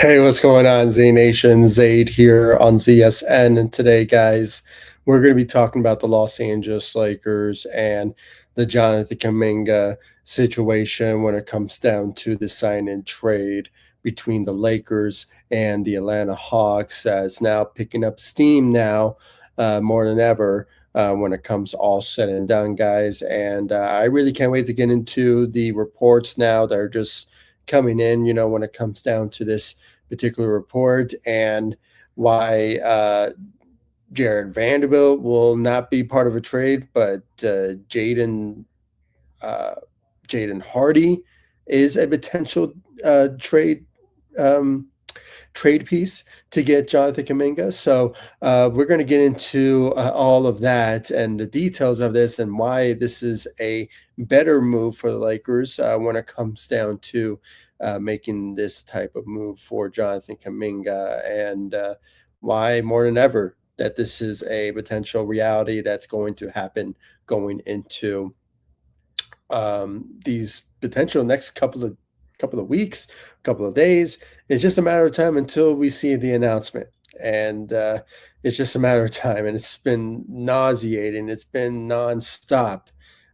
Hey, what's going on, Z Nation? Zaid here on ZSN. And today, guys, we're going to be talking about the Los Angeles Lakers and the Jonathan Kuminga situation when it comes down to the sign and trade between the Lakers and the Atlanta Hawks. It's now picking up steam now more than ever. When it comes all said and done, guys. And I really can't wait to get into the reports now that are just coming in, when it comes down to this particular report and why Jared Vanderbilt will not be part of a trade, but uh, Jaden Hardy is a potential trade um, trade piece to get Jonathan Kuminga. So we're going to get into all of that and the details of this and why this is a better move for the Lakers when it comes down to making this type of move for Jonathan Kuminga and why more than ever that this is a potential reality that's going to happen going into these potential next couple of weeks, couple of days. It's just a matter of time until we see the announcement, and it's just a matter of time. And it's been nauseating. It's been nonstop.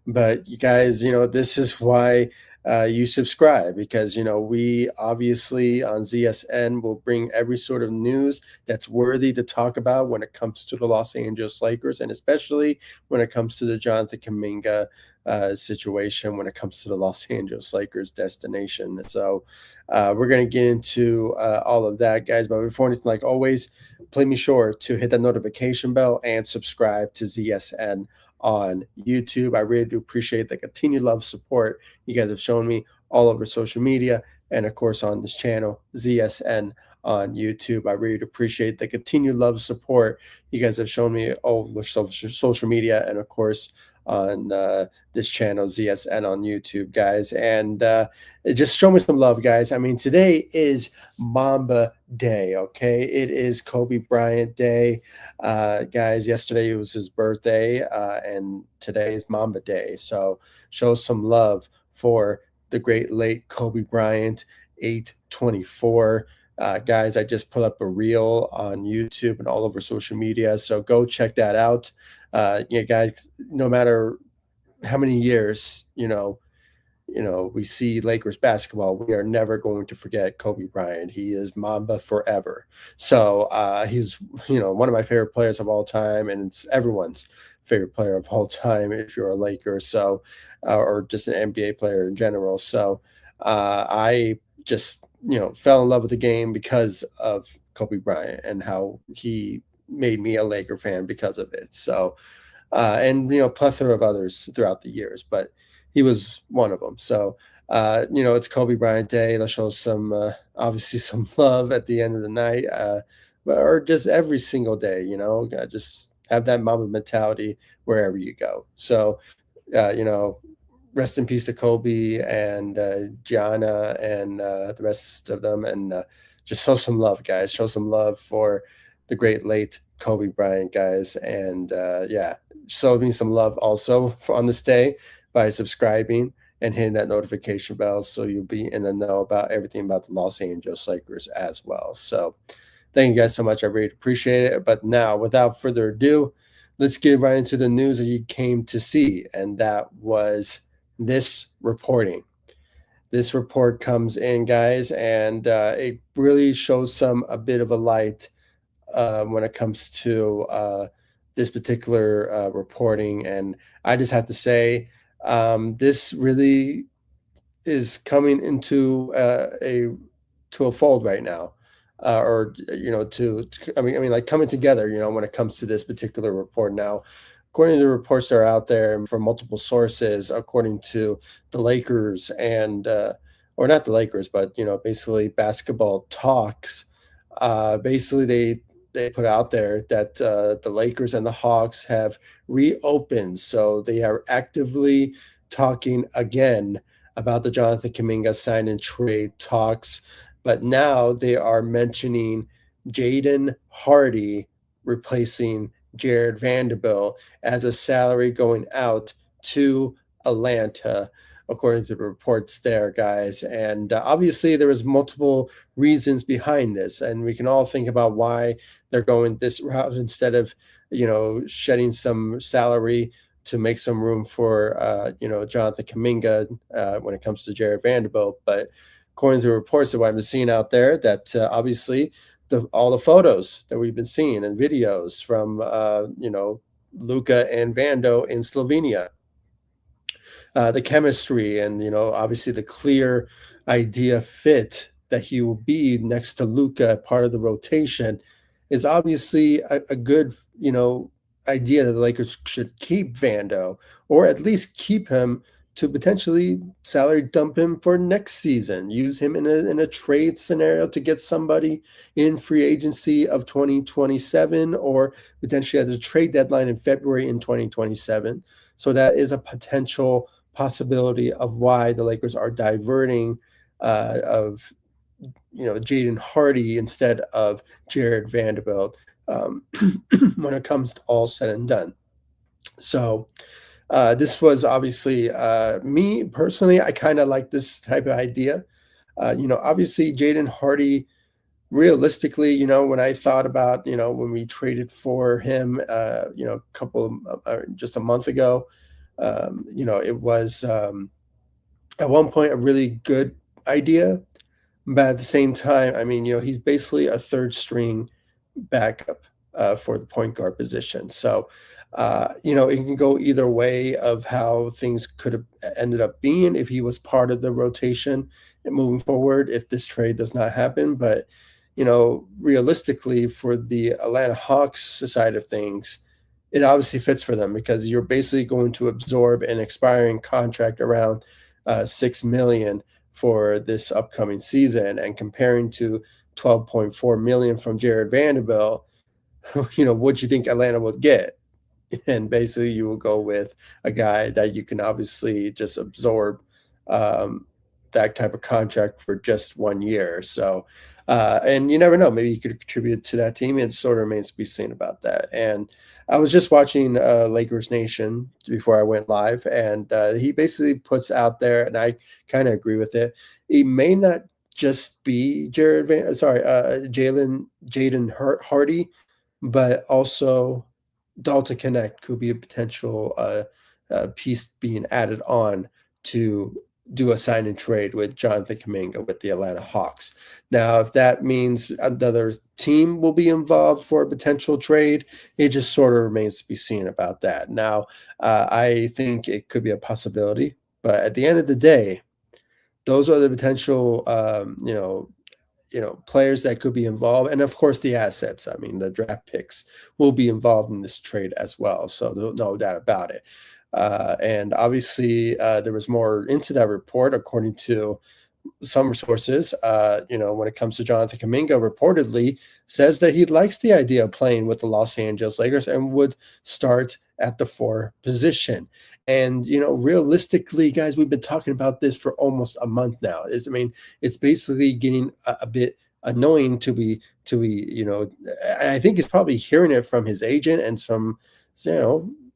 But you guys, this is why you subscribe because we obviously on ZSN will bring every sort of news that's worthy to talk about when it comes to the Los Angeles Lakers, and especially when it comes to the Jonathan Kuminga situation when it comes to the Los Angeles Lakers destination. So we're going to get into all of that, guys. But before anything, like always, please be sure to hit that notification bell and subscribe to ZSN on YouTube. I really do appreciate the continued love support you guys have shown me all over social media and, of course, on this channel, ZSN on YouTube. I really appreciate the continued love support you guys have shown me all over social media and, of course, on this channel, ZSN on YouTube, guys. And just show me some love, guys. I mean, today is Mamba Day, okay? It is Kobe Bryant Day. Guys, yesterday it was his birthday, and today is Mamba Day. So show some love for the great late Kobe Bryant, 824. Guys, I just put up a reel on YouTube and all over social media, so go check that out. Guys, no matter how many years, we see Lakers basketball, we are never going to forget Kobe Bryant. He is Mamba forever. So he's, one of my favorite players of all time, and it's everyone's favorite player of all time if you're a Laker. So, or just an NBA player in general. So I just, fell in love with the game because of Kobe Bryant and how he made me a Laker fan because of it. So, and plethora of others throughout the years, but he was one of them. So, it's Kobe Bryant Day. Let's show some, obviously, some love at the end of the night, or just every single day. Just have that Mamba mentality wherever you go. So, rest in peace to Kobe and Gianna and the rest of them, and just show some love, guys. Show some love for the great late Kobe Bryant, guys, and show me some love also on this day by subscribing and hitting that notification bell so you'll be in the know about everything about the Los Angeles Lakers as well. So thank you guys so much. I really appreciate it. But now, without further ado, let's get right into the news that you came to see, and that was this reporting. This report comes in, guys, and it really shows a bit of a light when it comes to this particular reporting. And I just have to say, this really is coming into a fold right now, or like coming together. When it comes to this particular report now. According to the reports that are out there from multiple sources, according to the Lakers and, or not the Lakers, but basically basketball talks. Basically, they put out there that the Lakers and the Hawks have reopened, so they are actively talking again about the Jonathan Kuminga sign and trade talks, but now they are mentioning Jaden Hardy replacing Jared Vanderbilt as a salary going out to Atlanta according to the reports there, guys. And obviously, there was multiple reasons behind this, and we can all think about why they're going this route instead of shedding some salary to make some room for Jonathan Kuminga when it comes to Jared Vanderbilt. But according to reports that I've been seeing out there, that obviously all the photos that we've been seeing and videos from Luca and Vando in Slovenia, the chemistry and obviously the clear idea fit that he will be next to Luca, part of the rotation, is obviously a good idea that the Lakers should keep Vando, or at least keep him to potentially salary dump him for next season. Use him in a trade scenario to get somebody in free agency of 2027, or potentially at the trade deadline in February in 2027. So that is a potential possibility of why the Lakers are diverting of Jaden Hardy instead of Jared Vanderbilt when it comes to all said and done. So this was obviously me personally. I kind of like this type of idea. Obviously Jaden Hardy. Realistically, when I thought about when we traded for him, just a month ago, it was at one point a really good idea, but at the same time, I mean, he's basically a third string backup for the point guard position. So, it can go either way of how things could have ended up being if he was part of the rotation and moving forward if this trade does not happen. But, realistically, for the Atlanta Hawks side of things, it obviously fits for them because you're basically going to absorb an expiring contract around 6 million for this upcoming season, and comparing to 12.4 million from Jared Vanderbilt, what do you think Atlanta would get? And basically you will go with a guy that you can obviously just absorb that type of contract for just 1 year. So, and you never know, maybe you could contribute to that team. It sort of remains to be seen about that. And I was just watching Lakers Nation before I went live, and he basically puts out there, and I kind of agree with it. He may not just be Jaden Hardy, but also Dalton Connect could be a potential piece being added on to do a sign and trade with Jonathan Kuminga with the Atlanta Hawks. Now, if that means another team will be involved for a potential trade, it just sort of remains to be seen about that. Now, I think it could be a possibility, but at the end of the day, those are the potential, players that could be involved, and of course the assets. I mean, the draft picks will be involved in this trade as well, so no doubt about it. And obviously, there was more into that report, according to some sources. When it comes to Jonathan Kuminga, reportedly says that he likes the idea of playing with the Los Angeles Lakers and would start at the 4 position. And realistically, guys, we've been talking about this for almost a month now. It's basically getting a bit annoying to be. I think he's probably hearing it from his agent and from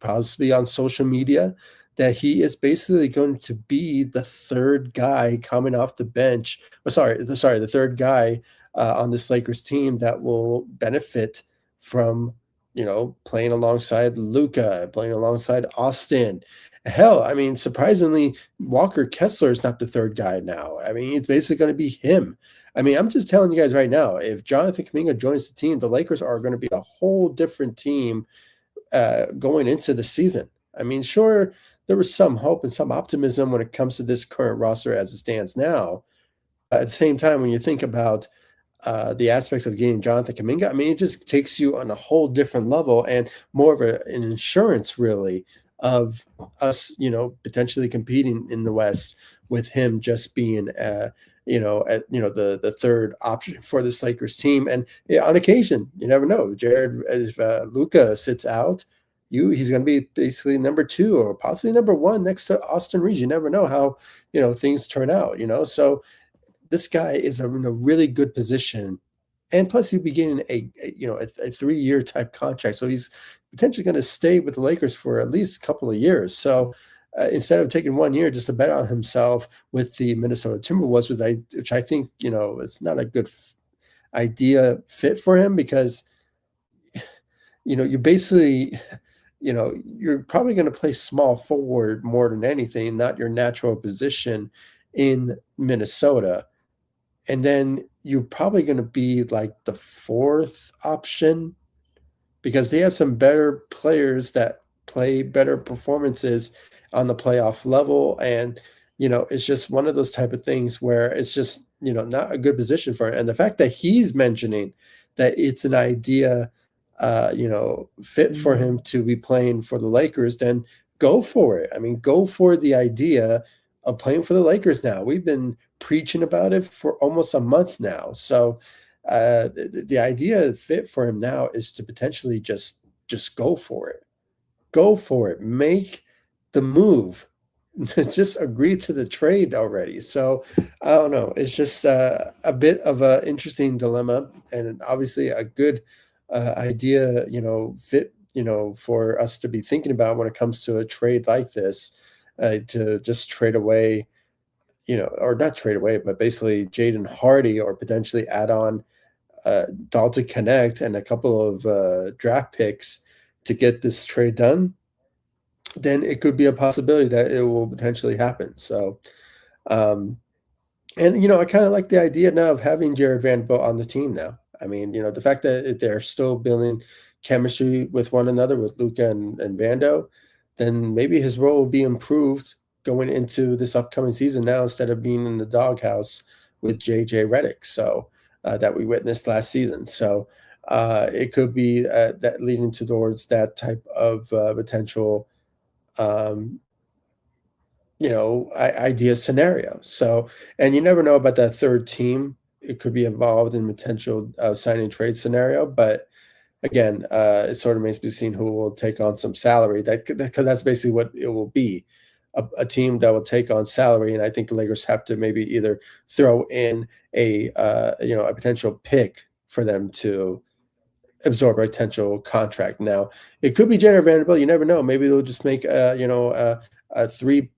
possibly on social media, that he is basically going to be the third guy coming off the bench. The third guy on this Lakers team that will benefit from playing alongside Luca, playing alongside Austin. Hell, I mean, surprisingly, Walker Kessler is not the third guy now. I mean, it's basically going to be him. I mean, I'm just telling you guys right now, if Jonathan Kuminga joins the team, the Lakers are going to be a whole different team going into the season. I mean, sure, there was some hope and some optimism when it comes to this current roster as it stands now. At the same time, when you think about the aspects of getting Jonathan Kuminga, I mean, it just takes you on a whole different level and more of an insurance, really, of us, potentially competing in the West with him just being, the third option for this Lakers team. And on occasion, you never know. Jared, if Luca sits out, he's going to be basically number 2 or possibly number 1 next to Austin Reeves. You never know how things turn out. So this guy is in a really good position, and plus he'll be getting a 3-year type contract, so he's potentially going to stay with the Lakers for at least a couple of years. So instead of taking 1 year just to bet on himself with the Minnesota Timberwolves, which I think it's not a good idea fit for him because you basically you're probably going to play small forward more than anything, not your natural position in Minnesota. And then you're probably going to be like the fourth option because they have some better players that play better performances on the playoff level. And, it's just one of those type of things where it's just, not a good position for him. And the fact that he's mentioning that it's an idea, fit for him to be playing for the Lakers, then go for it. I mean, go for the idea of playing for the Lakers now. We've been preaching about it for almost a month now. So, the idea fit for him now is to potentially just go for it. Go for it. Make the move. Just agree to the trade already. So I don't know. It's just a bit of an interesting dilemma, and obviously a good idea, fit, for us to be thinking about when it comes to a trade like this, to just trade away, or not trade away, but basically Jaden Hardy or potentially add on Dalton Connect and a couple of draft picks to get this trade done, then it could be a possibility that it will potentially happen. So, um, and I kind of like the idea now of having Jared Vanderbilt on the team now. I mean, the fact that they're still building chemistry with one another with Luca and Vando, then maybe his role will be improved going into this upcoming season now instead of being in the doghouse with JJ Redick. So that we witnessed last season. So it could be that leading towards that type of potential um, idea scenario. So, and you never know about that third team. It could be involved in potential signing trade scenario, but again, it sort of remains to be seen who will take on some salary. Because that's basically what it will be, a team that will take on salary. And I think the Lakers have to maybe either throw in a potential pick for them to absorb a potential contract. Now, it could be Jared Vanderbilt. You never know. Maybe they'll just make a three,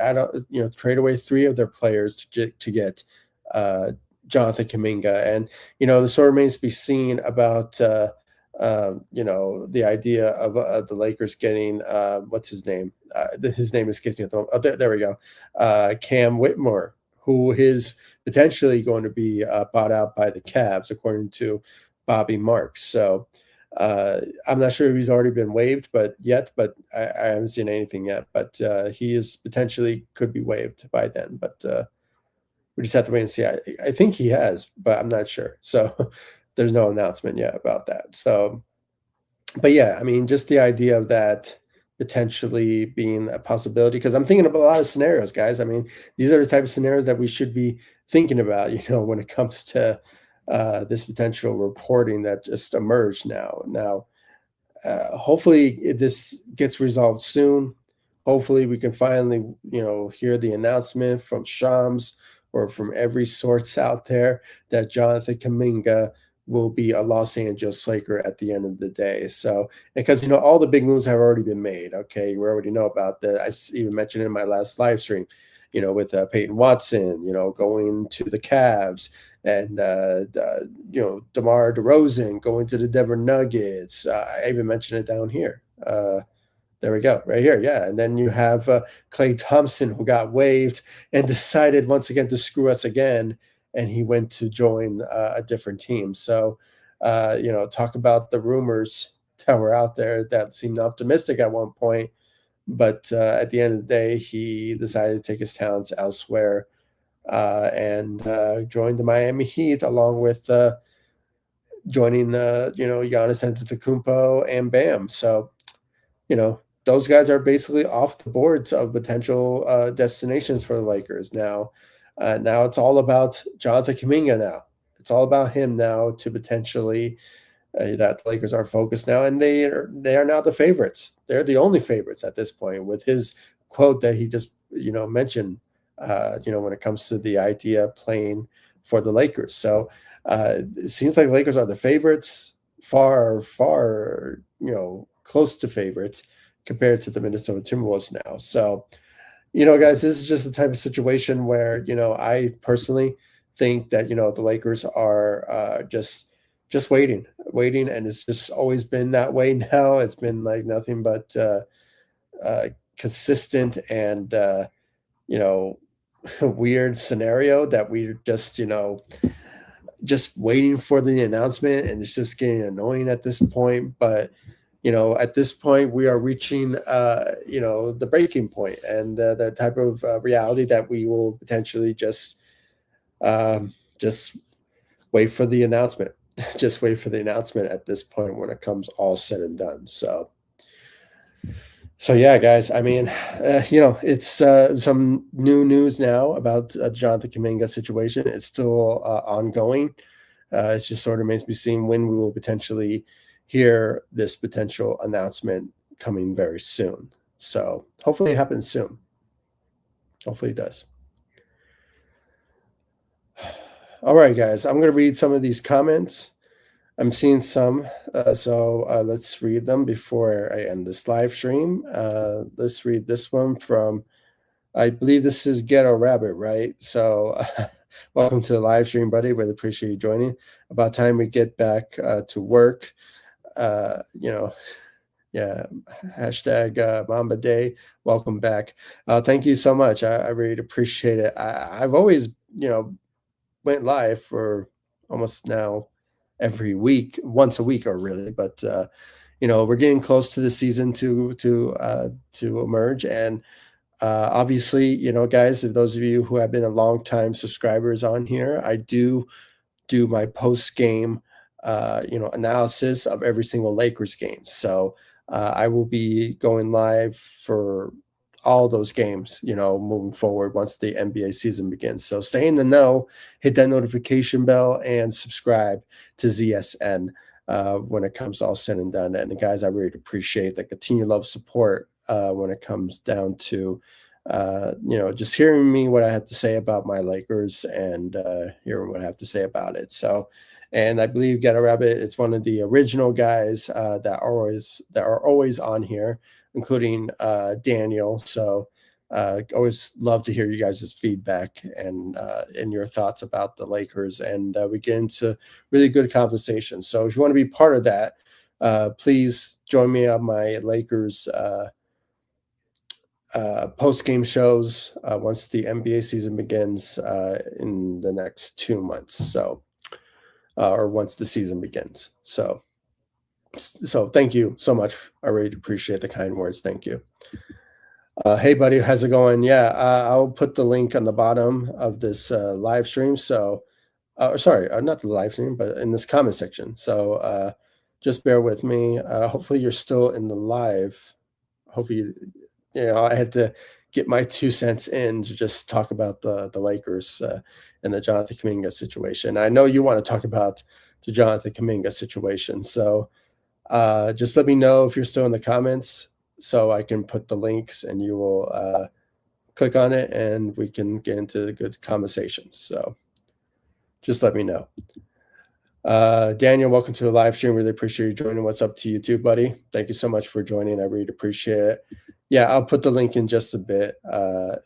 add on, trade away three of their players to get uh, Jonathan Kuminga, and the sort of remains to be seen about the idea of the Lakers getting what's his name? His name escapes me at the moment. Oh, there we go. Cam Whitmore, who is potentially going to be bought out by the Cavs, according to Bobby Marks. So I'm not sure if he's already been waived, but I haven't seen anything yet. But he is potentially could be waived by then. But we just have to wait and see. I think he has, but I'm not sure. So there's no announcement yet about that. So, but yeah, I mean, just the idea of that potentially being a possibility, because I'm thinking of a lot of scenarios, guys. I mean, these are the type of scenarios that we should be thinking about, when it comes to this potential reporting that just emerged now. Now, hopefully this gets resolved soon. Hopefully we can finally, hear the announcement from Shams or from every source out there that Jonathan Kuminga will be a Los Angeles Laker at the end of the day. So, because all the big moves have already been made. Okay, we already know about that. I even mentioned in my last live stream, with Peyton Watson, going to the Cavs, and DeMar DeRozan going to the Denver Nuggets. I even mentioned it down here. There we go, right here. Yeah, and then you have Klay Thompson, who got waived and decided once again to screw us again, and he went to join a different team. So, talk about the rumors that were out there that seemed optimistic at one point, but at the end of the day, he decided to take his talents elsewhere and joined the Miami Heat along with joining, Giannis Antetokounmpo and Bam. So, those guys are basically off the boards of potential destinations for the Lakers now. Now it's all about Jonathan Kuminga now. It's all about him now to potentially that the Lakers are focused now, and they are now the favorites. They're the only favorites at this point with his quote that he just mentioned. When it comes to the idea of playing for the Lakers, so it seems like the Lakers are the favorites, far close to favorites compared to the Minnesota Timberwolves now. So, guys, this is just the type of situation where, I personally think that, the Lakers are just waiting, and it's just always been that way now. It's been like nothing but uh, consistent and you know, weird scenario that we just, just waiting for the announcement, and it's just getting annoying at this point. But at this point, we are reaching, the breaking point, and the type of reality that we will potentially just wait for the announcement. Just wait for the announcement at this point when it comes all said and done. So yeah, guys. I mean, it's some new news now about Jonathan Kuminga situation. It's still ongoing. It just sort of makes me seem when we will potentially hear this potential announcement coming very soon. So hopefully it happens soon. Hopefully it does. All right, guys. I'm going to read some of these comments. I'm seeing some, so let's read them before I end this live stream. Let's read this one from, I believe this is Ghetto Rabbit, right? So, welcome to the live stream, buddy. Really appreciate you joining. About time we get back to work. Yeah. Hashtag Mamba Day. Welcome back. Thank you so much. I really appreciate it. I've always, went live for almost now every week, once a week, or really, but we're getting close to the season to emerge, and obviously, guys, if those of you who have been a long time subscribers on here, I do my post game, analysis of every single Lakers game. So I will be going live for all those games, moving forward once the NBA season begins. So stay in the know, hit that notification bell, and subscribe to ZSN when it comes all said and done. And guys, I really appreciate the continued love support when it comes down to just hearing me, what I have to say about my Lakers, and hearing what I have to say about it. So, and I believe Ghetto Rabbit, it's one of the original guys that are always on here, including Daniel. So always love to hear you guys' feedback and your thoughts about the Lakers, and we get into really good conversations. So if you want to be part of that, please join me on my Lakers post-game shows once the NBA season begins in the next 2 months. So, or once the season begins. So thank you so much. I really appreciate the kind words. Thank you. Hey, buddy, how's it going? Yeah, I'll put the link on the bottom of this live stream. So, sorry, not the live stream, but in this comment section. So just bear with me. Hopefully you're still in the live. Hopefully, I had to get my 2 cents in to just talk about the Lakers and the Jonathan Kuminga situation. I know you want to talk about the Jonathan Kuminga situation. So just let me know if you're still in the comments so I can put the links and you will click on it and we can get into good conversations. So just let me know. Daniel, welcome to the live stream. Really appreciate you joining. What's up to you too, buddy? Thank you so much for joining. I really appreciate it. Yeah, I'll put the link in just a bit. I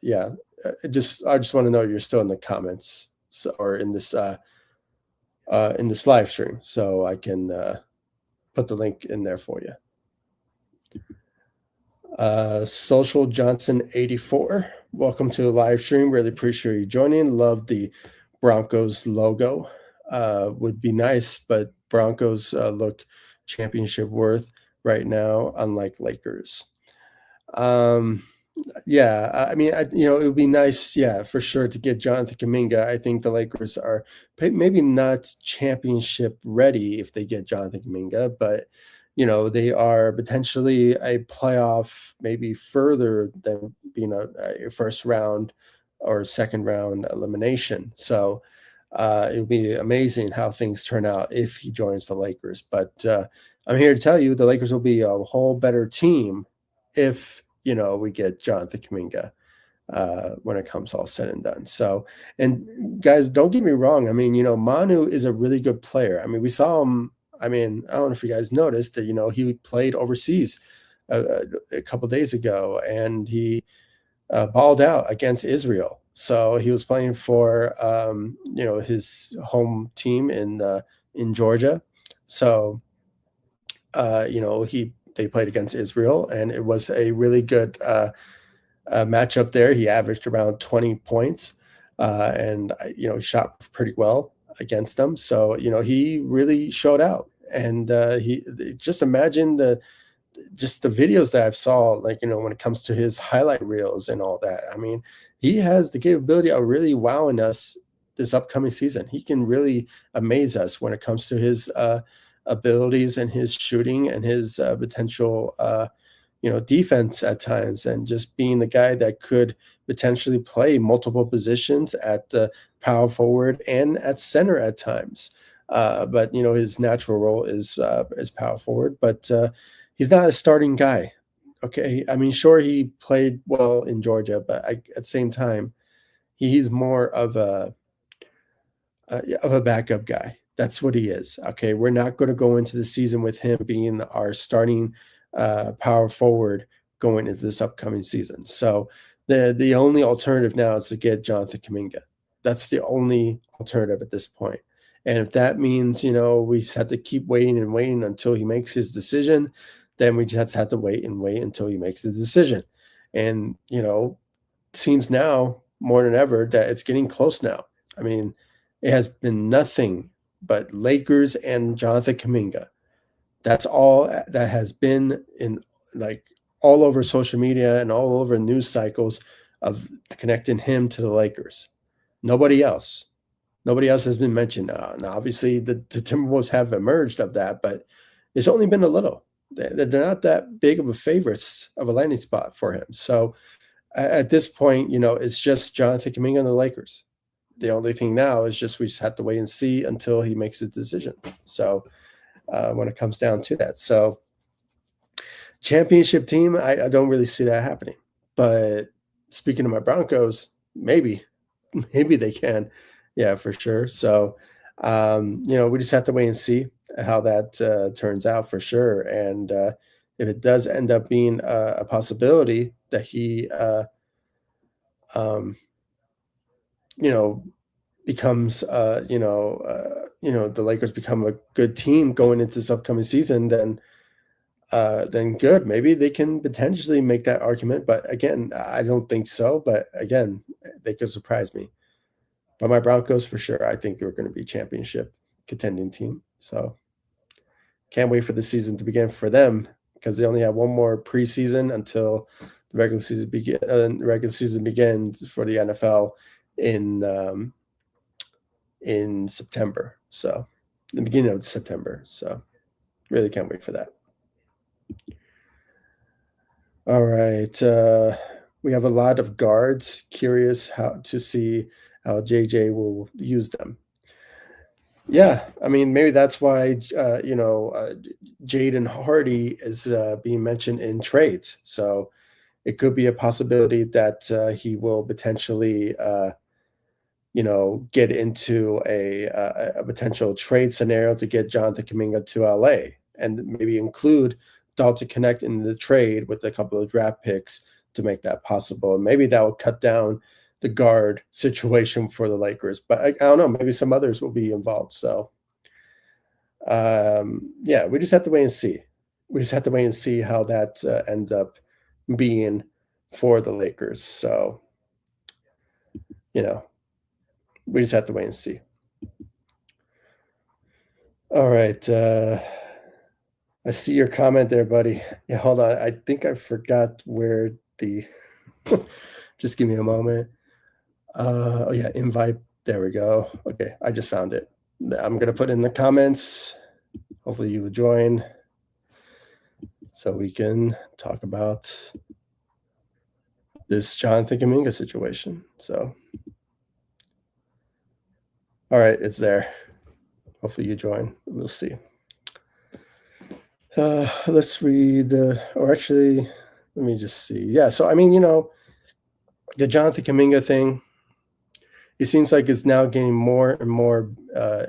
just want to know you're still in the comments, or in this live stream, so I can put the link in there for you. Social Johnson 84, welcome to the live stream. Really appreciate you joining. Love the Broncos logo. Would be nice, but Broncos look championship worth right now, unlike Lakers. Yeah, I mean, it would be nice, yeah, for sure, to get Jonathan Kuminga. I think the Lakers are maybe not championship ready if they get Jonathan Kuminga, but they are potentially a playoff, maybe further than being a first round or second round elimination. So it would be amazing how things turn out if he joins the Lakers. But I'm here to tell you the Lakers will be a whole better team if we get Jonathan Kuminga when it comes all said and done. So, and guys, don't get me wrong. I mean, Manu is a really good player. I mean, we saw him. I mean, I don't know if you guys noticed that, he played overseas a couple days ago, and he balled out against Israel. So he was playing for his home team in Georgia. So he they played against Israel, and it was a really good matchup there. He averaged around 20 points, and he shot pretty well against them. So he really showed out, and he just imagine the videos that I've saw, like, when it comes to his highlight reels and all that. I mean, he has the capability of really wowing us this upcoming season. He can really amaze us when it comes to his abilities and his shooting and his potential, defense at times, and just being the guy that could potentially play multiple positions at power forward and at center at times. But his natural role is power forward, but he's not a starting guy. Okay, I mean, sure, he played well in Georgia, but at the same time, he's more of a backup guy. That's what he is. Okay, we're not going to go into the season with him being our starting power forward going into this upcoming season. So the only alternative now is to get Jonathan Kuminga. That's the only alternative at this point. And if that means we just have to keep waiting and waiting until he makes his decision, then we just have to wait and wait until he makes his decision. And seems now more than ever that it's getting close now. I mean, it has been nothing but Lakers and Jonathan Kuminga. That's all that has been in, like, all over social media and all over news cycles of connecting him to the Lakers. Nobody else. Nobody else has been mentioned. Now obviously, the Timberwolves have emerged of that, but it's only been a little. They're not that big of a favorites of a landing spot for him. So at this point, it's just Jonathan Kuminga and the Lakers. The only thing now is we just have to wait and see until he makes his decision. So when it comes down to that, so championship team, I don't really see that happening. But speaking of my Broncos, maybe they can, yeah, for sure. So we just have to wait and see how that turns out for sure. And if it does end up being a possibility that he um, becomes the Lakers become a good team going into this upcoming season, then good. Maybe they can potentially make that argument. But again, I don't think so. But again, they could surprise me. But my Broncos, for sure, I think they're going to be a championship contending team. So can't wait for the season to begin for them, because they only have one more preseason until the regular season begins for the NFL in September. So the beginning of September. So really can't wait for that. All right. We have a lot of guards. Curious how to see how JJ will use them. Yeah, I mean, maybe that's why Jaden Hardy is being mentioned in trades. So it could be a possibility that he will potentially get into a potential trade scenario to get Jonathan Kuminga to LA, and maybe include Dalton Connect in the trade with a couple of draft picks to make that possible. And maybe that will cut down the guard situation for the Lakers. But I don't know, maybe some others will be involved. So yeah, we just have to wait and see. We just have to wait and see how that ends up being for the Lakers. So, we just have to wait and see. All right. I see your comment there, buddy. Yeah, hold on. I think I forgot where the just give me a moment. Oh yeah, invite. There we go. Okay, I just found it. I'm gonna put in the comments. Hopefully you will join so we can talk about this Jonathan Kuminga situation. So all right, it's there. Hopefully you join. We'll see. Let's read or actually, let me just see. Yeah, so I mean, the Jonathan Kuminga thing, it seems like it's now getting more and more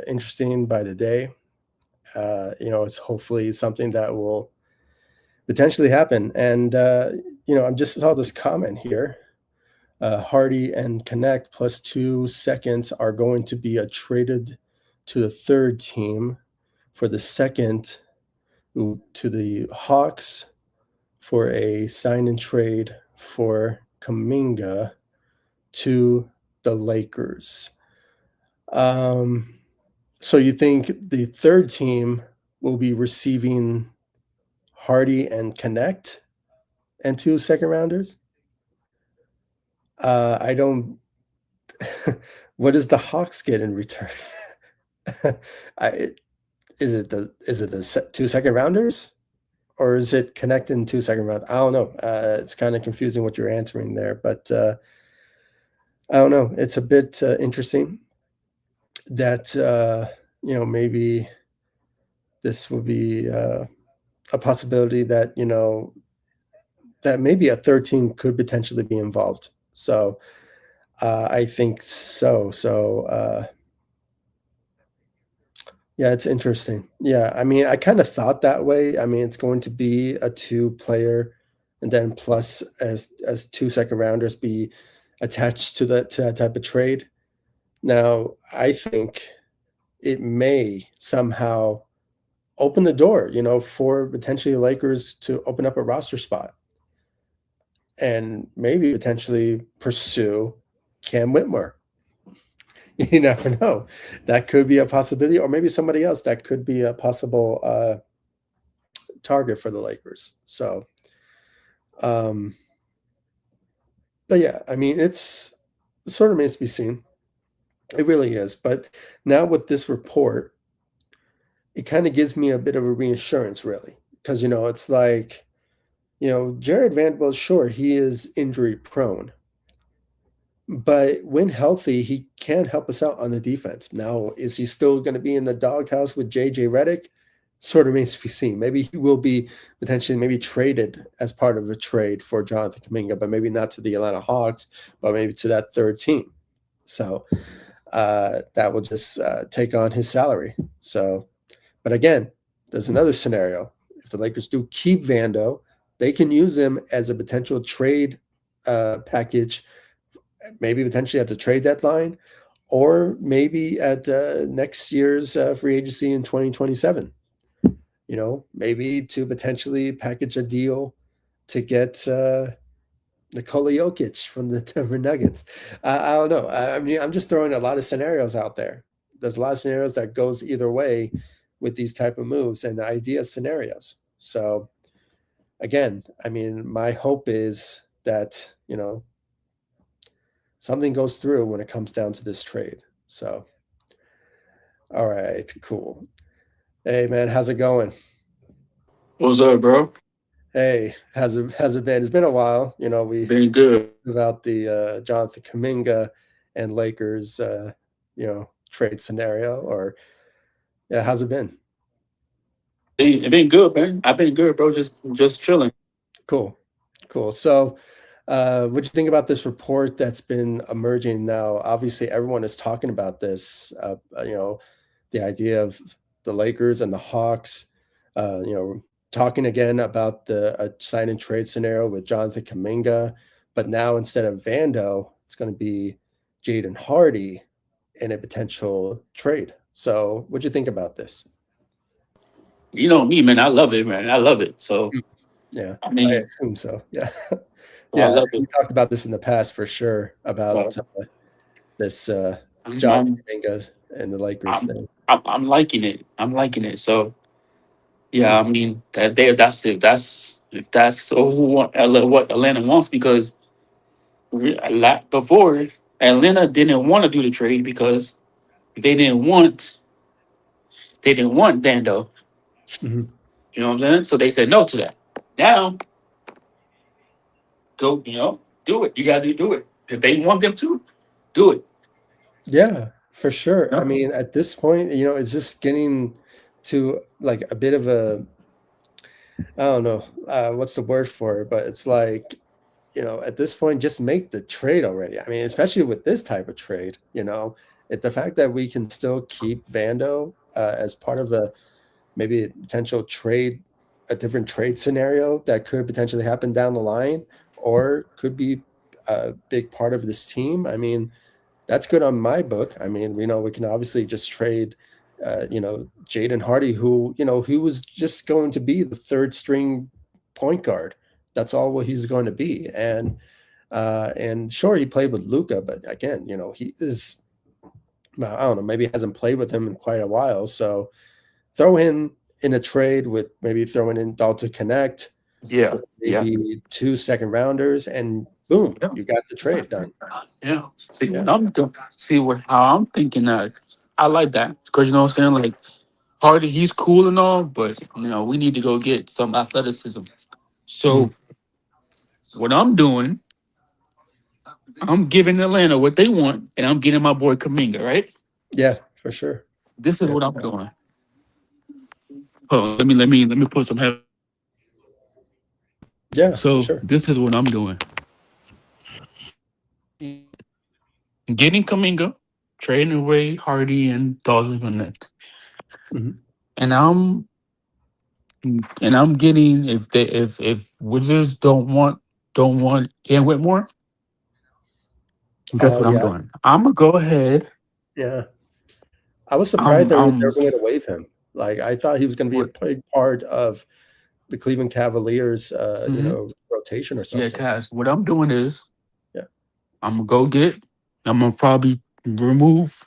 interesting by the day. It's hopefully something that will potentially happen. And I just saw this comment here. Hardy and Connect plus 2 seconds are going to be traded to the third team for the second to the Hawks for a sign and trade for Kuminga to the Lakers. Um, so you think the third team will be receiving Hardy and Connect and 2 second rounders? I don't. What does the Hawks get in return? I, is it the 2 second rounders, or is it connecting 2 second rounds? I don't know. It's kind of confusing what you're answering there, but I don't know. It's a bit interesting that maybe this will be a possibility that that maybe a third team could potentially be involved. So I think so. So yeah, it's interesting. Yeah, I mean, I kind of thought that way. I mean, it's going to be a two-player, and then plus as 2 second rounders be attached to that type of trade. Now, I think it may somehow open the door, for potentially Lakers to open up a roster spot and maybe potentially pursue Cam Whitmore. You never know. That could be a possibility, or maybe somebody else that could be a possible target for the Lakers. So, um, but yeah, I mean, it sort of remains to be seen. It really is. But now with this report, it kind of gives me a bit of a reassurance, really, because it's like, Jared Vanderbilt, sure, he is injury prone, but when healthy, he can help us out on the defense. Now, is he still going to be in the doghouse with JJ Redick? Sort of remains to be seen. Maybe he will be potentially maybe traded as part of a trade for Jonathan Kuminga, but maybe not to the Atlanta Hawks, but maybe to that third team. So that will just take on his salary. So, but again, there's another scenario. If the Lakers do keep Vando, they can use him as a potential trade package, maybe potentially at the trade deadline, or maybe at next year's free agency in 2027. Maybe to potentially package a deal to get Nikola Jokic from the Denver Nuggets. I don't know. I mean, I'm just throwing a lot of scenarios out there. There's a lot of scenarios that goes either way with these type of moves and the idea scenarios. So again, I mean, my hope is that, something goes through when it comes down to this trade. So, all right, cool. Hey man, how's it going? What's up, bro? Hey, how's it been? It's been a while. We Been good. about the Jonathan Kuminga and Lakers trade scenario, or yeah, how's it been? It been good, man. I've been good, bro. Just chilling. Cool. Cool. So, what do you think about this report that's been emerging now? Obviously, everyone is talking about this. The idea of the Lakers and the Hawks, talking again about the sign and trade scenario with Jonathan Kuminga, but now instead of Vando, it's going to be Jaden Hardy in a potential trade. So, what do you think about this? You know me, man. I love it, man. I love it. So Mm. Yeah, I I mean, assume so. Yeah. I Yeah, love we it. talked about this in the past for sure about So this I'm Jonathan I'm Kuminga and the Lakers I'm thing. I'm liking it. I'm liking it. So yeah, I Mhm. mean that's it. That's what Atlanta wants because before Atlanta didn't want to do the trade because they didn't want they didn't want Vando. Mhm. You know what I'm saying? So they said no to that. Now go, do it. You gotta do it. If they want them to, do it. Yeah, for sure. I No, mean, at this point, it's just getting to like a bit of a, I don't know, what's the word for it, but it's like, at this point, just make the trade already. I mean, especially with this type of trade, the fact that we can still keep Vando as part of a maybe a potential trade, a different trade scenario that could potentially happen down the line, or could be a big part of this team, I mean, that's good on my book. I mean, we can obviously just trade, Jaden Hardy, who, he was just going to be the third string point guard. That's all what he's going to be. And sure, he played with Luca, but again, he is, I don't know, maybe hasn't played with him in quite a while. So throw him in a trade with maybe throwing in Dalton Connect, Yeah, with yeah, maybe 2 second rounders, and boom, yeah. you got the trade done. Yeah. See Yeah. what I'm doing. See what how I'm thinking that. I like that because you know what I'm saying. Like Hardy, he's cool and all, but we need to go get some athleticism. Mhm. So what I'm doing, I'm giving Atlanta what they want, and I'm getting my boy Kuminga. Right. Yeah, for sure. This is Yeah. what I'm doing. Hold on, let me put some head. Yeah, for So sure. this is what I'm doing. Getting Kuminga, trading away Hardy and Dawson Connect, Mhm. and I'm getting if Wizards don't want Ken Whitmore, guess Oh, what I'm yeah. doing? I'm gonna go ahead. Yeah. I was surprised I'm that they I'm were going to waive him. Like, I thought he was going to be a what? big part of the Cleveland Cavaliers, Hmm. rotation or Yeah, something. Cass. What I'm doing is Yeah. I'm gonna go get. I'm gonna probably remove.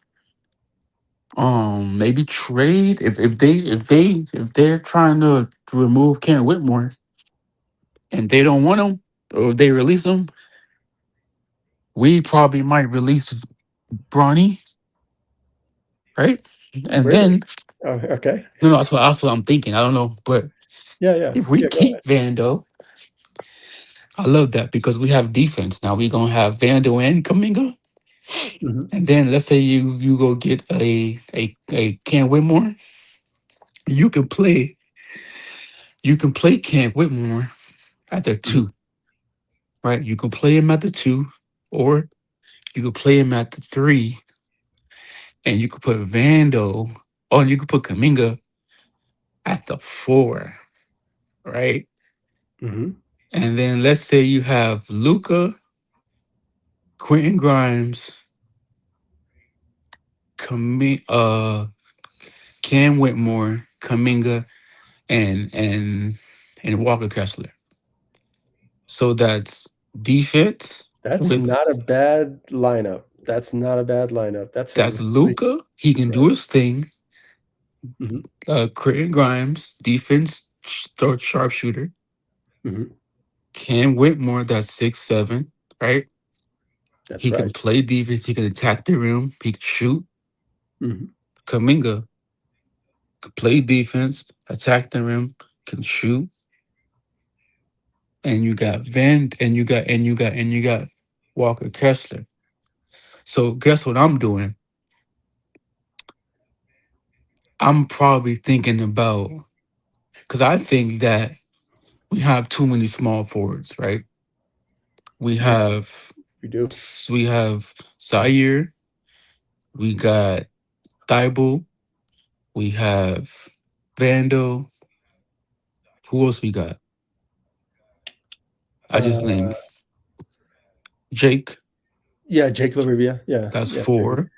Maybe trade if they're trying to remove Ken Whitmore and they don't want him or they release him, we probably might release Bronny, right? And Really? then Oh, okay. no, that's what I'm thinking. I don't know, but Yeah, yeah. if we Yeah, go ahead. keep Vando, I love that because we have defense now. We're gonna have Vando and Kaminga, Mhm. and then let's say you go get a Ken Whitmore, you can play Ken Whitmore at the Mhm. two, right? You can play him at the two, or you can play him at the three, and you could put Vando, or you could put Kaminga at the four, right? Mhm. And then let's say you have Luca, Quentin Grimes, Cam Whitmore, Kaminga, and Walker Kessler. So that's defense That's with not a bad lineup. That's not a bad lineup. That's a that's really, Luca. He can yeah. do his thing. Mhm. Quentin Grimes, defense, third sharpshooter. Mhm. Cam Whitmore, that's 6'7", right? That's He can right. play defense. He can attack the rim. He can shoot. Mhm. Kaminga can play defense, attack the rim, can shoot. And you got Walker Kessler. So guess what I'm doing? I'm probably thinking about because I think that we have too many small forwards, right? We Yeah, have we do. we have Zaire, we got Thibault, we have Vando. Who else we got? I just Uh, named Jake. yeah, Jake LaRivia. Yeah, That's yeah, Jake. four.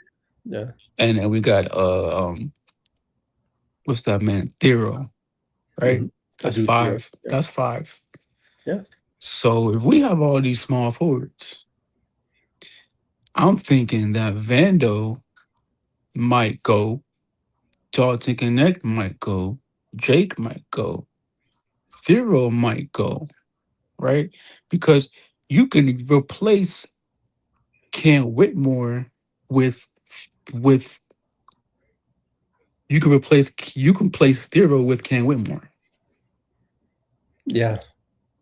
Yeah. And then we got what's that man? Thero, right? Mhm. That's Adutio. five. Yeah. That's five. Yeah. So if we have all these small forwards, I'm thinking that Vando might go, Dalton Connect might go, Jake might go, Thero might go, right? Because you can replace Cam Whitmore with with you can place Thero with Cam Whitmore Yeah.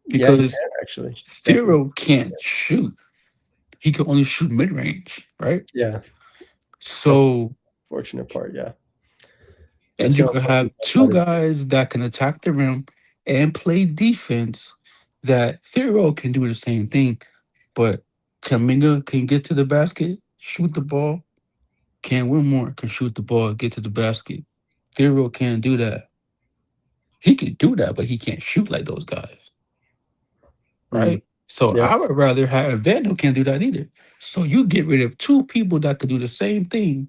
Yeah, you because can actually. That would, Thero can't shoot. He can only shoot mid range, right? yeah, that's the So fortunate part, yeah. and That's the you could have unfortunate two part of guys that can attack the rim and play defense. That Thero can do the same thing, but Kaminga can get to the basket, shoot the ball. Cam Whitmore can shoot the ball, get to the basket. Thero can't do that. He could do that, but he can't shoot like those guys, Mm, right? So yeah. I would rather have Vandal can't do that either. So you get rid of two people that could do the same thing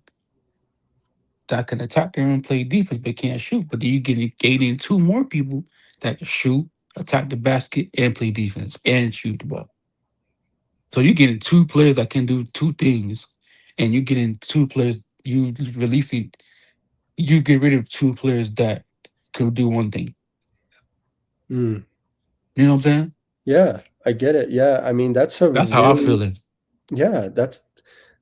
that can attack and play defense but can't shoot. But then you get gaining two more people that can shoot, attack the basket, and play defense and shoot the ball. So you're getting two players that can do two things, and you getting two players you releasing. You get rid of two players that could do one thing. Mm, You know what I'm saying? yeah, I get it. Yeah, I mean that's a That's how I feel really it. yeah, that's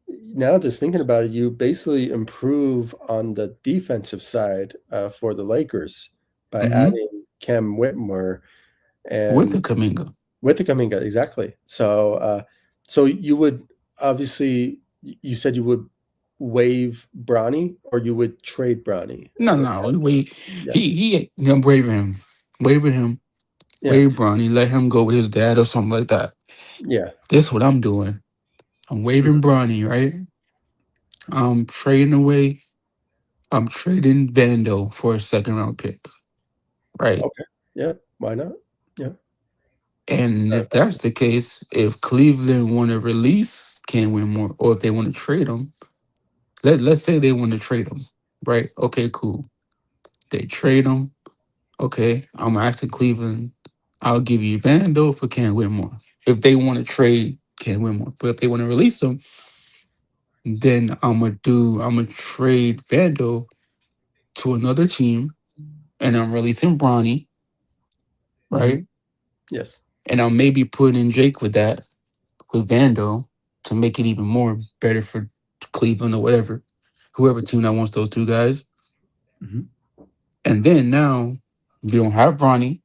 now just thinking about it, you basically improve on the defensive side for the Lakers by Hmm. adding Cam Whitmore With the and Kaminga. with the Kuminga, exactly. So, so you would obviously you said you would waive Bronny or you would trade Bronny. No, no, wait. Yeah, I'm waving him, yeah, wave Bronny, let him go with his dad or something like that. yeah. This what I'm doing. I'm Mhm. waving Bronny, right? I'm trading away. I'm trading Vando for a second round pick, right? Okay, yeah. Why not? Yeah, And if that's the case, if Cleveland want to release Cam Whitmore, or if they want to trade him, let's say they want to trade him, right? Okay, cool. They trade him. Okay, I'm asking Cleveland. I'll give you Vando for Cam Whitmore if they want to trade Cam Whitmore. But if they want to release him, then I'm gonna trade Vando to another team, and I'm releasing Bronny, hmm, right? yes, And I'll maybe put in Jake with that with Vando to make it even more better for Cleveland or whatever, whoever team that wants those two guys. hmm, And then now you don't have Bronny,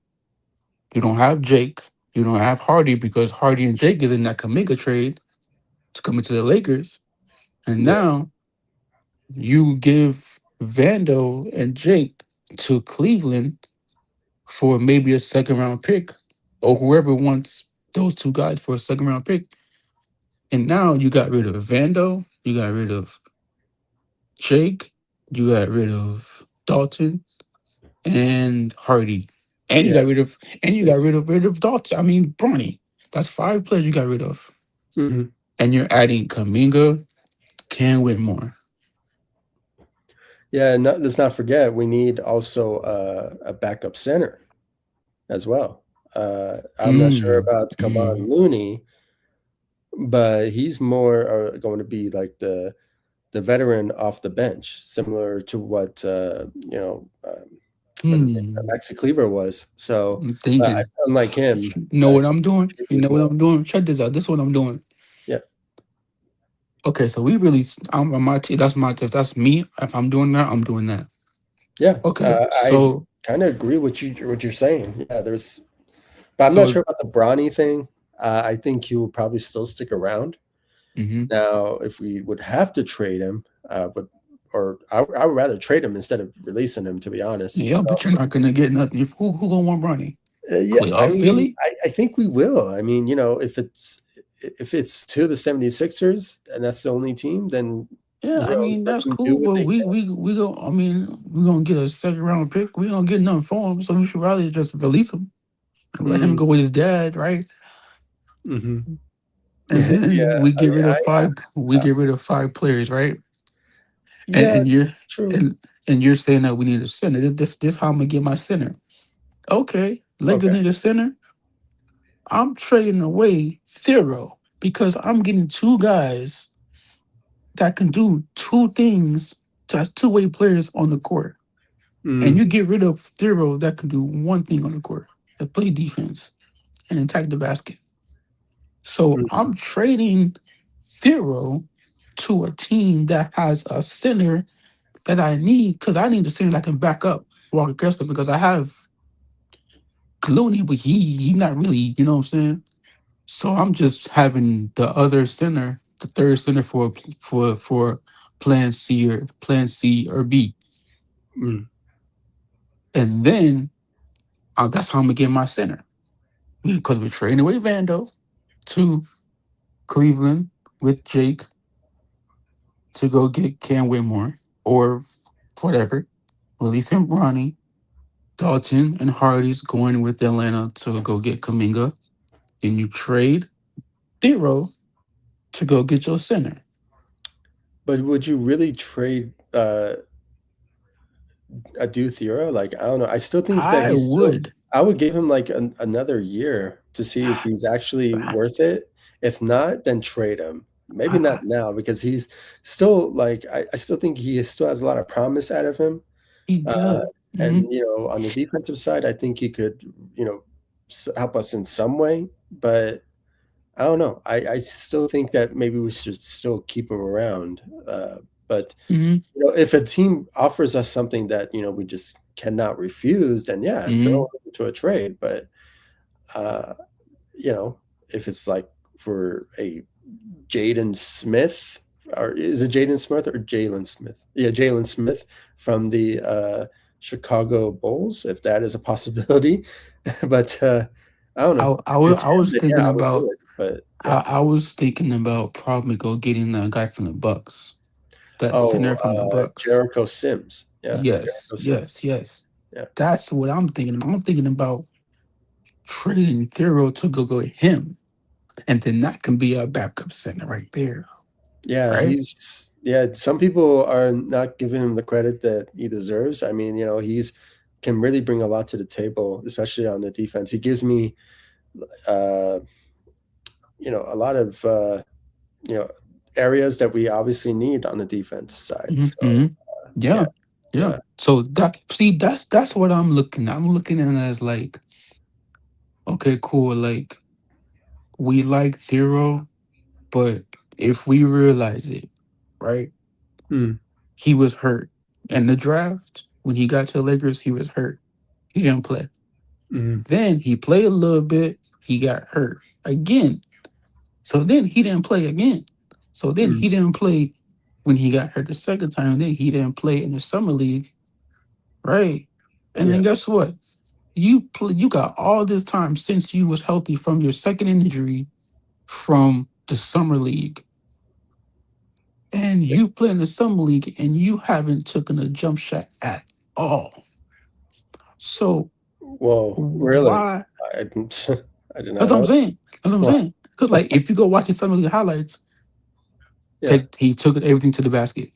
you don't have Jake, you don't have Hardy because Hardy and Jake is in that Kaminga trade to come into the Lakers. And yeah, now you give Vando and Jake to Cleveland for maybe a second round pick or whoever wants those two guys for a second round pick. And now you got rid of Vando, you got rid of Jake, you got rid of Dalton and Hardy. And you yeah. got rid of It's, rid of Dalton. I mean Bronny. That's five players you got rid of. mhm. And you're adding Kaminga, Cam Whitmore. Yeah, and let's not forget we need also a backup center as well. I'm not sure Mm. about Mm. Kevon Looney, but he's more going to be like the veteran off the bench, similar to what what his name, Hmm. Maxi Kleber was. So, I'm thinking. unlike him, You know what he I'm doing? You contributed know what more. I'm doing? Check this out. This is what I'm doing. Yeah, Okay, so we really, I'm on my team. That's my tip. That's me. If I'm doing that, I'm doing that. yeah. Okay, I so kind of agree with what you're saying. Yeah, but I'm not so sure about the Bronny thing. I think he will probably still stick around. hmm Now, if we would have to trade him, but or I would rather trade him instead of releasing him, to be honest. yeah, So, but you're not gonna get nothing. Who gonna want Bronny? yeah, I Playoff mean, Philly? I think we will. I mean, if it's to the 76ers and that's the only team, then Yeah, I mean let that's them do cool, what but they can. we go. I mean, we gonna get a second round pick. We gonna get nothing for him, so we should rather just release him and let him Mm, go with his dad, right? hmm. And then Yeah, we I get mean, rid of five. We uh, get rid of five players, right? And yeah, true. you're saying that we need a center. This how I'm gonna get my center. Okay, Lakers Okay. need a center. I'm trading away Thero because I'm getting two guys that can do two things as two-way players on the court. And Mm, you get rid of Thero that can do one thing on the court, that play defense and attack the basket. So mm, I'm trading Thero to a team that has a center that I need because I need a center that can back up Walker Kessler because I have Clooney, but he not really, you know what I'm saying? So I'm just having the other center, the third center for plan C or B, mm, and then that's how I'm gonna get my center because we're trading away Vando to Cleveland with Jake to go get Cam Whitmore or whatever, release him Ronnie. Dalton and Hardy's going with Atlanta to go get Kuminga. Then you trade Thero to go get your center. But would you really trade a Theora? Like, I don't know. I still think that I he's still. would. I would give him like another year to see if he's actually worth it. If not, then trade him. Maybe not I, now because he's still like I still think he still has a lot of promise out of him. he Uh, does. and Hmm. on the defensive side, I think he could help us in some way. But I don't know. I still think that maybe we should still keep him around. But Hmm. if a team offers us something that we just cannot refuse, then yeah, throw Hmm. it into a trade. But uh, you know, if it's like for a Jaden Smith, or is it Jaden Smith or Jalen Smith? Yeah, Jalen Smith from the Chicago Bulls, if that is a possibility. But I don't know. If it's I him, was then yeah, thinking I would do about it. But yeah. I was thinking about probably go getting the guy from the Bucks, that Oh, center from the Bucks. Jericho Sims. Yeah, Yes, Jericho Sims. yes, yes. Yeah. That's what I'm thinking about. I'm thinking about trading Thero to go get him, and then that can be a backup center right there, Yeah, right? some people are not giving him the credit that he deserves. I mean, he's can really bring a lot to the table, especially on the defense. He gives me uh, a lot of you know, areas that we obviously need on the defense side. Hmm. So, yeah, Yeah, yeah. yeah. So that's what I'm looking at. I'm looking at it as like, okay, cool. Like we like Thero, but if we realize it, right? Mm, He was hurt in the draft when he got to the Lakers. He was hurt. He didn't play. mm, Then he played a little bit. He got hurt again. So then he didn't play again. So then mm, he didn't play when he got hurt the second time. Then he didn't play in the summer league, right? And yeah, then guess what? You got all this time since you was healthy from your second injury from the summer league, and yeah. you play in the summer league, and you haven't taken a jump shot at all. So Whoa, really? why? I didn't, I did That's not what I'm know. saying. That's what I'm Wow. saying. Because like if you go watch his summer league highlights, Yeah, he took everything to the basket.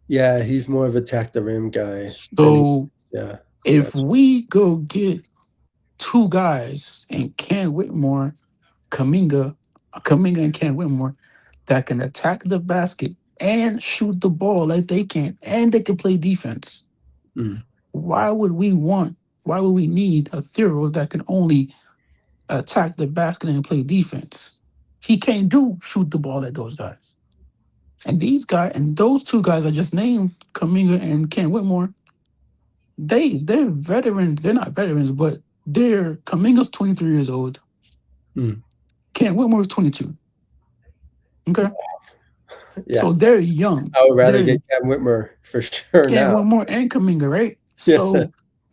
yeah. He's more of a attack the rim guy than So yeah. if Gotcha. we go get two guys and Ken Whitmore, Kaminga, Kaminga and Ken Whitmore that can attack the basket and shoot the ball like they can, and they can play defense. Mm, Why would we want? Why would we need a Thero that can only attack the basket and play defense? He can't do shoot the ball at those guys. And these guys and those two guys I just named, Kaminga and Ken Whitmore, they're veterans. They're not veterans, but they're Kaminga's 23 years old. mm. Ken Whitmore's 22. Okay. Yeah, So they're young. I would rather They're get Cam Whitmer for sure Ken now. Whitmore and Kaminga, right? Yeah, So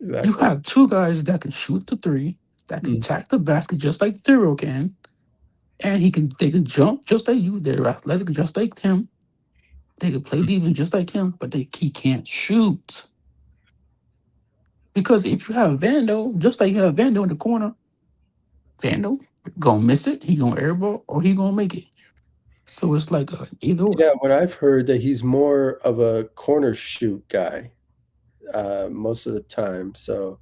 you exactly. have two guys that can shoot the three, that can Mm, attack the basket just like Thero can, and they can jump just like you. They're athletic just like him. They can play mm. defense just like him, but he can't shoot. Because if you have Vando, just like you have Vando in the corner, Vando gonna miss it, he gonna airball, or he gonna make it. So it's like a either or. Yeah, what I've heard that he's more of a corner shoot guy most of the time. So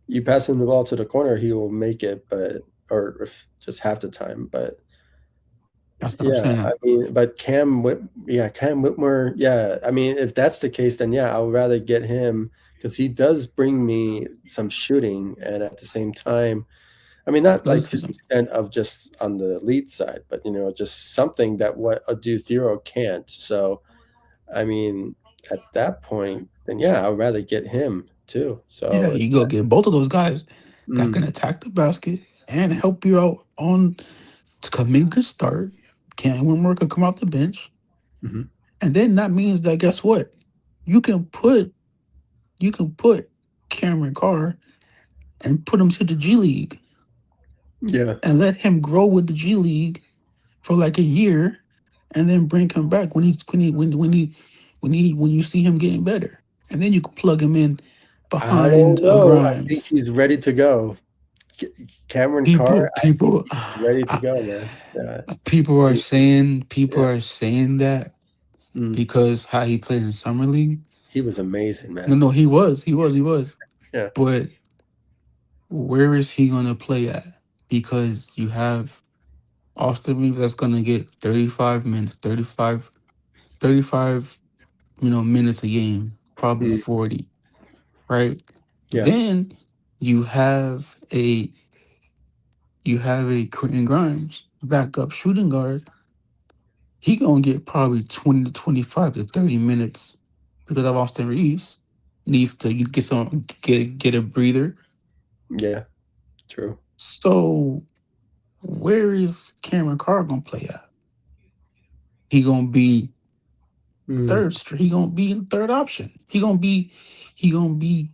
you pass him the ball to the corner, he will make it, but or if just half the time. But That's what I'm yeah, I saying. mean, but Cam Whitmore, yeah. I mean, if that's the case, then yeah, I would rather get him because he does bring me some shooting, and at the same time, I mean, not like to the Athleticism. extent of just on the elite side, but just something that what a Duthero can't. So, I mean, at that point, then yeah, I would rather get him too. Yeah, So, you go get both of those guys that mm, can attack the basket and help you out on to come in good start. Can Winmore could come off the bench. mhm. And then that means that guess what? You can put you can put Cameron Carr and put him to the G League Yeah, and let him grow with the G League for like a year and then bring him back when you see him getting better. And then you can plug him in I behind don't a know. I think Grimes. he's ready to go. Ca Cameron Carr, People, I think people, he's ready to I, go, man. What do you think? people Yeah. are saying that Mm. because how he played in summer league. He was amazing, No, man. no, he was. Yeah. But where is he gonna play at? Because you have Austin Reeves that's gonna get 35 minutes, 35, minutes a game, probably Mm. 40, right? Yeah. Then you have a Quentin Grimes, backup shooting guard. He gonna get probably 20 to 25 to 30 minutes because of Austin Reeves needs to you get a breather. Yeah. True. So where is Cameron Carr gonna play at? He gonna be Mm. He gonna be in third option. He gonna be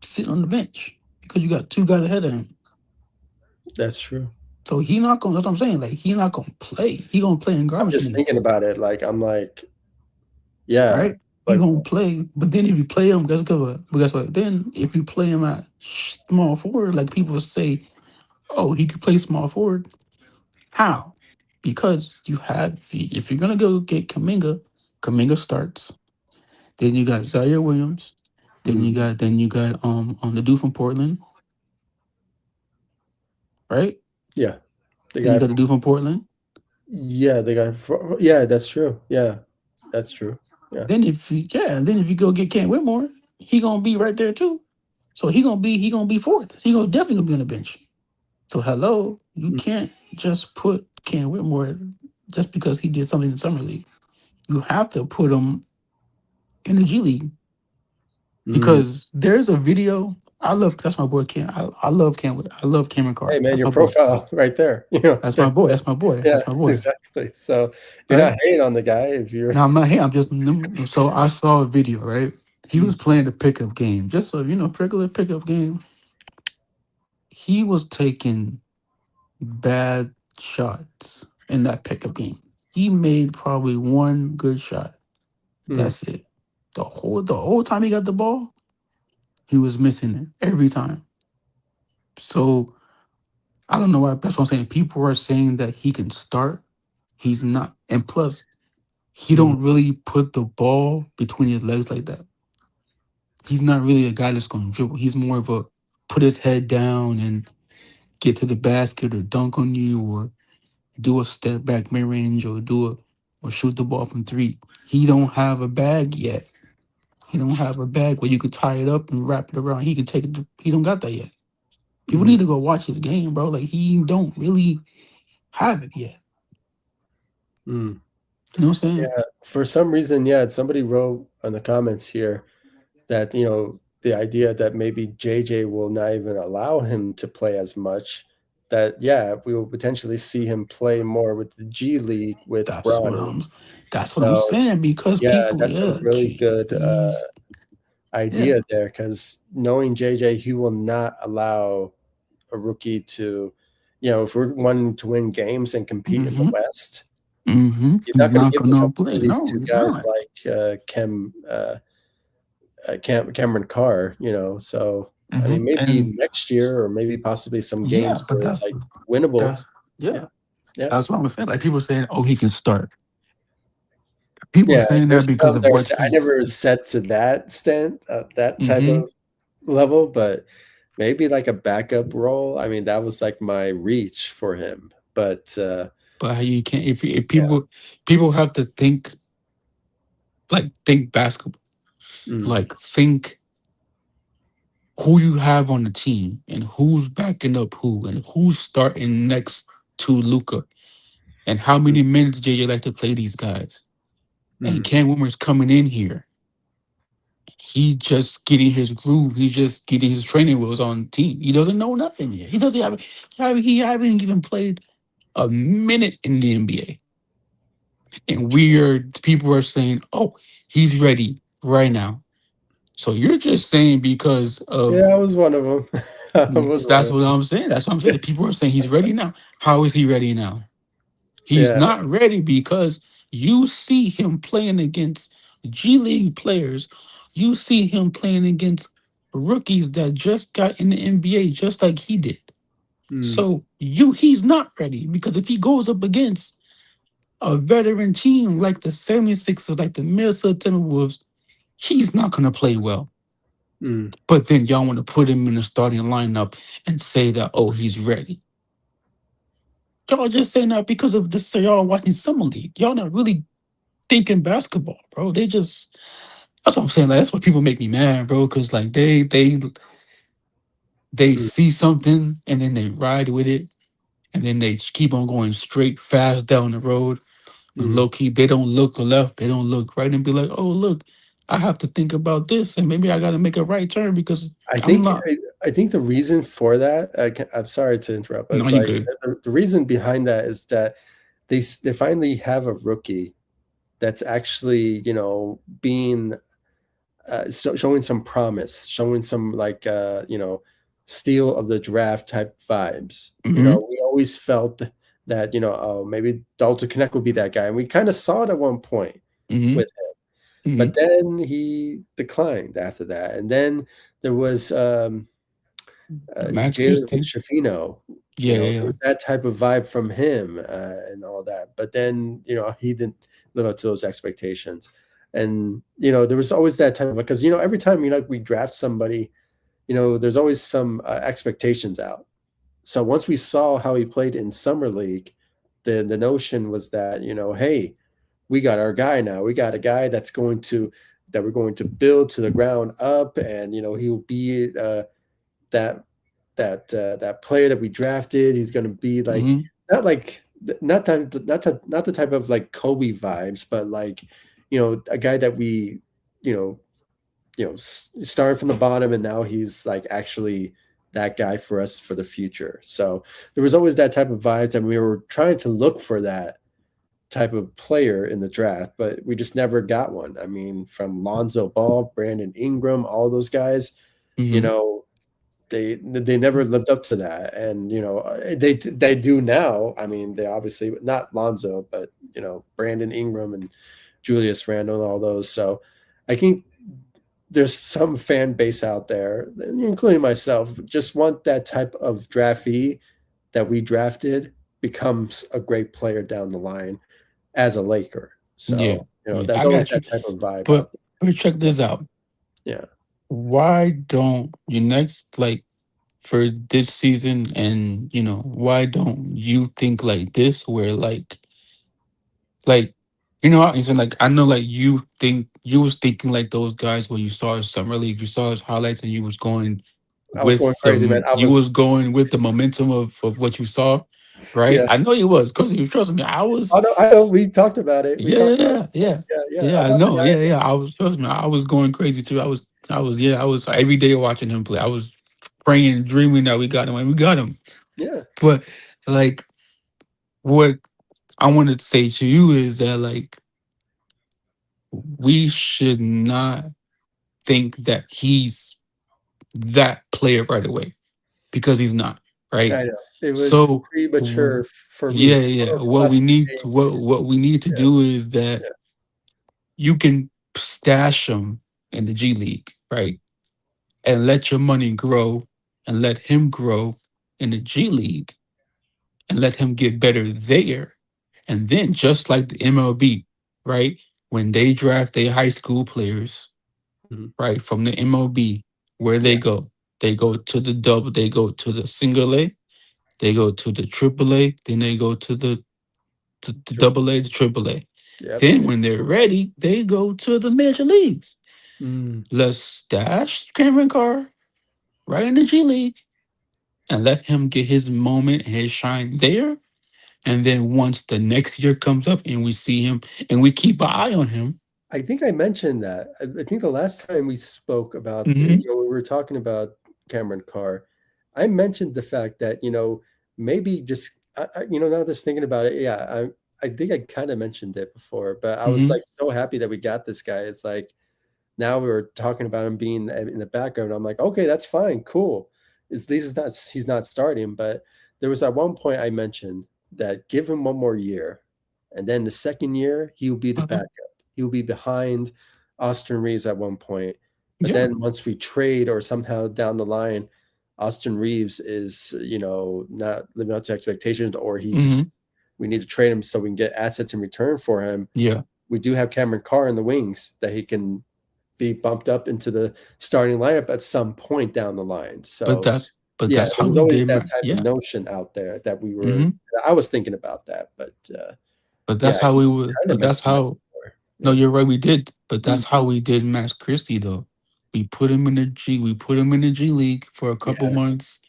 sitting on the bench because you got two guys ahead of him. That's true. So he not gonna. That's what I'm saying. Like he not gonna play. He gonna play in I'm garbage just thinking minutes, about it, like, I'm like, yeah, right? He like, gonna play. But then if you play him, guess what? Then if you play him at small forward, like people say, oh, he could play small forward. How? Because if you're gonna go get Kuminga, Kuminga starts. Then you got Zaire Williams. mm, Then you got on the dude from Portland, right? yeah, the Then you guy got the from dude from Portland. yeah, the guy from yeah, that's true. Yeah, that's true. Yeah. Then if you go get Cam Whitmore, he gonna be right there too. So he gonna be fourth. He gonna definitely gonna be on the bench. So hello, you Mm, can't just put Cam Whitmore just because he did something in summer league. You have to put him in the G League mm. because there's a video. I love that's my boy Cam. I love I love Cameron Hey, Carr. man, That's your my boy. profile right there, That's my boy. That's my boy. yeah, That's my boy. exactly. So, you're Right? not hating on the guy if you're Now I'm not here. I'm just so I saw a video. Right? He Mm, was playing the pickup game, just so regular pickup game. He was taking bad shots in that pickup game. He made probably one good shot. mm, That's it. The whole time he got the ball, he was missing it every time. So I don't know why. That's what I'm saying. People are saying that he can start. He's not, and plus, he mm, don't really put the ball between his legs like that. He's not really a guy that's going to dribble. He's more of a put his head down and get to the basket or dunk on you or do a step back mid range or shoot the ball from three. He don't have a bag yet. He don't have a bag where you could tie it up and wrap it around. He can take it. He don't got that yet. People mm, need to go watch his game, bro. Like he don't really have it yet. mm. You know what I'm saying? Yeah, for some reason, yeah, somebody wrote in the comments here that, the idea that maybe JJ will not even allow him to play as much, that, yeah, we will potentially see him play more with the G League with That's what Bronny. I'm. That's what I'm So, saying because yeah, people, that's a yeah, really good, he's yeah. idea there because knowing JJ, he will not allow a rookie to, if we're wanting to win games and compete in the Mm-hmm. West, Mm-hmm. he's He's not gonna not give those gonna play. opportunities No, to he's guys not. like, Cameron Carr, so, I mean, Mm-hmm. maybe And next year or maybe possibly some yeah, games but where it's, like, winnable. that's Yeah, yeah. yeah. That's what I'm saying. Like people saying, "Oh, he can start." People Yeah, saying that there's because some of that are what I he's. never said to that extent, that type Mm-hmm. of level, but maybe, like, a backup role, I mean, that was, like, my reach for him, but, But you can't if yeah. people have to think basketball, Mm, like think who you have on the team and who's backing up who and who's starting next to Luca and how mm, many minutes JJ like to play these guys. And mm. Cam Wimmer's coming in here. He just getting his groove. He just getting his training wheels on the team. He doesn't know nothing yet. He haven't even played a minute in the NBA. And people are saying, oh, he's ready right now. So you're just saying because Yeah, of I was one of them. I was one that's of what 'em. I'm saying. That's what I'm saying. People are saying he's ready now. How is he ready now? He's Yeah, not ready because you see him playing against G League players. You see him playing against rookies that just got in the NBA just like he did. Mm, So he's not ready because if he goes up against a veteran team like the 76ers, like the Minnesota Timberwolves, he's not gonna play well. mm, But then y'all want to put him in the starting lineup and say that, oh, he's ready. Y'all just saying that because of this. So y'all watching summer league. Y'all not really thinking basketball, bro. They just that's what I'm saying. Like that's what people make me mad, bro. Because like they mm, see something and then they ride with it, and then they keep on going straight fast down the road. When mm. low key they don't look left, they don't look right, and be like, oh look, I have to think about this, and maybe I got to make a right turn because I I'm think not. I think the reason for that, I'm sorry to interrupt, but No, it's you like good. the reason behind that is that they finally have a rookie that's actually being showing some promise, showing some like steal of the draft type vibes. Mm-hmm. We always felt that oh, maybe Dalton Connect would be that guy, and we kind of saw it at one point Mm-hmm. with him, Mm-hmm. but then he declined after that, and then there was Max Jalen Houston. Schifino. Yeah, yeah, There yeah. was that type of vibe from him and all that. But then, he didn't live up to those expectations. And, there was always that type of because, every time we draft somebody, there's always some expectations out. So once we saw how he played in summer league, the notion was that, hey, we got our guy now. We got a guy that we're going to build to the ground up, and he'll be that that player that we drafted. He's going to be like Mm-hmm. not like not the type of like Kobe vibes, but like a guy that we you know started from the bottom, and now he's like actually that guy for us for the future. So there was always that type of vibes, and we were trying to look for that type of player in the draft, but we just never got one. I mean, from Lonzo Ball, Brandon Ingram, all those guys, you Mm-hmm. know, they never lived up to that, and they do now. I mean, they obviously not Lonzo, but Brandon Ingram and Julius Randle and all those. So I think there's some fan base out there, including myself, just want that type of draftee that we drafted becomes a great player down the line as a Laker. Yeah, So yeah. there's I always got you. that type of vibe But out there. check this out. Yeah, Why don't you next like for this season, and why don't you think like this where like you said, like I know like you think you was thinking like those guys when you saw his summer league, you saw his highlights, and I was going crazy, man. you was going with the momentum of what you saw, right? Yeah. I know you was because you trust me. I was. I know. We talked about it. We Yeah, talked yeah, about yeah, it. yeah, Yeah, yeah. yeah. I'm I not know. Yeah, denying yeah. I was. Trust me. I was going crazy too. I was every day watching him play. I was praying, dreaming that we got him, and we got him. it. Yeah. But like, what I wanted to say to you is that like we should not think that he's that player right away because he's not right. I know. It was So premature for yeah, me, yeah. for us to see. What we need to Yeah, do is that yeah. you can stash him in the G League, right? And let your money grow and let him grow in the G League and let him get better there. And then, just like the MLB, right? When they draft their high school players, Mhm. right, from the MLB, where Yeah, they go to the double, they go to the single A, they go to the triple A, then they go to the true. double A, the triple A. Yep. Then, when they're ready, they go to the major leagues. Mm. Let's stash Cameron Carr right in the G League and let him get his moment and his shine there. And then once the next year comes up and we see him and we keep an eye on him. I think I mentioned that. I think the last time we spoke about, Hmm. we were talking about Cameron Carr. I mentioned the fact that, maybe just, now just thinking about it, yeah, I think I kind of mentioned it before, but I was like Hmm. so happy that we got this guy. It's like, now we were talking about him being in the background. I'm like, okay, that's fine, cool. Is this is not he's not starting, but there was at one point I mentioned that give him one more year, and then the second year he'll be the Uh-huh. backup. He'll be behind Austin Reeves at one point, But Yeah. then once we trade or somehow down the line, Austin Reeves is, not living up to expectations, or he's Hmm. just we need to trade him so we can get assets in return for him. Yeah. We do have Cameron Carr in the wings that he can be bumped up into the starting lineup at some point down the line. But So but yeah, that's there how was we always did. that type of Yeah. notion out there that Hmm. I was thinking about that, but But yeah, that's how you we would. kind of But that's mentioned that how. before. No, Yeah. you're right. We did. But that's Mhm. how we did Max Christie though. We put him in the G. We put him in the G League for a couple Yeah. months,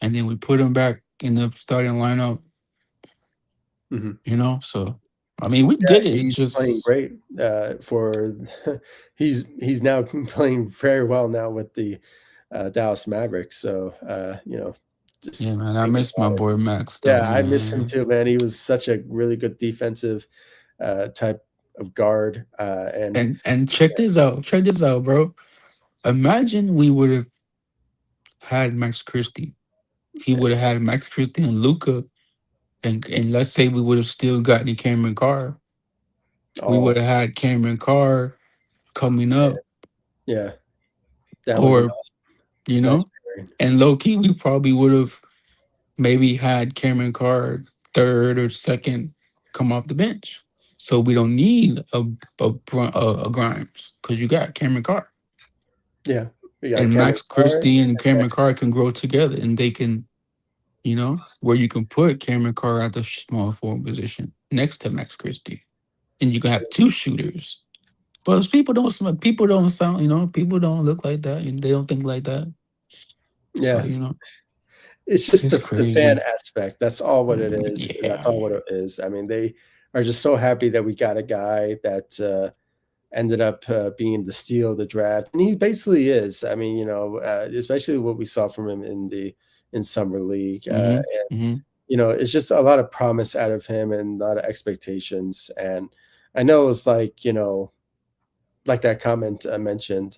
and then we put him back in the starting lineup. Mhm. So I mean, we Yeah, did it. It's he's playing just great, for he's now playing very well now with the, Dallas Mavericks, so, yeah, just man. I thinking miss my about it. boy Max though, Yeah, I miss him man. too, man. He was such a really good defensive, type of guard, and And check this out. Check this out, bro. Imagine we would have had Max Christie. He would have had Max Christie and Luca, and let's say we would have still gotten Cameron Carr. We would oh, have had Cameron Carr coming man, up, yeah, that would have been or awesome. you Nice know, pairing. and low key, we probably would have maybe had Cameron Carr third or second come off the bench. So we don't need a Grimes because you got Cameron Carr Yeah, we got and Cameron Max Carr Christie and and Cameron Max Carr Christie. can grow together and they can, where you can put Cameron Carr at the small forward position next to Max Christie, and you can have True. two shooters. But people don't sound, people don't look like that, and they don't think like that. So Yeah. you know, It's just it's the fan crazy. aspect. That's all what it is. That's Yeah. all what it is. I mean, they are just so happy that we got a guy that, ended up, being the steal of the draft, and he basically is. I mean, especially what we saw from him in summer league, Hmm. and Hmm. it's just a lot of promise out of him and a lot of expectations. And I know it's like that comment I mentioned.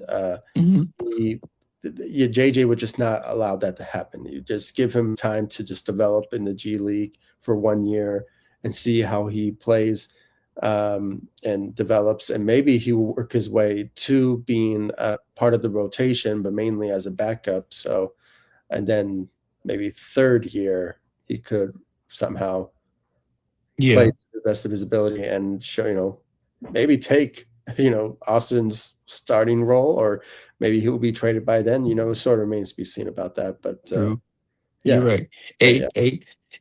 Hmm. He, yeah, JJ would just not allow that to happen. You just give him time to just develop in the G League for 1 year and see how he plays, and develops, and maybe he will work his way to being a part of the rotation, but mainly as a backup. So, and then maybe third year he could somehow play Yeah. to the best of his ability and show, maybe take, Austin's starting role, or maybe he will be traded by then. It sort of remains to be seen about that. But True. You're yeah, right. yeah.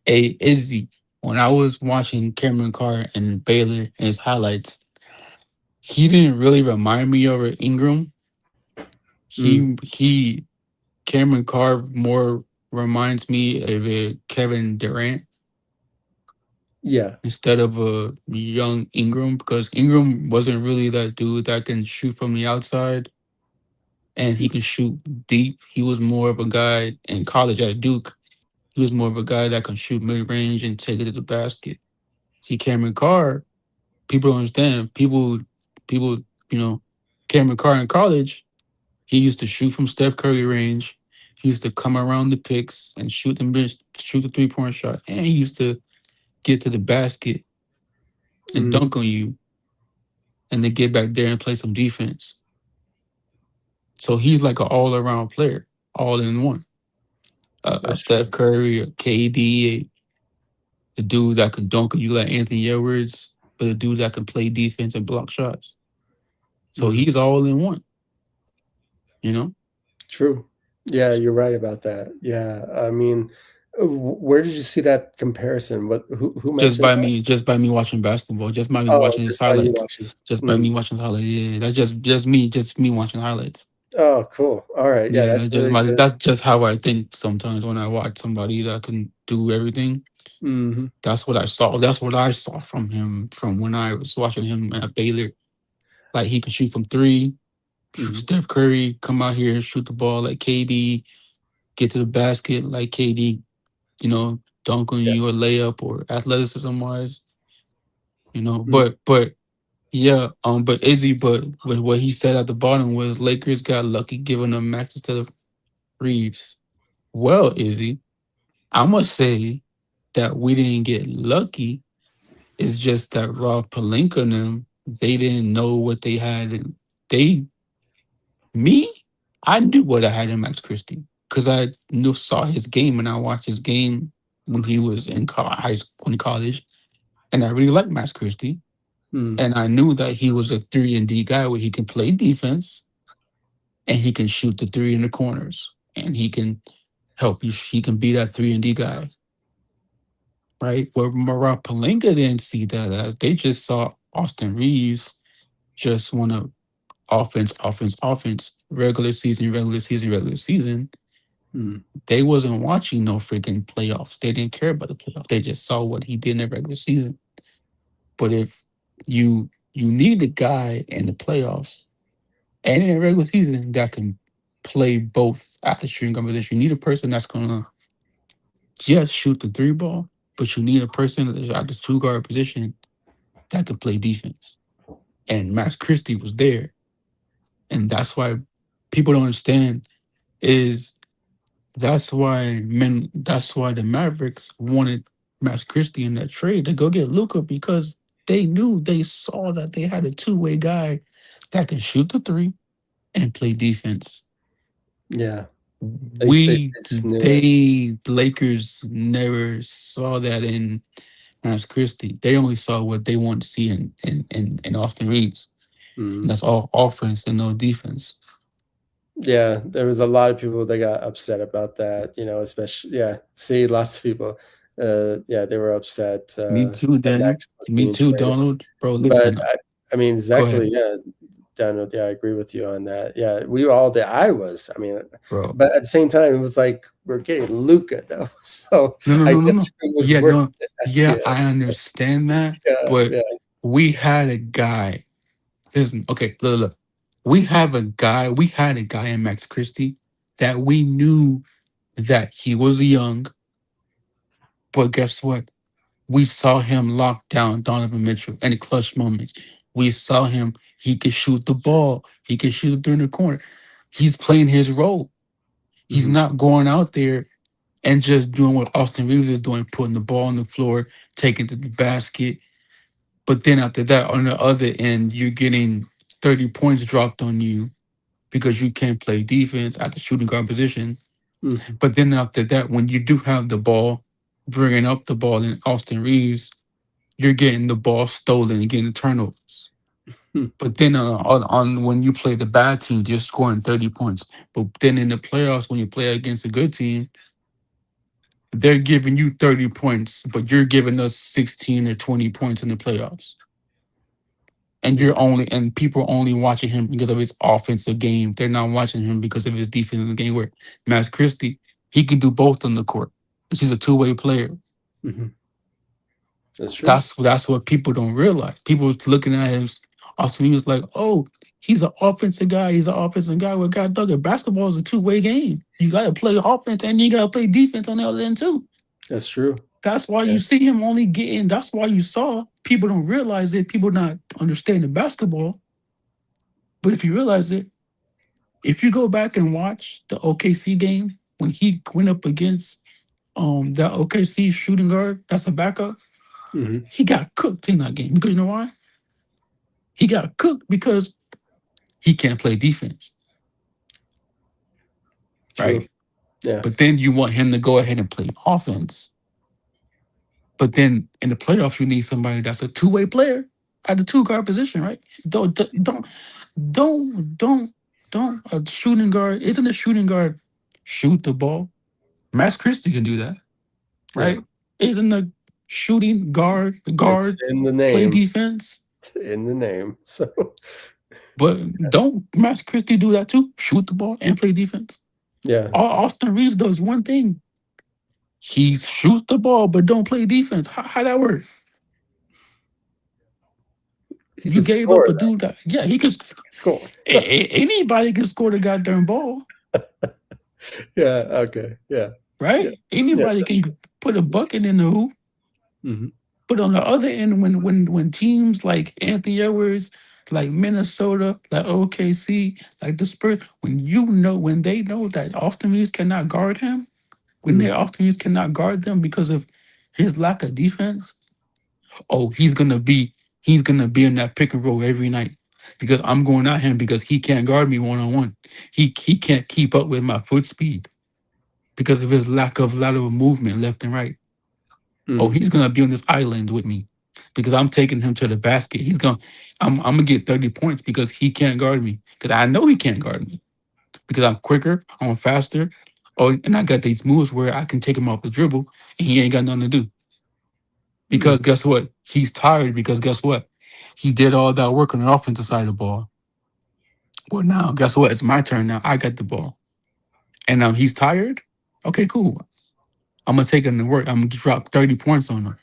Izzy. When I was watching Cameron Carr and Baylor and his highlights, he didn't really remind me of Ingram. Mm, He Cameron Carr more reminds me of a Kevin Durant yeah. instead of a young Ingram because Ingram wasn't really that dude that can shoot from the outside and he can shoot deep. He was more of a guy in college at Duke. He was more of a guy that can shoot mid range and take it to the basket. See, Cameron Carr, people don't understand. People, you know, Cameron Carr in college, he used to shoot from Steph Curry range. He used to come around the picks and shoot the 3-point shot. And he used to get to the basket and Mm, dunk on you and then get back there and play some defense. So he's like an all around player, all in one. A that's Steph true. Curry, a KD, a dude that can dunk on you like Anthony Edwards, but a dude that can play defense and block shots. So Mm, he's all in one, you know? true. Yeah, you're right about that. Yeah, I mean, where did you see that comparison? Who mentioned that? Just by me watching basketball, just by me Oh, watching his just by you highlights, watching. just by Mm. me watching his highlights. Yeah, that's just me watching highlights. Oh, cool. All right. Yeah, Yeah, that's really good. that's just how I think sometimes when I watch somebody that can do everything. Hmm. That's what I saw. That's what I saw from him from when I was watching him at Baylor. Like he could shoot from three. Hmm. Steph Curry come out here shoot the ball like KD, get to the basket like KD, dunk on Yeah. you or layup or athleticism wise. Mm, But yeah, but Izzy, but what he said at the bottom was Lakers got lucky giving them Max instead of Reeves. Well, Izzy, I must say that we didn't get lucky. It's just that Rob Palenka and them, they didn't know what they had. They Me, I knew what I had in Max Christie because I knew saw his game and I watched his game when he was in high school, in college, and I really liked Max Christie. Mm, And I knew that he was a 3 and D guy where he can play defense and he can shoot the three in the corners and he can help you. He can be that 3 and D guy, right? Where Marat Palinka didn't see that as they just saw Austin Reeves just want to offense, offense, offense, regular season, regular season, regular season. mm, They wasn't watching no freaking playoffs. They didn't care about the playoffs. They just saw what he did in the regular season. But if you need a guy in the playoffs and in the regular season that can play both after shooting competition, you need a person that's gonna just shoot the three ball, but you need a person that's at the two guard position that can play defense. And Max Christie was there. And that's why people don't understand is that's why the Mavericks wanted Max Christie in that trade to go get Luca because they saw that they had a two-way guy that can shoot the three and play defense. yeah, We they just knew it. they Lakers never saw that in Max Christie. They only saw what they wanted to see in Austin Reeves. And Mm. that's all offense and no defense. Yeah, there was a lot of people that got upset about that, especially, yeah, see, lots of people, yeah, they were upset Me too, that Daniel. Max was Me being too, traded. Donald. Bro, But listen. I mean, Go exactly, ahead, yeah, Daniel, yeah, I agree with you on that. Yeah, we were all did. I was, I mean, bro. but at the same time, it was like we're getting Luca though, so No, no, I no, no, guess no. it was Yeah, worth no. it at the Yeah, end. I understand that, Yeah, but yeah. we had a guy. Listen, okay, look, look. We had a guy in Max Christie that we knew that he was young, but guess what? We saw him lock down Donovan Mitchell in the clutch moments. We saw him, he could shoot the ball, he could shoot it through the corner. He's playing his role. He's Hmm. not going out there and just doing what Austin Reeves is doing, putting the ball on the floor, taking it to the basket. But then after that, on the other end, you're getting 30 points dropped on you because you can't play defense at the shooting guard position. Hmm. But then after that, when you do have the ball, bringing up the ball in Austin Reeves, you're getting the ball stolen and getting turnovers. But then on when you play the bad teams, you're scoring 30 points. But then in the playoffs, when you play against a good team, they're giving you 30 points, but you're giving us 16 or 20 points in the playoffs. And Yeah. people are only watching him because of his offensive game. They're not watching him because of his defensive game where Max Christie, he can do both on the court. He's a two-way player. Hmm. That's true. That's what people don't realize. People looking at him, Austin, he was like, oh, he's an offensive guy. He's an offensive guy. Well, God dog it. Basketball is a two-way game. You gotta play offense and you gotta play defense on the other end too. That's true. That's why Yeah. you see him only getting. That's why you saw people don't realize it. People not understanding basketball. But if you realize it, if you go back and watch the OKC game when he went up against that OKC shooting guard, that's a backup. Hmm. He got cooked in that game because you know why? He got cooked because he can't play defense, True. right? Yeah. But then you want him to go ahead and play offense. But then in the playoffs, you need somebody that's a two-way player at the two guard position, right? Don't don't don't a shooting guard isn't a shooting guard shoot the ball. Max Christie can do that, Yeah. right? Isn't a shooting guard the It's guard in the play name. defense? It's in the name. So But don't Max Christie do that too? Shoot the ball and play defense. yeah, Austin Reeves does one thing. He shoots the ball but don't play defense. How that work? he You could gave up score a that. dude that yeah he could Score. anybody can score the goddamn ball, Yeah. Okay. Yeah. Yeah. right? Yes, Anybody that's can true. put a bucket in the hoop. Hmm. But on the other end, when teams like Anthony Edwards, like Minnesota, like OKC, like the Spurs, when they know that Austin Reeves cannot guard him, when Hmm. they Austin Reeves cannot guard them because of his lack of defense, oh he's gonna be in that pick and roll every night. because I'm going at him because he can't guard me one on one. He can't keep up with my foot speed because of his lack of lateral movement left and right. Oh, Mm, he's gonna be on this island with me because I'm taking him to the basket. I'm gonna get 30 points because he can't guard me because I know he can't guard me because I'm quicker, I'm faster. Oh, and I got these moves where I can take him off the dribble and he ain't got nothing to do. Because mm, guess what? He's tired because guess what? He did all that work on the offensive side of the ball. Well, now guess what? It's my turn now. I got the ball, and now he's tired. Okay, cool. I'm gonna take him to work. I'm gonna drop 30 points on him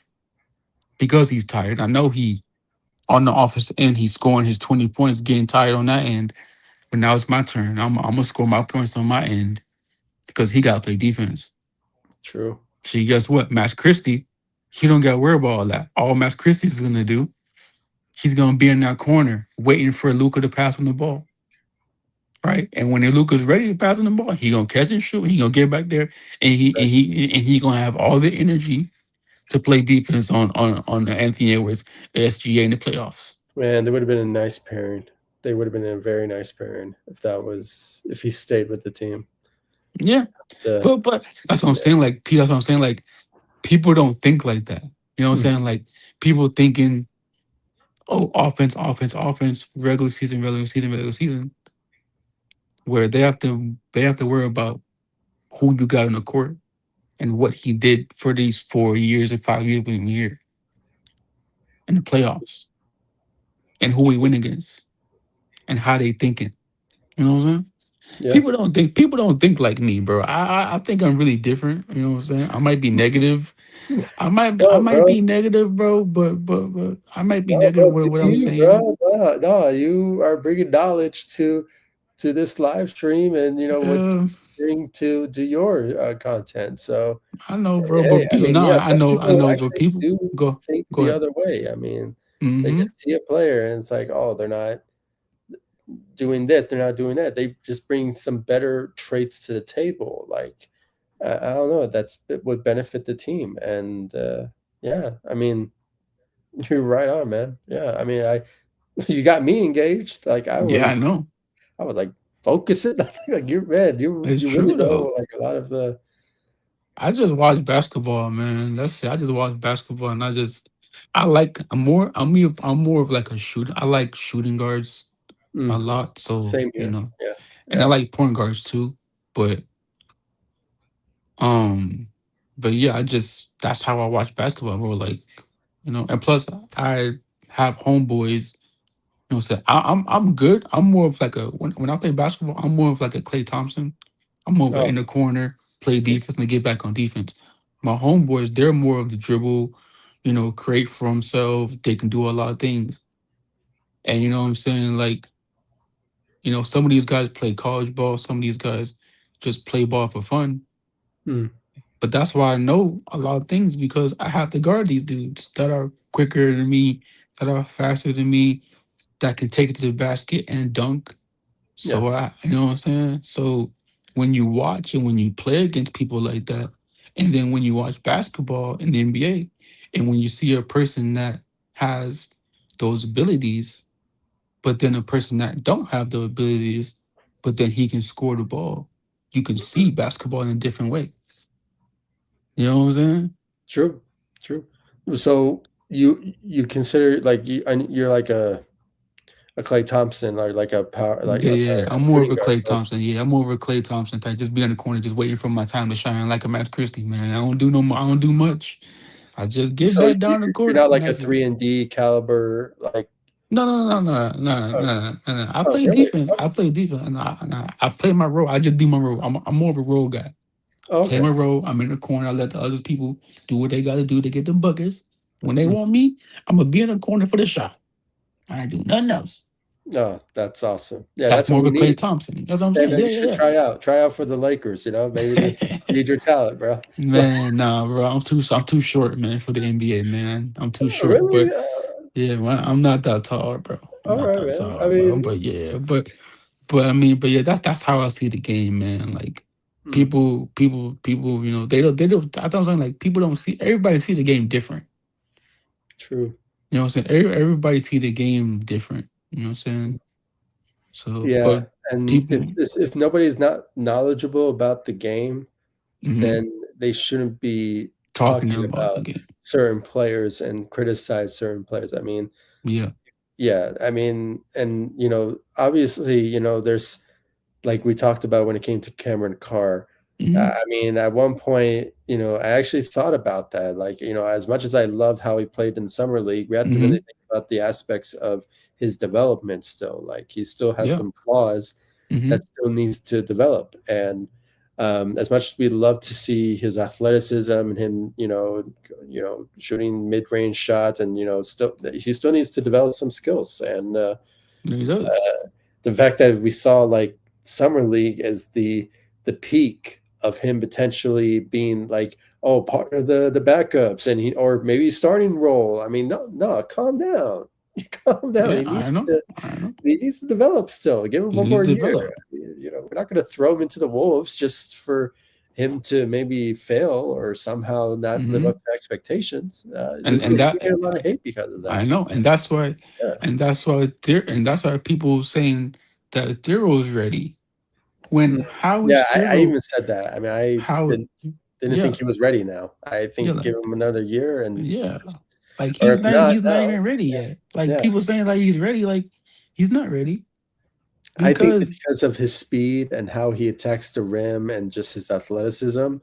because he's tired. I know he on the offensive end he's scoring his 20 points, getting tired on that end. But now it's my turn. I'm gonna score my points on my end because he gotta play defense. true. See, guess what? Max Christie, he don't got to worry about all that. All Max Christie's gonna do, he's gonna be in that corner waiting for Luca to pass on the ball. Right. And when Luca's ready to pass on the ball, he gonna catch and shoot. He gonna get back there and he gonna have all the energy to play defense on Anthony Edwards SGA in the playoffs. Man, they would have been a nice pairing. They would have been a very nice pairing if he stayed with the team. Yeah. Uh, But that's what I'm saying. Like Pete, that's what I'm saying. Like people don't think like that. You know what I'm mm, saying? Like people thinking, oh, offense, offense, offense, regular season, regular season, where they have to worry about who you got on the court and what he did for these 4 years or 5 years being here in the playoffs and who we win against and how they thinking. You know what I'm saying? yeah. People don't think like me, bro. I think I'm really different. You know what I'm saying? I might be negative. I No, might bro. be negative, bro. But I might be No, negative bro. with Do what I'm you, saying. bro? No, no, you are bringing knowledge to this live stream, and you know what you Uh, bring to your content. So, I know, bro. hey, But I people, mean, no, yeah, I most know, I people know. But actually people, do think go the ahead. other way. I mean, they Hmm. just see a player and it's like, oh, they're not doing this, they're not doing that. They just bring some better traits to the table. Like, I don't know, it would benefit the team. And yeah, I mean, you're right on, man. Yeah, I mean, you got me engaged. Like Yeah, I know. I was like, focus it. Like you're man, It's you really true know though. like a lot of I just watch basketball, man. That's it. I just watch basketball, and I like. I'm more of like a shooter. I like shooting guards a mm, lot. So same here. Yeah, and I yeah. like point guards too. But um, but yeah, that's how I watch basketball. Bro. Like and plus I have homeboys. So I'm good. I'm more of like when I play basketball, I'm more of like a Clay Thompson. I'm more of a Oh, in the corner, play yeah. defense, and get back on defense. My homeboys, they're more of the dribble, create for himself. They can do a lot of things. And you know what I'm saying? Like, some of these guys play college ball, some of these guys just play ball for fun. Mm, But that's why I know a lot of things because I have to guard these dudes that are quicker than me, that are faster than me, that can take it to the basket and dunk. yeah, You know what I'm saying? So when you watch and when you play against people like that, and then when you watch basketball in the NBA, and when you see a person that has those abilities, but then a person that don't have the abilities, but then he can score the ball, you can see basketball in a different way. You know what I'm saying? true, true. So you consider like you're like a Clay Thompson or like a power like Yeah, yeah, sorry, yeah. I'm a more of shooting a guard. Clay So Thompson. Yeah, I'm more of a Clay Thompson type. Just be in the corner, just waiting for my time to shine, like a Max Christie, man. I don't do no more. I don't do much. I just get so back down the you're court, not and like a that's it. 3 and D caliber like No, no, no, no, no, no, oh, no, no, no. I oh play really? defense. Oh, I play defense, and I play my role. I just do my role. I'm more of a role guy. oh, Play my okay. role. I'm in the corner. I let the other people do what they got to do to get the buckets. When they Mm. want me, I'm gonna be in the corner for the shot. I ain't do nothing else. Oh, that's awesome. Yeah, That's that's what more of we a Clay need. Thompson. That's what I'm Hey saying. man, Yeah, you should yeah, try out for the Lakers, you know? Maybe they yeah. need your talent, bro. Man, nah, bro. I'm too short, man, for the NBA, man. I'm too short. Really? But yeah, man, I'm not that tall, bro. I'm All not right, that man. I tall, bro. mean, But yeah, but I mean, but yeah, that's how I see the game, man. Like hmm, people, they don't. I thought saying like people don't see. Everybody see the game different. true. You know what I'm saying? Everybody see the game different. You know what I'm saying? So, Yeah, but and people if nobody's not knowledgeable about the game, mhm, then they shouldn't be talking talking about the about game. certain players and criticize certain players. I mean, Yeah. yeah, I mean, and obviously, there's like we talked about when it came to Cameron Carr. Hmm. I mean, at one point, I actually thought about that. Like, as much as I loved how he played in summer league, we have to really Hmm. think about the aspects of his development still. Like, he still has Yeah. some flaws that Hmm. still needs to develop. And as much as we love to see his athleticism and him, shooting mid-range shots, and still he still needs to develop some skills. And He does. the fact that we saw like summer league as the peak of him potentially being like, oh, part of the backups, and he, or maybe starting role. I mean, no, calm down. Calm down. Yeah, He I needs know. to I know. he needs to develop still. Give him He one needs more to year. develop. We're not going to throw him into the wolves just for him to maybe fail or somehow not live up Hmm. to expectations. And He's that gonna get a lot of hate because of I that. know, So, and that's why, yeah. that's why people saying that Thero's ready. Mm. When how Yeah, is I Thero? even said that. I mean, I How? didn't think Yeah, he was ready now. I yeah, think give him another year and yeah. just, Like or if not he's not now, even ready yet. Like yeah. people saying like he's ready, like he's not ready I think that because because of his speed and how he attacks the rim and just his athleticism,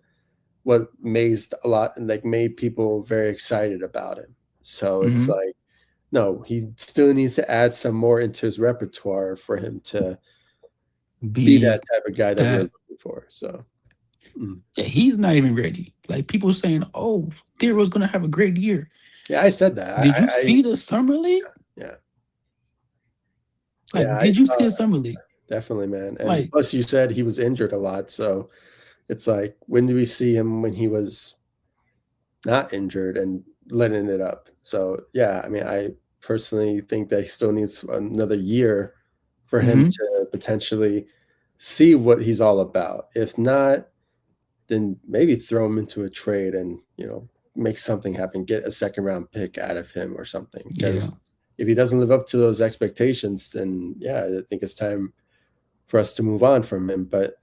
what mazed a lot and like made people very excited about him. So it's mhm, like, no, he still needs to add some more into his repertoire for him to be be that type of guy that we're that. looking for. So, mm. Yeah, he's not even ready. Like people saying, "Oh, Thero's gonna have a great year." Yeah, I said that. Did you see the summer league? Yeah, Like, yeah, I did you saw see the summer league? definitely, man. And Like, plus, you said he was injured a lot, so it's like, when do we see him when he was not injured and letting it up? So yeah, I mean, I personally think that he still needs another year for him hmm, to potentially see what he's all about. If not, then maybe throw him into a trade and make something happen, get a second round pick out of him or something. yeah, Because if he doesn't live up to those expectations, then yeah, I think it's time for us to move on from him. But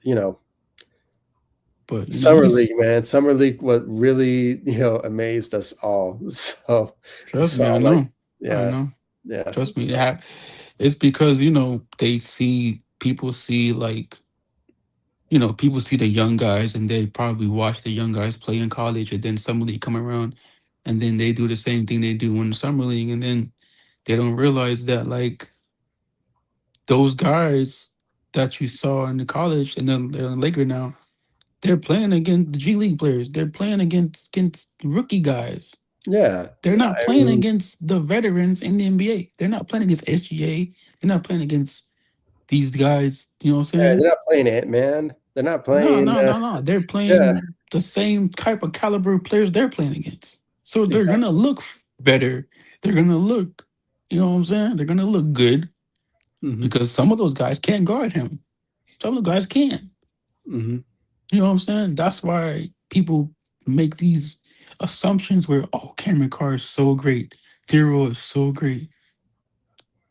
but summer he's league, man, summer league, what really amazed us all. So we trust saw me, I like, know, I yeah, know. yeah, Trust me, so it's because they see people see like people see the young guys and they probably watch the young guys play in college and then summer league come around and then they do the same thing they do in the summer league and then they don't realize that like those guys that you saw in the college and then they're in Laker now, they're playing against the G League players. They're playing against rookie guys. yeah. They're not I playing mean, against the veterans in the NBA. They're not playing against SGA. They're not playing against these guys. You know what I'm saying? they're not playing Ant Man. They're not No, playing. no, no, no. They're Yeah, playing the same type of caliber of players they're playing against. So they're gonna exactly. look better. They're gonna look, you know what I'm saying? They're gonna look good Hmm. because some of those guys can't guard him. Some of the guys can. Hmm. You know what I'm saying? That's why people make these assumptions where, oh, Cameron Carr is so great. Thero is so great.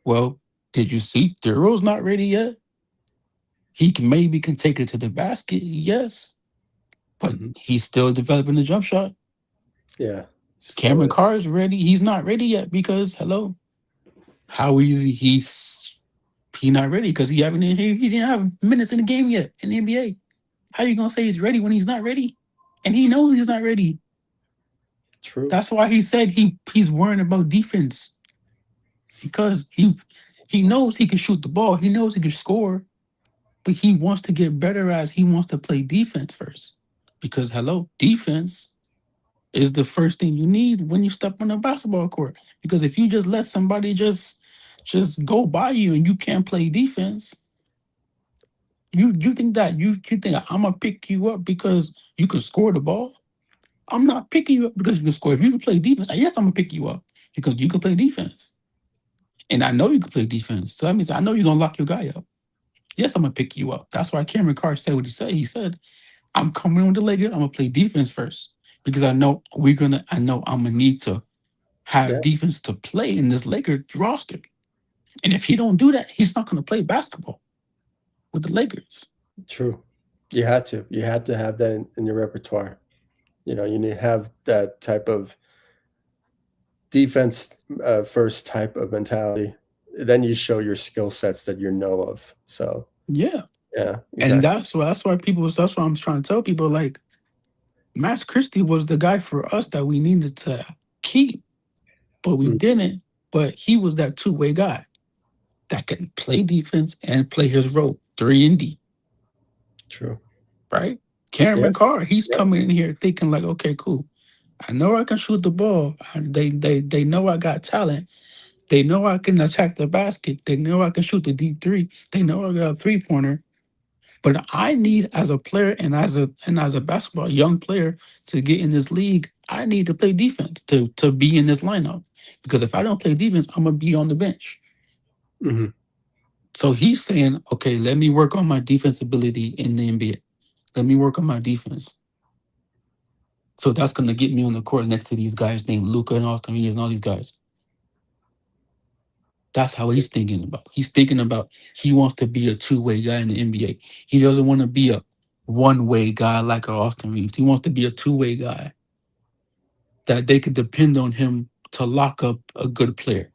Well, did you see Thero's not ready yet? He can maybe can take it to the basket, yes, but Hmm. he's still developing the jump shot. Yeah, still Cameron is. Carr is ready. He's not ready yet because hello, how easy he not ready because he didn't have minutes in the game yet in the NBA. How you gonna say he's ready when he's not ready? And he knows he's not ready. True. That's why he said he's worrying about defense because he knows he can shoot the ball. He knows he can score, but he wants to get better as he wants to play defense first. Because hello, defense is the first thing you need when you step on a basketball court. Because if you just let somebody just go by you and you can't play defense, you think that you think I'm gonna pick you up because you can score the ball? I'm not picking you up because you can score. If you can play defense, yes, I'm gonna pick you up because you can play defense. And I know you can play defense. So that means I know you're gonna lock your guy up. Yes, I'm gonna pick you up. That's why Cameron Carr said what he said. He said, I'm coming on the leg. I'm gonna play defense first. Because I know I'm gonna need to have Yeah. defense to play in this Lakers roster. And if he don't do that, he's not going to play basketball with the Lakers. True. You had to have that in your repertoire. You know, you need to have that type of defense first type of mentality. Then you show your skill sets that you know of. So Yeah. yeah, And exactly. that's why I'm trying to tell people like Max Christie was the guy for us that we needed to keep, but we Mm, didn't. But he was that two-way guy that can play defense and play his role, 3 and D, true. right? Yeah. Cameron Carr, he's Yep. coming in here thinking like, okay, cool. I know I can shoot the ball. They know I got talent. They know I can attack the basket. They know I can shoot the deep three. They know I got a 3 pointer. But I need as a player and as a basketball young player to get in this league, I need to play defense to be in this lineup. Because if I don't play defense, I'm gonna be on the bench. Hmm. So he's saying, okay, let me work on my defense ability in the NBA. Let me work on my defense. So that's gonna get me on the court next to these guys named Luca and Austin Reeves and all these guys. That's how he's thinking about. He's thinking about he wants to be a two-way guy in the NBA. He doesn't want to be a one-way guy like a Austin Reeves. He wants to be a two-way guy that they can depend on him to lock up a good player.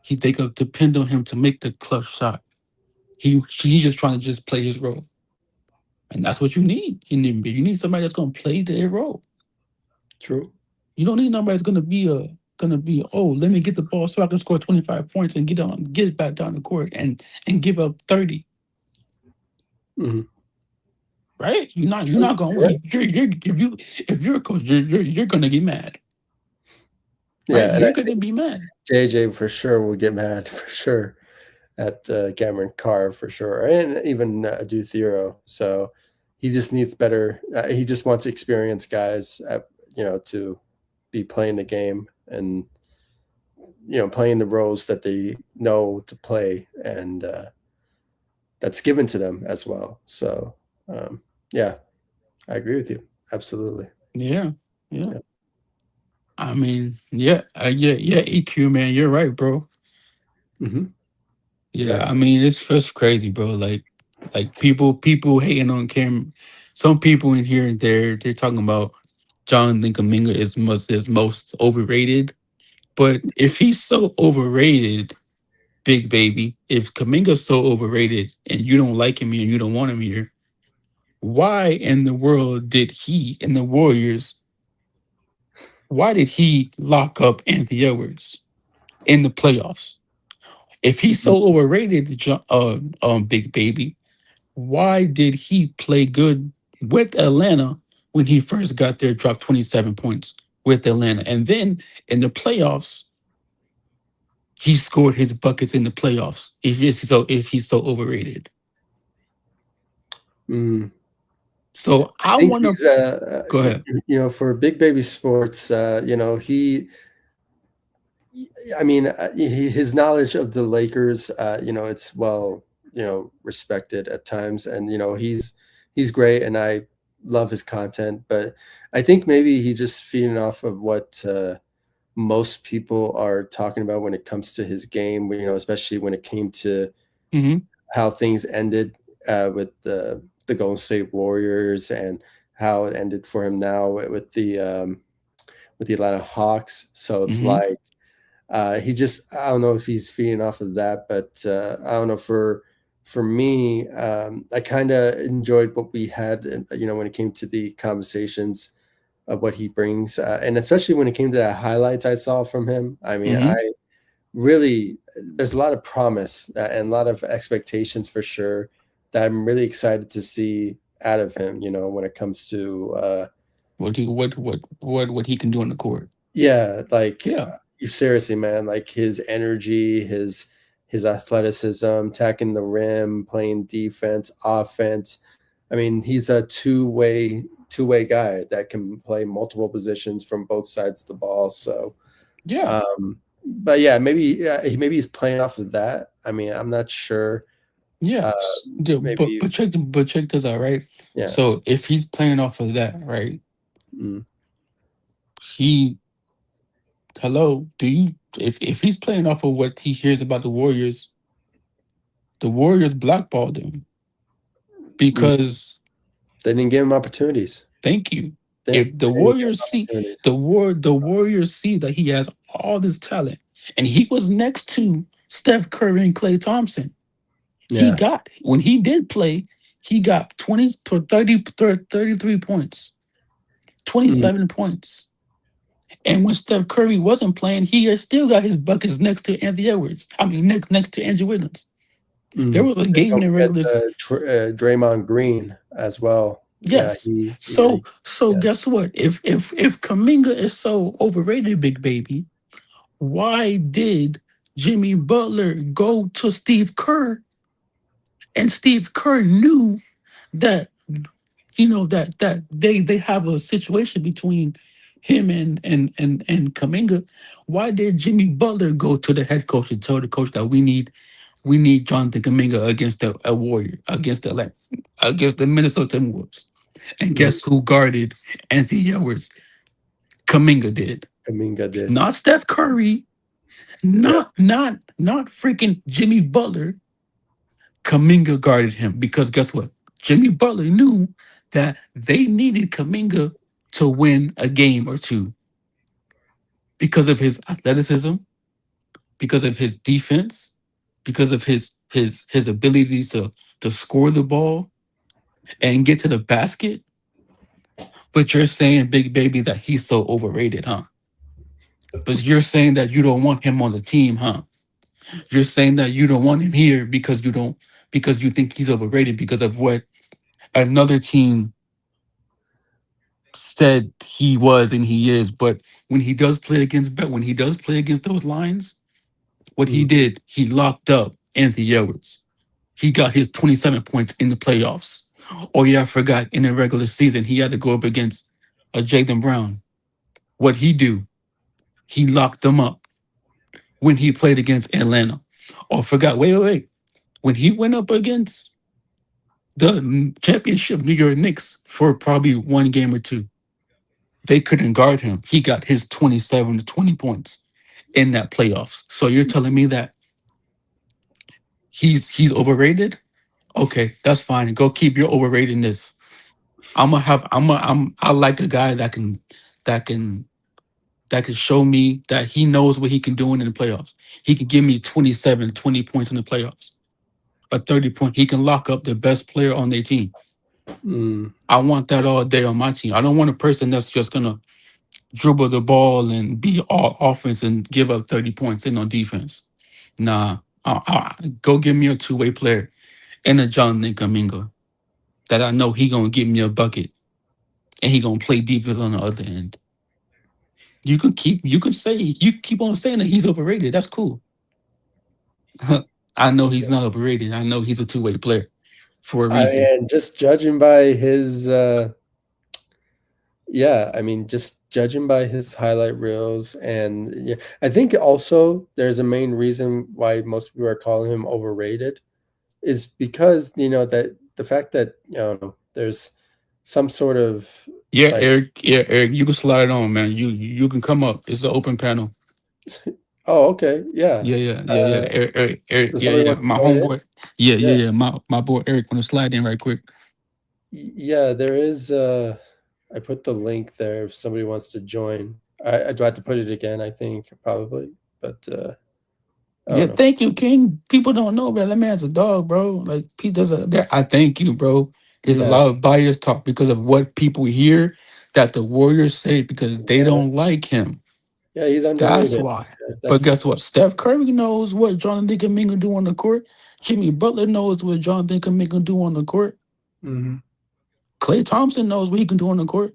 They could depend on him to make the clutch shot. He's just trying to just play his role, and that's what you need in the NBA. You need somebody that's going to play their role. True. You don't need nobody that's going to be oh, let me get the ball so I can score 25 points and get back down the court and give up 30. Hmm. Right? You're True. not You're right. going. If you're a coach, you're going to get mad. Right? Yeah, and You're going to be mad. JJ for sure will get mad for sure at Cameron Carr for sure, and even Duthero. So he just needs better. He just wants experienced guys, to be playing the game and playing the roles that they know to play, and that's given to them as well. So um, yeah, I agree with you absolutely. Yeah. Yeah. Yeah. I mean, yeah, yeah, EQ, man, you're right, bro. Hmm. Yeah, I Exactly. mean, it's just crazy, bro. Like people hating on Cam. Some people in here and there, they're talking about Jonathan Kuminga is most overrated. But if he's so overrated, big baby, if Kuminga's so overrated and you don't like him here and you don't want him here, why in the world did he and the Warriors? Why did he lock up Anthony Edwards in the playoffs? If he's Mhm. so overrated, Big Baby, why did he play good with Atlanta when he first got there? Dropped 27 points with Atlanta, and then in the playoffs, he scored his buckets in the playoffs. If he's so overrated, Mm. so I I think want to he's go ahead. for Big Baby Sports, I mean, his knowledge of the Lakers, it's well, respected at times, and he's great, and I love his content. But I think maybe he's just feeding off of what most people are talking about when it comes to his game. Especially when it came to Hmm. how things ended with the Golden State Warriors and how it ended for him now with the Atlanta Hawks. So it's Hmm. like he just I don't know if he's feeding off of that, but I don't know for me, I kind of enjoyed what we had, when it came to the conversations of what he brings, and especially when it came to the highlights I saw from him. I mean, I Hmm. really there's a lot of promise and a lot of expectations for sure that I'm really excited to see out of him. When it comes to What he can do on the court? yeah, like Yeah, you seriously, man, like his energy, his athleticism, attacking the rim, playing defense, offense. I mean, he's a two-way guy that can play multiple positions from both sides of the ball. So, yeah, but yeah, maybe he's playing off of that. I mean, I'm not sure. yeah. Uh, Yeah, but maybe check this out, right? yeah. So if he's playing off of that, right? Mm, He Hello, do you if he's playing off of what he hears about the Warriors blackballed him Mm. because They didn't give him opportunities. thank you. They, If the they didn't give him Warriors see opportunities. the Warriors see that he has all this talent, and he was next to Steph Curry and Klay Thompson. He Yeah. got when he did play, he got 20 to 33 points, Mm, 27 points. And when Steph Curry wasn't playing, he had still got his buckets next to Anthony Edwards. I mean, next to Andrew Wiggins. There mm. was a And game in don't the forget regular. Draymond Green as well. Yeah, Yes. So yeah. guess what? If Kaminga is so overrated, big baby, why did Jimmy Butler go to Steve Kerr, and Steve Kerr knew that that they have a situation between him and Kaminga. Why did Jimmy Butler go to the head coach and tell the coach that we need Jonathan Kaminga against a Warrior against the Minnesota Timberwolves? And Mm. guess who guarded Anthony Edwards? Kaminga did. Kuminga did. Not Steph Curry, Yeah. not freaking Jimmy Butler. Kaminga guarded him because guess what? Jimmy Butler knew that they needed Kaminga to win a game or two because of his athleticism, because of his defense, because of his ability to score the ball and get to the basket. But you're saying, big baby, that he's so overrated, huh? But you're saying that you don't want him on the team, huh? You're saying that you don't want him here because you think he's overrated because of what another team said he was and he is. But when he does play against those lines, what he Mm, did, he locked up Anthony Edwards. He got his 27 points in the playoffs. Oh yeah, I forgot. In the regular season, he had to go up against Jalen Brown. What he do? He locked them up when he played against Atlanta. Oh, I forgot. Wait. When he went up against the championship New York Knicks for probably one game or two, they couldn't guard him. He got his 27 to 20 points in that playoffs. So you're telling me that he's overrated? Okay, that's fine. Go keep your overratedness. I like a guy that can that can show me that he knows what he can do in the playoffs. He can give me 27, 20 points in the playoffs. A 30 point. He can lock up the best player on their team. mm, I want that all day on my team. I don't want a person that's just gonna dribble the ball and be all offense and give up 30 points and no defense. Nah, go give me a two-way player and a Jonathan Kaminga that I know he gonna give me a bucket and he gonna play defense on the other end. You keep on saying that he's overrated. That's cool. I know he's okay. not overrated. I know he's a two-way player for a I reason. and just judging by his yeah, I mean, just judging by his highlight reels, and yeah, I think also there's a main reason why most people are calling him overrated is because that the fact that there's some sort of Yeah, like Eric. Yeah, Eric. You can slide on, man. You can come up. It's an open panel. oh, okay, yeah. Yeah. Eric, So yeah, somebody yeah. wants to My join in. homeboy. Yeah, Yeah. My boy Eric want to slide in right quick. yeah. There is. I put the link there if somebody wants to join. I do have to put it again. I think probably, but I Yeah, don't know. thank you, King. People don't know, man. That man's a dog, bro. Like, Pete does a. There, I thank you, bro. There's a Yeah, lot of bias talk because of what people hear that the Warriors say because they yeah, don't like him. yeah. He's That's underrated. why. Yeah, But that's guess what? Steph Curry knows what Jonathan Kuminga do on the court. Jimmy Butler knows what Jonathan Kuminga do on the court. mhm. Klay Thompson knows what he can do on the court.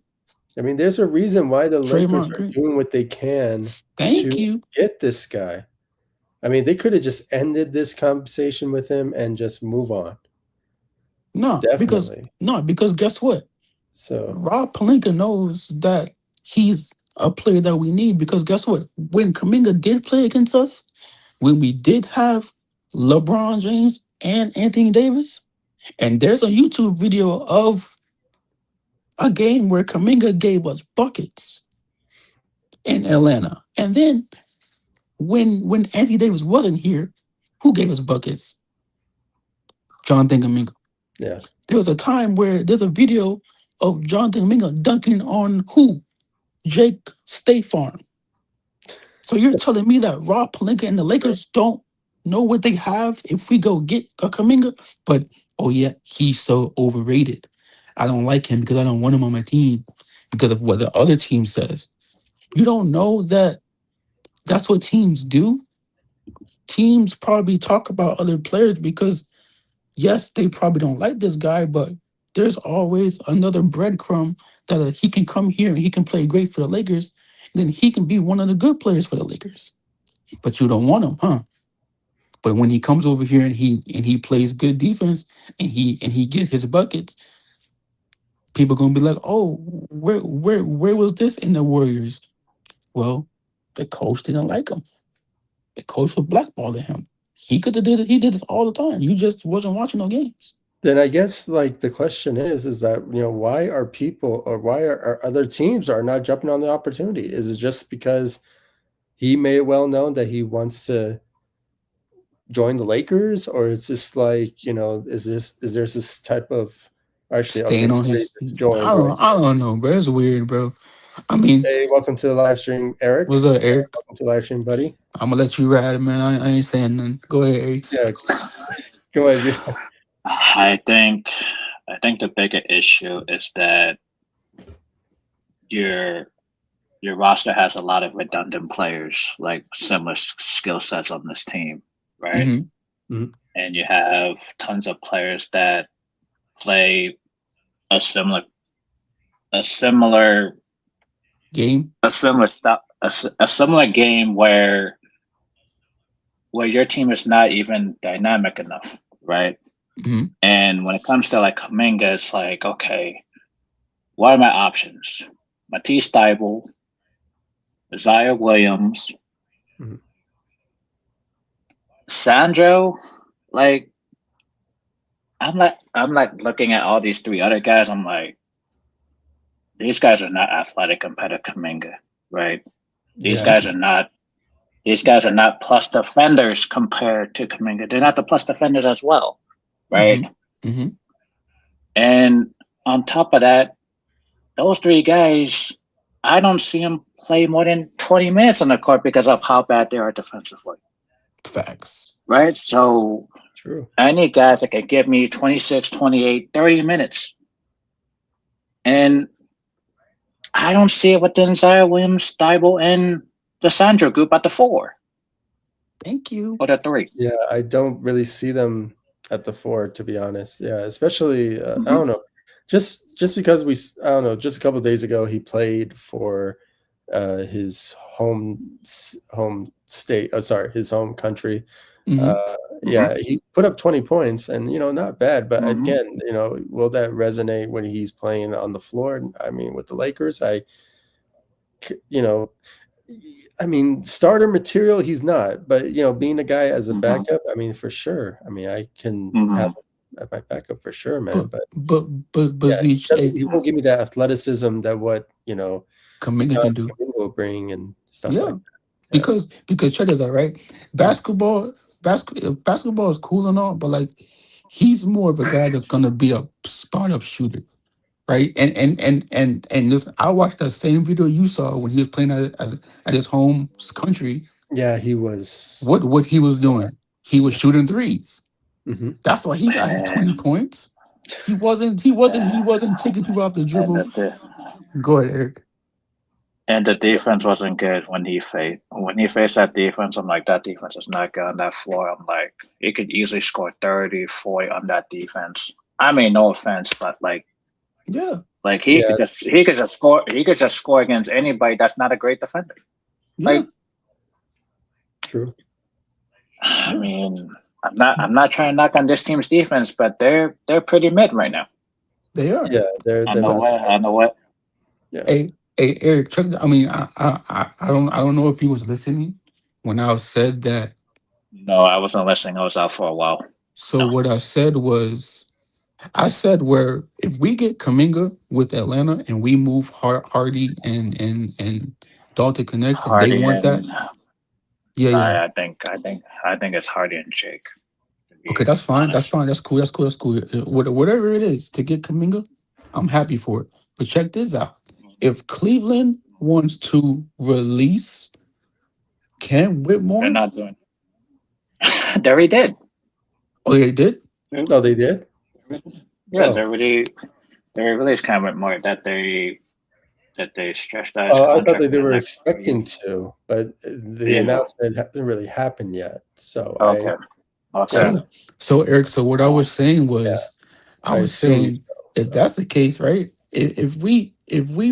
I mean, there's a reason why the Lakers Draymond are Green. doing what they can Thank to you. get this guy. I mean, they could have just ended this conversation with him and just move on. No, because Definitely. no, because guess what? So, Rob Palinka knows that he's a player that we need because guess what? When Kaminga did play against us, when we did have LeBron James and Anthony Davis, and there's a YouTube video of a game where Kaminga gave us buckets. in Atlanta. And then when Anthony Davis wasn't here, who gave us buckets? Jonathan Kuminga. Yeah. There was a time where there's a video of Jonathan Kuminga dunking on who? Jake State Farm. So you're telling me that Rob Pelinka and the Lakers don't know what they have if we go get a Kuminga? But oh yeah, he's so overrated. I don't like him because I don't want him on my team because of what the other team says. You don't know that that's what teams do. Teams probably talk about other players because yes, they probably don't like this guy, but there's always another breadcrumb that he can come here and he can play great for the Lakers, and then he can be one of the good players for the Lakers. But you don't want him, huh? But when he comes over here and he plays good defense and he get his buckets, people gonna be like, oh, where was this in the Warriors? Well, the coach didn't like him. The coach was blackballing him. He could have did it. He did this all the time. You just wasn't watching no games. Then I guess like the question is that why are people or why are other teams are not jumping on the opportunity? Is it just because he made it well known that he wants to join the Lakers, or it's just like is there this type of actually okay Staying on somebody his, just joined right? I don't know, bro. It's weird, bro. I mean, Hey, welcome to the live stream, Eric. what's up, Eric? Welcome to the live stream, buddy. I'm gonna let you ride it, man. I ain't saying nothing. Go ahead, Eric. Yeah, go ahead. I think I think the bigger issue is that your your roster has a lot of redundant players, like similar skill sets on this team, right? Mm-hmm. Mhm. And you have tons of players that play a similar a similar Game. a similar stop a similar game where your team is not even dynamic enough, right? Mm-hmm. And when it comes to like Kuminga, it's like, okay, what are my options? Matisse Thybulle, Isaiah Williams, Mhm. Sandro. Like, I'm like looking at all these three other guys. I'm like, these guys are not athletic compared to Kuminga, right? These Yeah, guys are not. These guys are not plus defenders compared to Kuminga. They're not the plus defenders as well, right? Mm-hmm. Mm-hmm. And on top of that, those three guys, I don't see them play more than 20 minutes on the court because of how bad they are defensively, Facts. right? So true. I need guys that can give me 26, 28, 30 minutes. And I don't see it within Zaire Williams, Thibault, and the Sandro group at the four Thank you. or the three. Yeah, I don't really see them at the four, to be honest. Yeah, especially I Mm-hmm. don't know, just because I don't know, just a couple of days ago he played for his home state. Oh, sorry, his home country. Mm-hmm. Yeah, he put up 20 points, and not bad. But Mm-hmm. again, will that resonate when he's playing on the floor? I mean, with the Lakers, you know, I mean, starter material, he's not, but being a guy as a Mm-hmm. backup, I mean, for sure. I mean, I can have Mm-hmm. him at my backup for sure, man. But But but but yeah, Zeech, hey, he won't give me that athleticism that what Kuminga can do. Kuminga will bring and stuff Yeah, like that. because check this out, right? Mhm. Basketball is cool and all, but like he's more of a guy that's gonna be a spot up shooter, right? And listen, I watched that same video you saw when he was playing at his home country. Yeah, he was. What he was doing? He was shooting threes. Mhm. That's why he got his 20 And, points. He wasn't taking people off the and dribble. the Go ahead, Eric. and the defense wasn't good when he faced that defense. I'm like, that defense is not good on that floor. I'm like, he could easily score 30, 40 on that defense. I mean, no offense, but Yeah, like Yeah, he could just score against anybody that's not a great defender. yeah, Like, true. I yeah. mean, I'm not trying to knock on this team's defense, but they're pretty mid right now. They are. Yeah, they're not. I know what. Yeah. Hey, Eric. Check. I mean, I don't know if he was listening when I said that. No, I wasn't listening. I was out for a while. So No. what I said was, I said where if we get Kaminga with Atlanta and we move Hardy and Dalton Connect, and they Hardy want that. and Yeah, yeah. I think it's Hardy and Jake. To Okay, be that's fine. That's honest, fine. That's cool. That's cool. That's cool. Whatever it is to get Kuminga, I'm happy for it. But check this out. If Cleveland wants to release Cam they're Whitmore, not doing. They already did. oh, they did? Oh, they did. Yeah, Oh, they released Cameron Moore that they stretched out his I thought contract that for they the were next 3 years. expecting to, but the Yeah. announcement hasn't really happened yet. So Okay. Okay. yeah, So Eric, so what I was saying yeah, was, I I was assumed saying so. if So that's the case, right? If we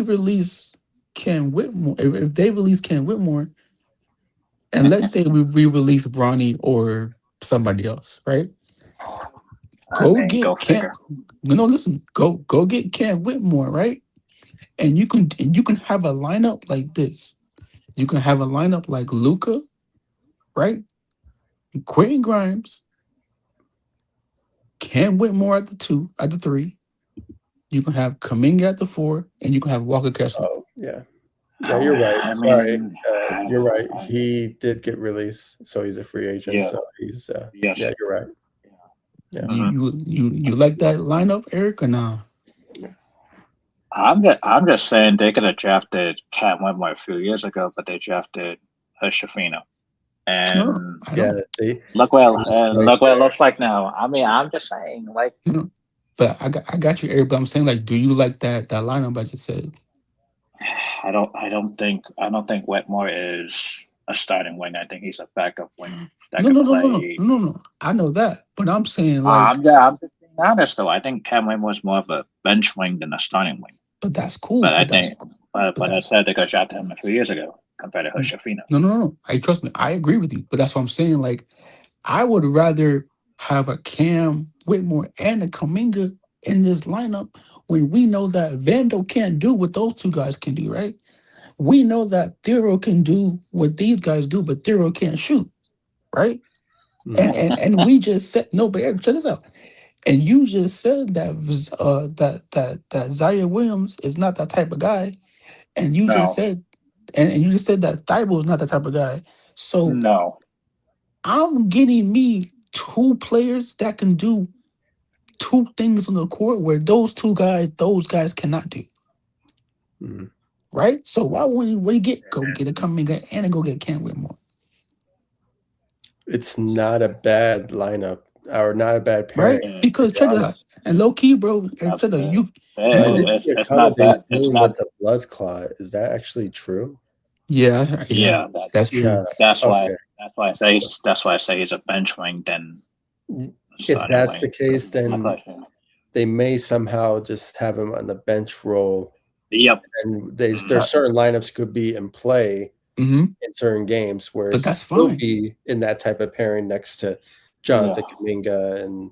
release Ken Whitmore, if they release Ken Whitmore, and let's say we re-release Bronny or somebody else, right? I Go mean, go get Ken. figure. No, listen. Go get Ken Whitmore, right? And you can have a lineup like this. You can have a lineup like Luca, right? Quentin Grimes, Ken Whitmore at the two, at the three. You can have Kuminga at the four, and you can have Walker Kessler. oh yeah, yeah, you're right. I Sorry, mean, you're right. He did get released, so he's a free agent. yeah, So he's yeah, yes. you're right. Yeah. You hmm you you like that lineup, Eric, or nah? I'm just saying they could have drafted Cat Wentworth a few years ago, but they drafted Shafino. No, And I Yeah, know. it was right look what it there. looks like now. I mean, I'm just saying, like, You know, but I got you, Eric. But I'm saying, like, do you like that lineup I just said? I don't think Wetmore is a starting wing. I think he's a backup wing that No, could no, no, no, no, play. no, no. I know that, but I'm saying like, I'm just being honest though. I think Cam Wetmore's more of a bench wing than a starting wing. but that's cool. But I But that's think, but but I that's said they got drafted him a few years ago compared to no, Hoshafino. no, no, no. I trust me. I agree with you. But that's what I'm saying. Like, I would rather have a Cam Whitmore and a Kuminga in this lineup when we know that Vando can't do what those two guys can do, right? We know that Thero can do what these guys do, but Thero can't shoot, right? And Mm. and and we just said no, but Eric, check this out. And you just said that that Zaire Williams is not that type of guy, and you just No, said and you just said that Thibault is not that type of guy. So no, I'm getting me two players that can do two things on the court where those guys cannot do. Mm. Right? So why wouldn't we go get a Kuminga and go get Cam Whitmore? It's not a bad lineup or not a bad Right? pairing, it, to Because be check this out. honest. And low key, bro, it's and not check this out, bad. you How go, did he It's not accommodate bad. It's dealing not. with the blood clot? Is that actually true? yeah, yeah, Yeah, that's true. Yeah. that's why. Okay. That's why I say he's a bench wing than a If starting that's the wing. 'Cause case, that's then why I say- they may somehow just have him on the bench role, Yep. and Mhm. there's certain lineups could be in play Hmm. in certain games where But that's he'll fine. be in that type of pairing next to Yeah. Jonathan Kuminga and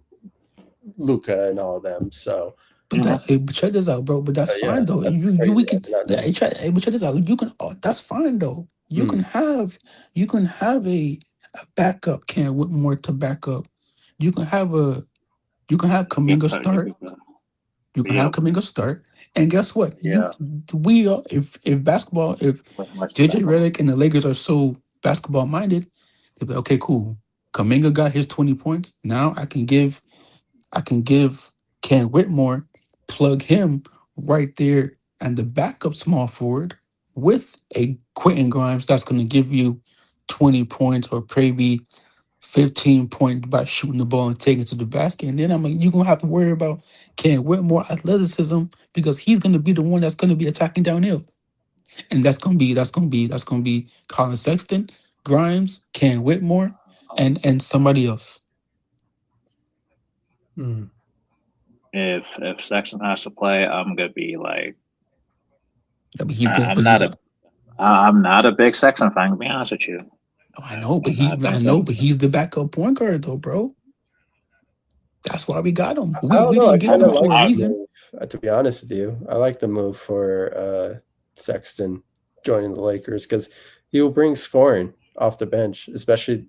Luca and all of them. So But hmm but check this out, bro. But that's yeah, fine though. that's You crazy. we I can did not know hey, that. but check this out. You can that's fine though. Hmm. You can have a backup Cam Whitmore to back up. You can have a you can have Kaminga You start. could go. You can have Yep. Kaminga start. And guess what? Yeah. We are if basketball if With much JJ tobacco. Redick and the Lakers are so basketball minded, they'll be okay, cool. Kaminga got his 20 points. Now I can give Ken Whitmore, plug him right there and the backup small forward with a Quentin Grimes that's going to give you 20 points or maybe 15 points by shooting the ball and taking it to the basket. And then you're going to have to worry about Ken Whitmore athleticism because he's going to be the one that's going to be attacking downhill. And that's going to be Colin Sexton, Grimes, Ken Whitmore, and somebody else. Hmm. If Sexton has to play, I'm gonna be like, I mean, he's good, I'm but he's not a I'm not a big Sexton fan. To be honest with you, oh, I I think know, that but he's the backup point guard though, bro. That's why we got him. I We don't we know. I didn't get kind him of for like a the I reason. move. To be honest with you, I like the move for Sexton joining the Lakers because he will bring scoring off the bench, especially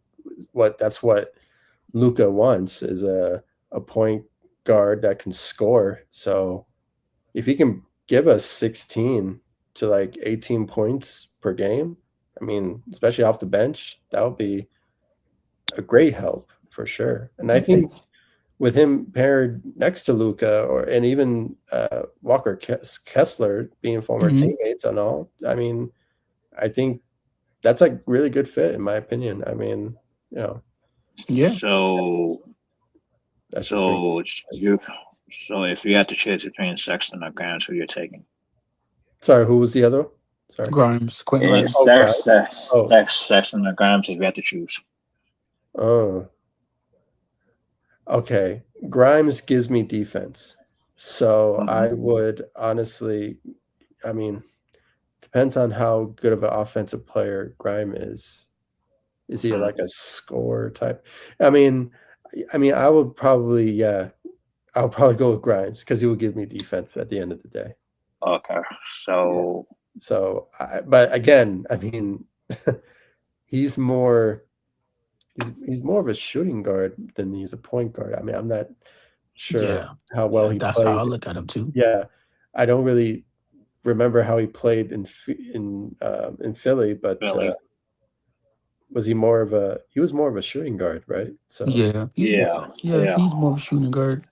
that's what Luca wants is a point guard that can score. So if he can give us 16 to like 18 points per game, I mean, especially off the bench, that would be a great help for sure. And I think with him paired next to Luca, or and even Walker Kessler being former Hmm. teammates and all, I mean, I think that's like really good fit in my opinion. I mean, you know, Yeah, So, that's just me. so you, so if you had to choose between Sexton or Grams, who you're taking? Sorry, who was the other one? Sorry. Grimes, Quentin It's Grimes. Oh, Grimes. Oh, Sexton or Grams if you had to choose. oh, okay. Grimes gives me defense, so I Hmm. would honestly. I mean, depends on how good of an offensive player Grime is. Is he Hmm. like a scorer type? I mean, I would probably, yeah, I'll probably go with Grimes because he will give me defense at the end of the day. Okay, Yeah. so So, but again, I mean, he's more he's more of a shooting guard than he's a point guard. I mean, I'm not sure Yeah, how well yeah, he that's how I played. look at him too. Yeah, I don't really remember how he played in Philly, but Billy. was he more of a he was more of a shooting guard, right? So Yeah, he's more. Yeah, Yeah, yeah. he's more of a shooting guard.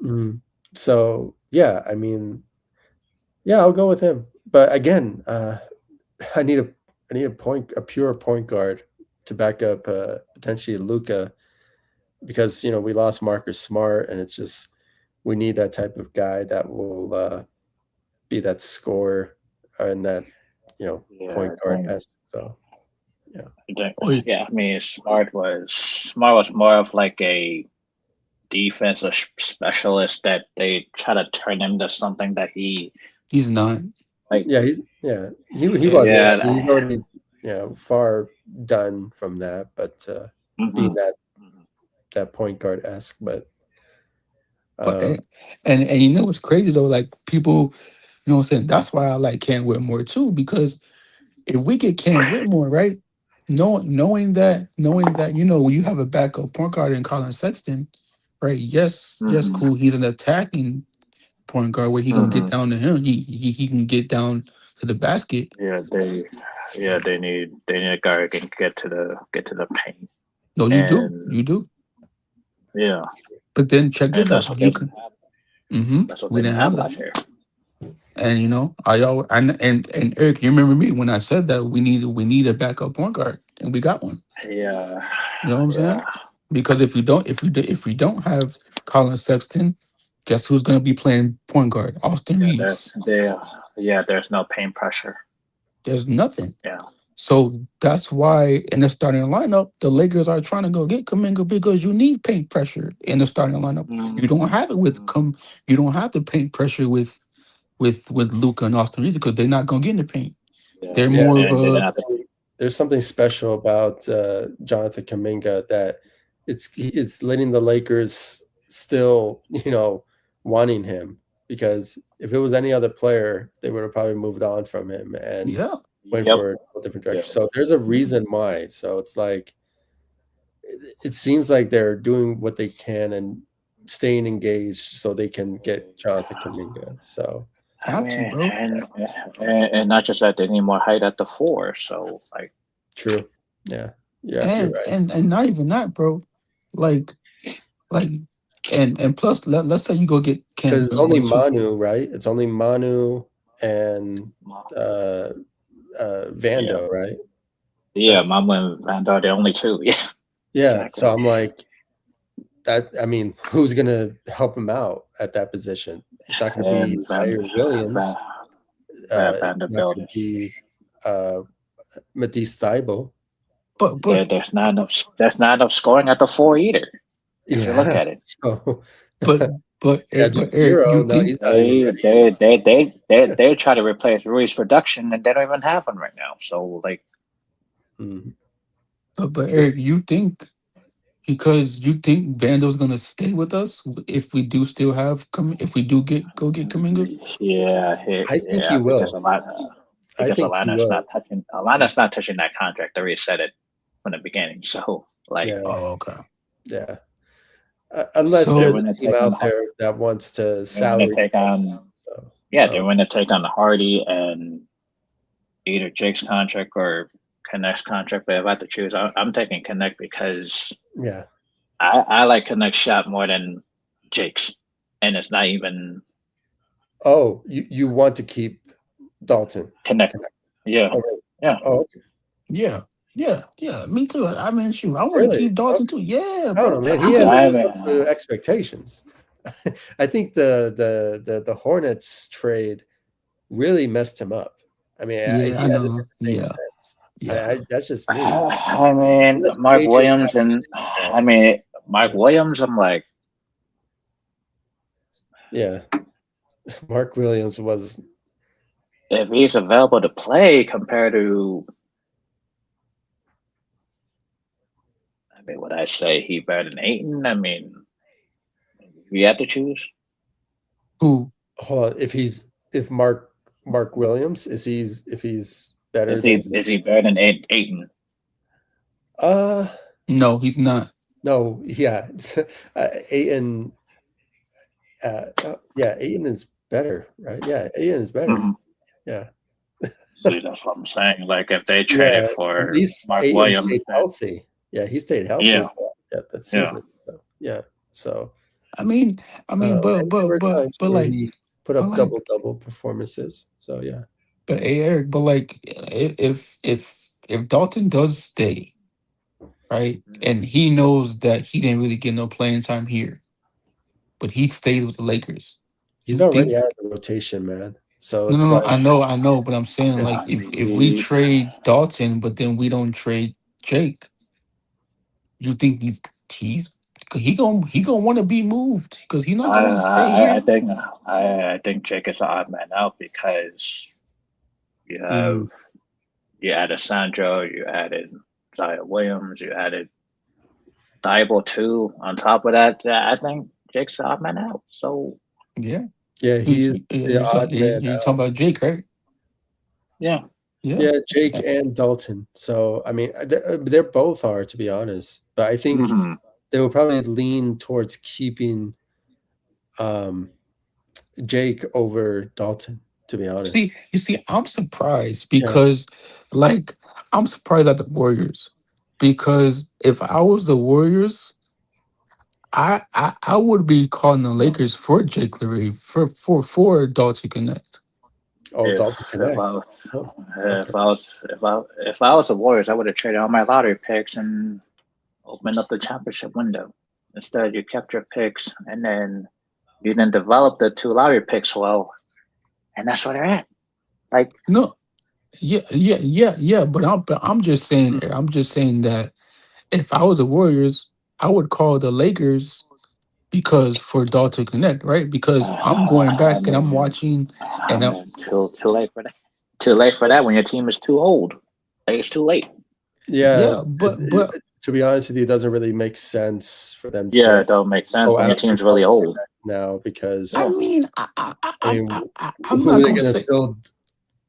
mm. So yeah, I mean, yeah, I'll go with him. But again, I need a a pure point guard to back up potentially Luca because we lost Marcus Smart, and it's just we need that type of guy that will be that scorer and that Yeah, point guard esque. So yeah, Oh, yeah, yeah. I mean, Smart was more of like a defensive specialist that they try to turn him to something that he he's not. like. yeah, he wasn't. I mean, he's Yeah. already far done from that, but being Hmm. that point guard esque, but But um, and you know what's crazy though? Like people, you know what I'm saying? That's why I like Cam Whitmore too, because if we get Cam Whitmore, right? Knowing that, you have a backup point guard in Colin Sexton, right? Yes, Hmm. cool. He's an attacking point guard where he gonna get Hmm. down to him. He can get down to the basket. Yeah, they need a guy who can get to the paint, No, you do. and You do. yeah, But then check and this out. You can that's what we they didn't didn't have have that. last year. And I always and Eric, you remember me when I said that we need a backup point guard, and we got one. Yeah, You know what I'm yeah, saying? Because if we don't have Colin Sexton, guess who's going to be playing point guard? Austin yeah. Reeves. There's no paint pressure. There's nothing. Yeah. So that's why in the starting lineup, the Lakers are trying to go get Kuminga because you need paint pressure in the starting lineup. You don't have it with Mm-hmm. you don't have the paint pressure with Luca and Austin Reeves because they're not going to get in the paint. Yeah, They're yeah, more of and they didn't a have to. there's something special about Jonathan Kuminga that it's letting the Lakers still wanting him because if it was any other player, they would have probably moved on from him and yeah. went Yep. for a different Yeah. direction. So there's a reason why. So it's like it seems like they're doing what they can and staying engaged so they can get Jonathan Kuminga. So I Have to, mean, bro. and not just that, they need more height at the four. So like, true. Yeah. Yeah, you're And right. and and not even that, bro. Like like and plus let's say you go get Cam Because it's only Whitmore too. Manu, right? It's only Manu and uh yeah, Vando, right? yeah, That's Mama and Van Dar, the only two. Yeah, yeah. exactly. So I'm like that. I mean, who's gonna help him out at that position? It's not gonna be And Van Zaire Williams. It's not Vanderbilt gonna be is uh Matisse Thybulle. But there's not enough scoring at the four either. If you look Yeah. at it, So but yeah, But just Eric, zero. you No, think he's not even they ready. they they they they they try to replace Rui's production, and they don't even have one right now. So like, Mhm. but True. Eric, because you think Vando's gonna stay with us if we do still have if we do get Kaminga? yeah, I think he because will. I think he will. Atlanta's not touching that contract. They already said it from the beginning. So like, Yeah. Oh, okay. Yeah. Unless they So there's want to a team take on out there that wants to they want to salary take dump. on So. Yeah, they Oh, want to take on Hardy and either Jake's contract or Connect's contract. But if I had to choose, I'm taking Connect because yeah. I like Connect's shot more than Jake's, and it's not even Oh, you want to keep Dalton? Connect. Connect. Yeah, Okay. yeah. Oh, okay. Yeah, yeah, yeah. Me too. I mean, shoot, I want to Really? keep Dalton too. Yeah, I don't bro. know, man. He Because hasn't I lived up mean, to expectations. I think the Hornets trade really messed him up. I mean, yeah, I he hasn't know. been the same Yeah, since. yeah. That's just me. I mean, Unless Mark KJ's Williams having and an injury, I mean Mark yeah, Williams. I'm like, yeah. Mark Williams was if he's available to play compared to, I mean, would I say he better than Aiton? I mean, you have to choose. Who? hold on. If Mark Williams if he's better than Is he better than Aiton? uh No, he's not. no, yeah. Aiton yeah, Aiton is better, right? Yeah, Aiton is better. Mm-hmm. Yeah. See, that's what I'm saying. Like, if they traded Yeah, at for least Mark Ayton Williams, stayed then healthy. Yeah, he stayed healthy yeah, throughout that yeah. season. So yeah, so I mean, and there were times but where like, he put but up like, double performances. So yeah, but hey, Eric, but like, if Dalton does stay, right, and he knows that he didn't really get no playing time here, but he stays with the Lakers. he's You already think? out of the rotation, man. So No, no, it's no. like I know, but I'm saying like, I if we mean, trade Dalton, but then we don't trade Jake, you think he's he gonna want to be moved because he's not gonna stay I here. think I think Jake is the odd man out because you have mhm. you added Sandro, you added Zion Williams, you added Thibault too. On top of that, yeah, I think Jake's the odd man out. So Yeah, Yeah, he's the odd man you talking out. about Jake, right? yeah, Yeah, Yeah, Jake yeah. and Dalton. So I mean, they're both are to be honest, but I think hmm they will probably lean towards keeping um Jake over Dalton. To be See, honest, you see, I'm surprised yeah. because, like, I'm surprised at the Warriors because if I was the Warriors, I would be calling the Lakers for Jake LaRave for Dalton Connect. Oh, Dalton if I Connect. was Oh, okay. if I was the Warriors, I would have traded all my lottery picks and opened up the championship window. Instead, you kept your picks and then you didn't develop the two lottery picks well, and that's where they're at. Like, No, yeah. But I'm just saying, I'm just saying that if I was the Warriors, I would call the Lakers because for Dalton Connect, right? Because I'm going I back and I'm mean, watching, I and mean, too late for that. Too late for that when your team is too old. Like, it's too late. Yeah, yeah, but to be honest with you, it doesn't really make sense for them Yeah, to it don't make sense go when your after team's really Dalton old. Connect now because I Yeah. mean, I mean, I'm who not are they gonna going to say build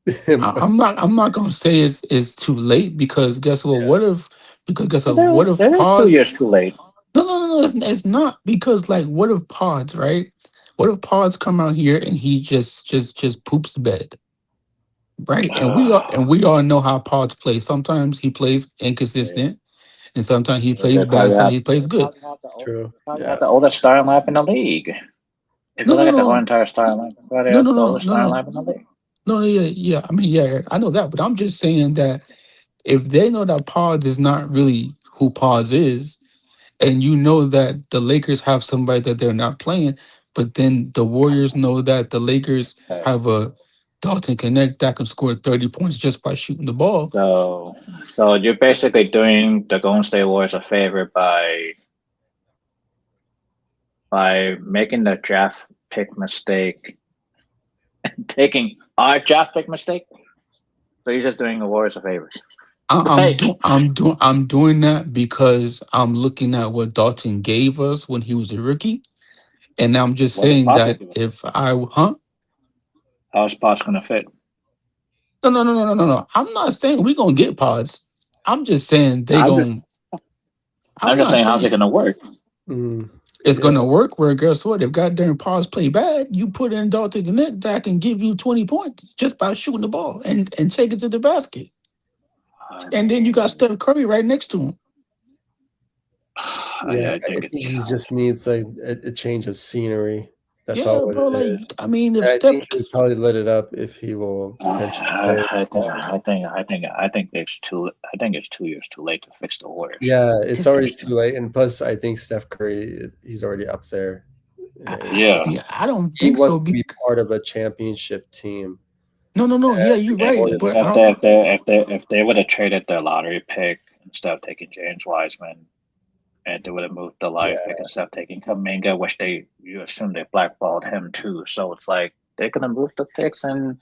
him? I'm not gonna say it's too late because guess what? Yeah, It What is. if It is 2 years Pods? too late. No. It's not because like what if Pods, right? What if Pods come out here and he just poops the bed, right? And we all know how Pods play. Sometimes he plays inconsistent, and sometimes he plays They bad. probably Sometimes have he plays they good. true. probably have Yeah, the oldest starting lineup in the league. If No you look no at the whole no entire starting lineup, they probably no have no the no oldest no starting no lineup in the league. no yeah. I mean yeah, I know that, but I'm just saying that if they know that Pods is not really who Pods is, and you know that the Lakers have somebody that they're not playing, but then the Warriors know that the Lakers Okay. have a Dalton Connect that can score 30 points just by shooting the ball. So you're basically doing the Golden State Warriors a favor by making the draft pick mistake, taking our draft pick mistake. So you're just doing the Warriors a favor. Like, I'm doing that because I'm looking at what Dalton gave us when he was a rookie, and I'm just what is saying possible? that if I How is Posh gonna fit? no. I'm not saying we're gonna get Pods. I'm just saying they I'm just gon' I'm I'm just not saying how's it saying gonna work? mm. It's Yeah, gonna work where guess what? If goddamn Paws play bad, you put in Dalton Connect that can give you 20 points just by shooting the ball and take it to the basket. I And then you got mean, Steph Curry right next to him. yeah. I I think think he it's just needs like a change of scenery. That's all Yeah, what bro. it Like, is. I mean, if And I Steph, think he would probably let it up if he will potentially play. I think it's too. I think it's 2 years too late to fix the Warriors. Yeah, it's it's already too late. And plus, I think Steph Curry, he's already up there in age. Yeah. see, I don't He think wants so. to be part of a championship team. No, no, no. Yeah, you're If right. More they than But if that. they if they if they if they would have traded their lottery pick instead of taking James Wiseman, and they would have moved the lottery Yeah, pick instead of taking Kuminga, which they you assume they blackballed him too. So it's like they're gonna move the picks and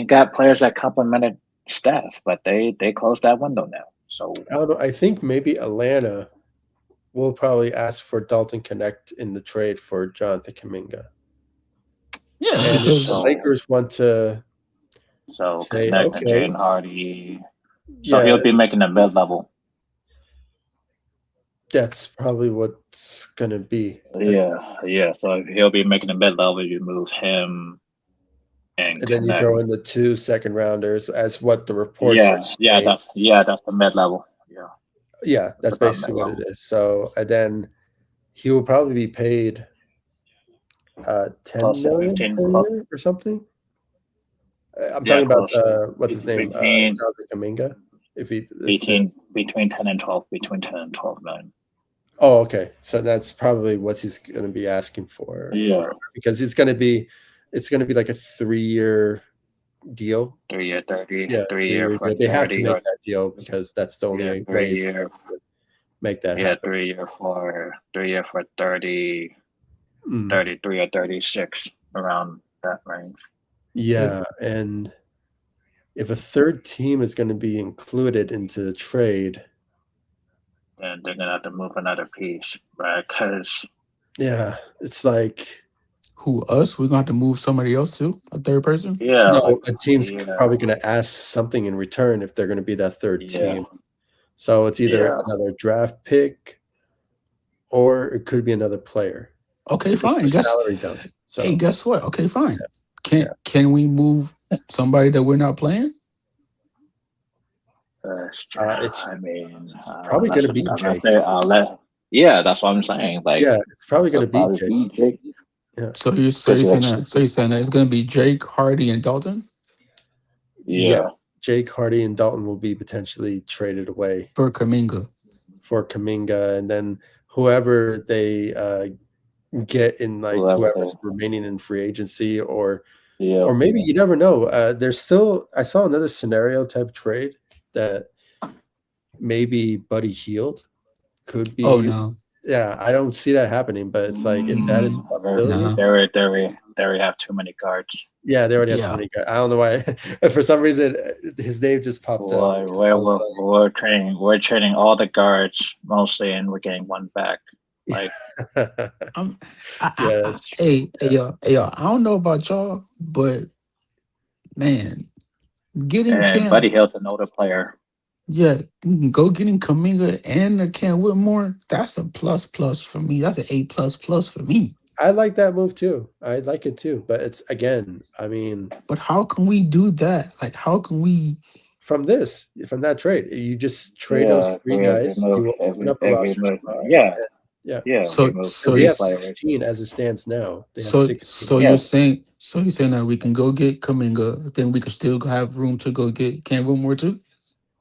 got players that complemented Steph, but they closed that window now. So I don't know. I think maybe Atlanta will probably ask for Dalton Connect in the trade for Jonathan Kuminga. yeah, And if the because so Lakers want to so say, Connect and okay, Jaden Hardy. So yeah, he'll be making the mid level. that's probably what's going to be. Yeah. So he'll be making the mid level. You move him and And then you Connect. throw in the 2 second rounders as what the reports are saying. That's the mid level. Yeah, Yeah, that's that's about mid basically what it level. is. So, and then he will probably be paid 10 Close to million 15, per close, year or something. I'm yeah, talking about close to what's his name, between Jonathan Kuminga. If he is the between 10 and 12, between 10 and 12 million. Oh, okay. So that's probably what he's going to be asking for, Yeah, because it's going to be like a 3 year deal. 3 year 30, Yeah, 3 year 3 year for deal. They have to 30, make or that deal because that's the yeah, only way for them to make that happen. 3 year for 30, Mm. 33 or 36 around that range. Yeah, and if a third team is going to be included into the trade, And they're gonna have to move another piece, right? Because yeah, it's like who us? We're gonna have to move somebody else too, a third person. yeah, like no, a team's yeah, probably going to ask something in return if they're going to be that third yeah, team. So it's either yeah. another draft pick or it could be another player. Okay, It's the fine. Guess. salary dump. Hey, So guess what? Okay, fine. yeah, Can we move somebody that we're not playing? it's I mean, probably going to be unless Jake. they let. Yeah, that's what I'm saying. Like, Yeah, it's probably going it'll to be probably Jake. be Jake Yeah, So because you're you saying actually, that? So you're saying that it's gonna be Jake, Hardy, and Dalton yeah. yeah, Jake, Hardy, and Dalton will be potentially traded away for Kaminga? for Kuminga, and then whoever they get in, like whoever they, whoever's remaining in free agency, yeah, or maybe you never know. There's still I saw another scenario type trade that maybe Buddy Hield could Oh be. no, Yeah, I don't see that happening, but it's like if that is a mm, possibility, no, they already have too many guards. yeah, they already have too yeah. many guys. I don't know why. For some reason, his name just popped up We're, because I we're, was we're, we're trading all the guards mostly, and we're getting one back. Like, like, I'm, yeah, that's true. hey, y'all, hey, y'all. I don't know about y'all, but man, getting and Cam, Buddy Hield's an older player. yeah, go getting Kaminga and Cam Whitmore. That's a plus for me. That's an A plus for me. I like that move too. I like it too, but it's again, I mean, But how can we do that? Like, how can we? from that trade, you just trade those Yeah, three guys. You will open up a if we roster move, spot. yeah, And, yeah, we So, move and so they three you, have players. 16 as it stands now. They have so, 16. Yeah, so you're saying that we can go get Kaminga, then we can still have room to go get Cam Whitmore too.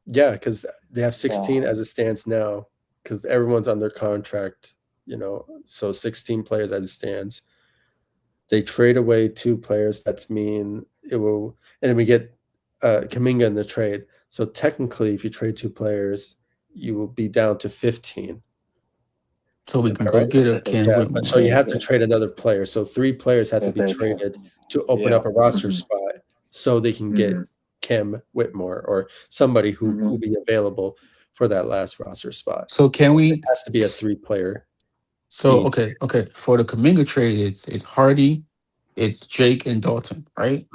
Yeah, because they have 16 yeah, as it stands now, because everyone's under contract, so 16 players as it stands. They trade away 2 players. That's mean it will, and then we get Kuminga in the trade. So technically, if you trade 2 players, you will be down to 15. So we Am can I go right? get a Cam Yeah, but so Whitmore. you have to trade another player. So 3 players have to if be they, traded to open yeah, up a roster hmm spot so they can get hmm Kim Whitmore or somebody who hmm will be available for that last roster spot. So can It we? has to be a 3 player So team. okay. For the Kaminga trade, it's Hardy, it's Jake and Dalton, right?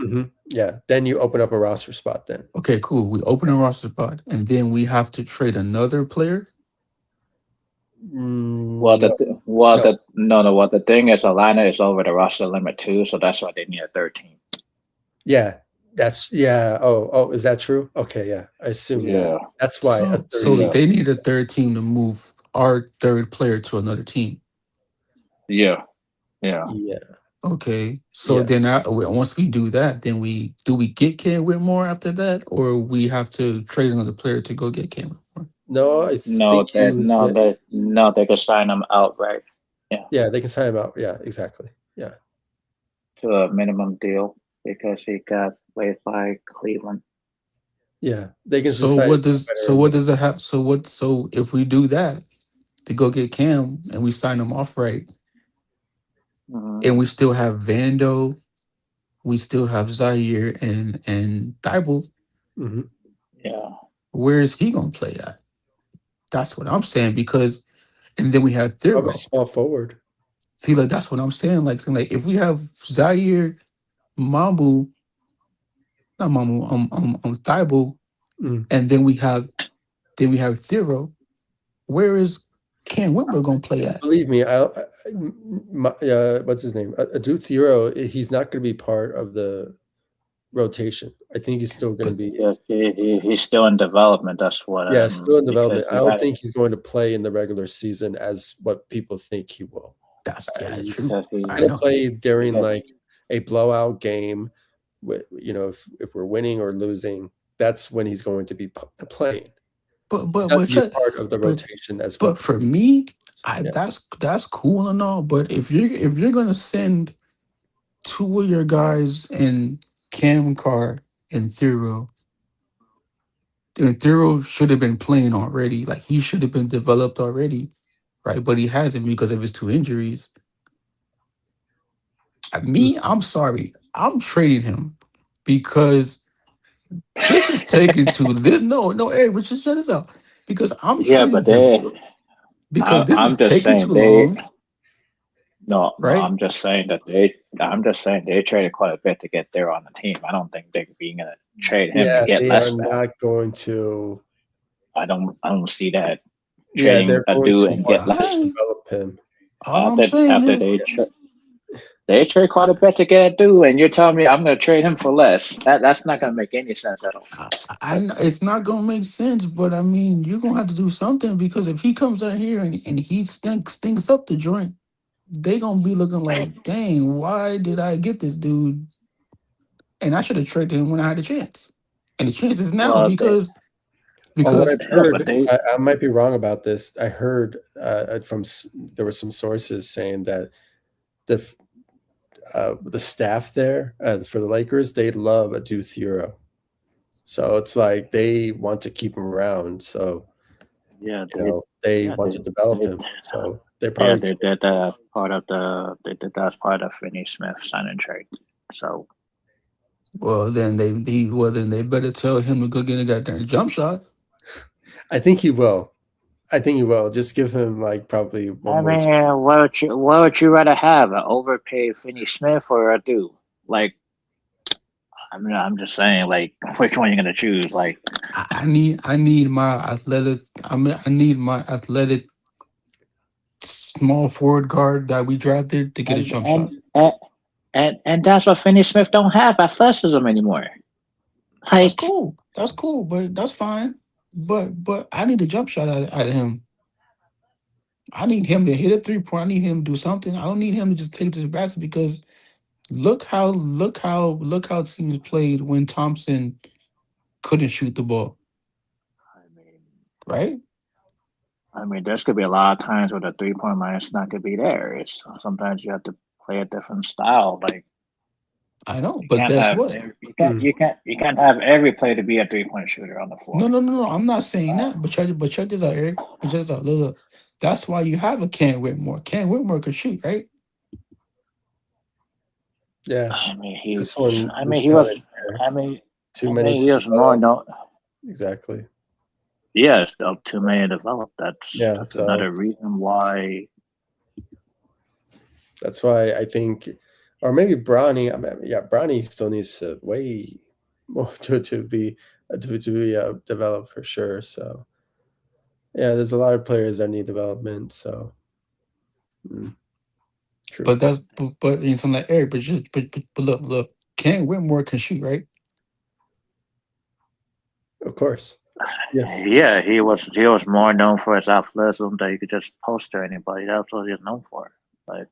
Yeah, then you open up a roster spot then. Okay, cool. We open a roster spot, and then we have to trade another player. well, No, Well, No. what the thing is, Atlanta is over the roster limit too, so that's why they need a third team. Yeah, yeah. Oh, is that true? Okay, yeah. I assume that. Yeah, That's why a third So yeah, team. they need a third team to move our third player to another team. yeah, yeah. Yeah, Okay. So yeah. then once we do that, then we get Ken Whitmore after that, or we have to trade another player to go get Ken Whitmore? No, I No, think you. Yeah, they could sign him outright. Yeah, yeah, they can sign him out. Yeah, exactly. Yeah, to a minimum deal because he got waived by Cleveland. yeah. They can just So sign him what out does so better what minimum. does it have? So if we do that to go get Cam and we sign him off right, Hmm. and we still have Vando, we still have Zaire and Thibault, Hmm. Yeah, where is he gonna play at? That's what I'm saying because and then we have Probably Thero. small forward. See, like that's what I'm saying. Like if we have Zaire, Mambu, not Mambu, Thibault, Mm. and then we have Thero. Where is Ken Whitmer gonna play at? Believe me, what's his name? Adu Thero. He's not going to be part of the rotation. I think he's still going to But be. yes, he's still in development. That's what Yeah, still in development. because I he don't had think he's going to play in the regular season as what people think he will. that's yeah, true. He's because he I going to know. play during because like a blowout game. If we're winning or losing, that's when he's going to be playing. But He's but not but to be a check, part of the but rotation as but what for people. me, I Yeah. that's cool and all. But if you're gonna send two of your guys in Cam Carr and Thero, then Thero should have been playing already. Like he should have been developed already, right? But he hasn't because of his two injuries. Mm. I'm sorry. I'm trading him because this is taking too this no, hey, but just shut this out. Because I'm yeah, but trading him because this is I'm just taking saying too long, no, right? I'm just saying they traded quite a bit to get there on the team. I don't think they're being gonna trade him and Yeah, get they are less back. not going to. I don't see that Yeah, trading they're a going dude to and get want to less develop him. All I'm saying after is, they trade quite a bit to get a dude, and you're telling me I'm gonna trade him for less. That's not gonna make any sense at all. it's not gonna make sense, but I mean, you're gonna have to do something because if he comes out here and he stinks up the joint, they gonna be looking like, dang, why did I get this dude? And I should have traded him when I had a chance. And the chance is now Well, they, On what because I've but heard, they I might be wrong about this. I heard there were some sources saying that the the staff there for the Lakers, they love Adu Thero. So it's like they want to keep him around. So yeah they yeah want to develop they him. So they're yeah probably they did that as part of they did that as part of Finney Smith sign and trade. So then they better tell him to go get a goddamn jump shot. I think he will. I think he will. Just give him like probably one I more. mean, what would you rather have, an overpaid Finney Smith or a dude? Like, I mean, I'm just saying, like, which one you gonna choose? Like, I need my athletic. I need my athletic small forward guard that we drafted to get a and jump and shot. and and that's what Finney Smith don't have athleticism anymore. That's Like, cool. That's cool, but that's fine. But I need a jump shot out of him. I need him to hit a 3 point. I need him to do something. I don't need him to just take it to the basket because look how teams played when Thompson couldn't shoot the ball, I mean, right? there's gonna be a lot of times where the 3 point line is not gonna be there. It's sometimes you have to play a different style. Like, I know, you but can't guess have what? Mm. you can't have every play to be a 3 point shooter on the No, floor. no, no, no. I'm not saying that. But check this out, Eric. But check this out. Look. That's why you have a Ken Whitmore. Ken Whitmore could shoot, right? Yeah, I mean, this one I was mean, he kind of was. I mean, too many to he was more develop. no. Exactly. Yeah, it's up too many to develop. Yeah. That's So another reason why. that's why I think, or maybe Bronny. I mean, yeah, Bronny still needs to way more to be developed for sure. So yeah, there's a lot of players that need development. So Mm, true. But that's but in something like Eric, but look, Ken Whitmore can shoot, right? Of course. Yeah. Yeah, he was more known for his athleticism that he could just poster anybody. That's what he was known for. Like,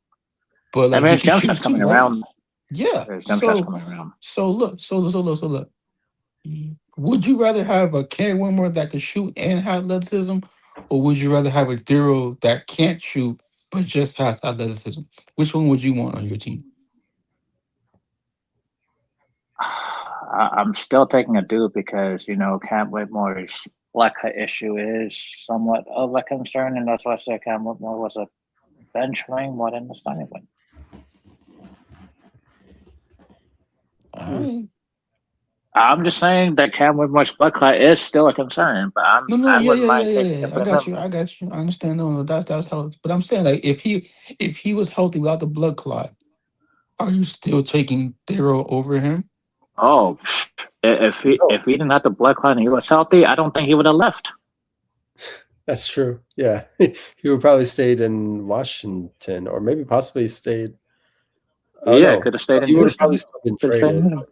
But I like mean, he his can jump shot's shoot too, coming right? around. Yeah. His jump shot's So coming around. look. Would you rather have a Ken Whitmore that can shoot and have athleticism, or would you rather have a Thero that can't shoot but just has athleticism? Which one would you want on your team? I'm still taking a dude because Cam Whitmore's like her issue is somewhat of a concern, and that's why I said Cam Whitmore was a bench wing more than a starting wing. Mm. I I'm just saying that Cam Whitmore's blood clot is still a concern, but no, I yeah, wouldn't yeah, yeah, mind yeah, taking yeah. him I than got him. you. I got you. I understand. No, that's how. But I'm saying like if he was healthy without the blood clot, are you still taking Thero over him? Oh, if he didn't have the blood clot and he was healthy, I don't think he would have left. That's true. Yeah. He would probably stayed in Washington or maybe possibly stayed. Oh Yeah, no. could have stayed in He would have probably Houston. still been Could have stayed in traded. Houston.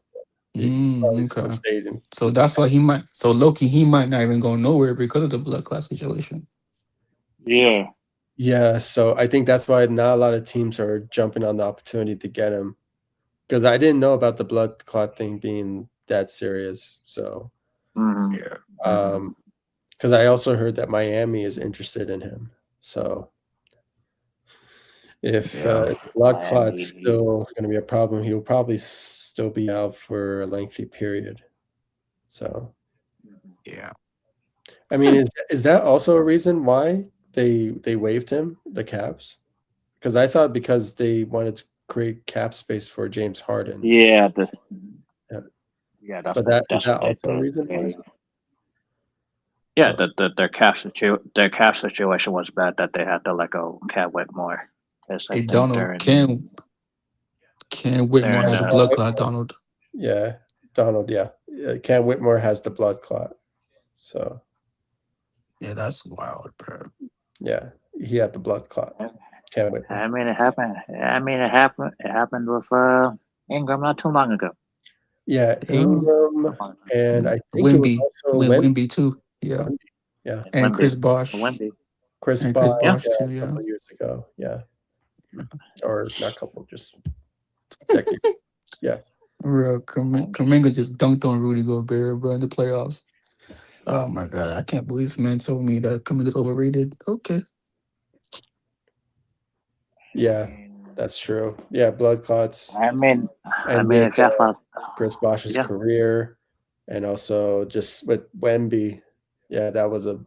He probably still Okay. stayed in. So that's why he might. So Loki, he might not even go nowhere because of the blood clot situation. Yeah. Yeah, so I think that's why not a lot of teams are jumping on the opportunity to get him. Because I didn't know about the blood clot thing being that serious. So, Mm-hmm. Yeah. Mm-hmm. because I also heard that Miami is interested in him. So, if Yeah. blood clot's Miami. still going to be a problem, he'll probably still be out for a lengthy period. So, Yeah. I mean, is that also a reason why they waived him, the Caps? Because I thought because they wanted to create cap space for James Harden. Yeah, Yeah. yeah, that's But what is that's that what they also a did. reason why? Yeah, Oh, their cap situation was bad that they had to let go Cat Whitmore. Because I Hey think Donald, they're in Ken they're Whitmore in has a the Cam blood clot. Whitmore. Donald. Yeah, Donald. Yeah, Cam Whitmore has the blood clot. So Yeah, that's wild, bro. yeah, he had the blood clot. Cam Whitmore. I mean it happened. It happened with Ingram not too long ago. Yeah, Yeah. Ingram, and I think it was Wimby, also Wemby. Wimby too. Yeah, Yeah, And and Wemby. Chris Bosh Wemby. Chris and Chris Bosh. Yeah. Bosh Yeah, too. a Yeah. couple of years ago. Yeah, or not a couple, just decade. Yeah, Real Kuminga just dunked on Rudy Gobert, bro, in the playoffs. Oh my god, I can't believe this man told me that Kuminga's overrated. Okay. yeah, that's true. Yeah, blood clots I mean, I mean, ended if you have a, Chris Bosh's yeah, career, and also just with Wemby, yeah, that was a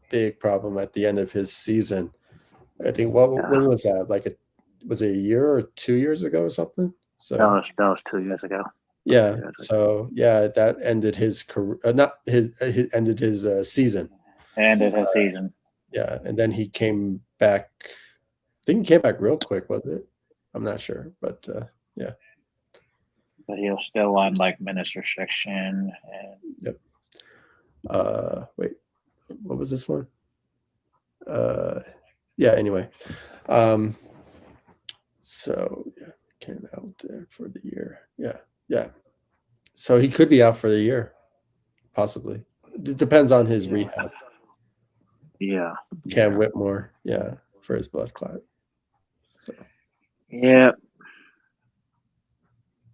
big problem at the end of his season. I think yeah, when was that? Was it a year or 2 years ago or something? that So was that was 2 years ago. That was two yeah, years ago. so yeah, that ended his career. Not his ended his season. Ended his season, Yeah, and then he came back. I think he came back real quick, was it? I'm not sure, but yeah, but he was still on like minutes restriction and yep. Wait, what was this one? Uh, yeah. Anyway, um, so yeah, came out there for the year. Yeah, yeah. So he could be out for the year, possibly. It depends on his yeah, rehab. yeah, Cam Yeah. Whitmore, yeah, for his blood clot. So yeah.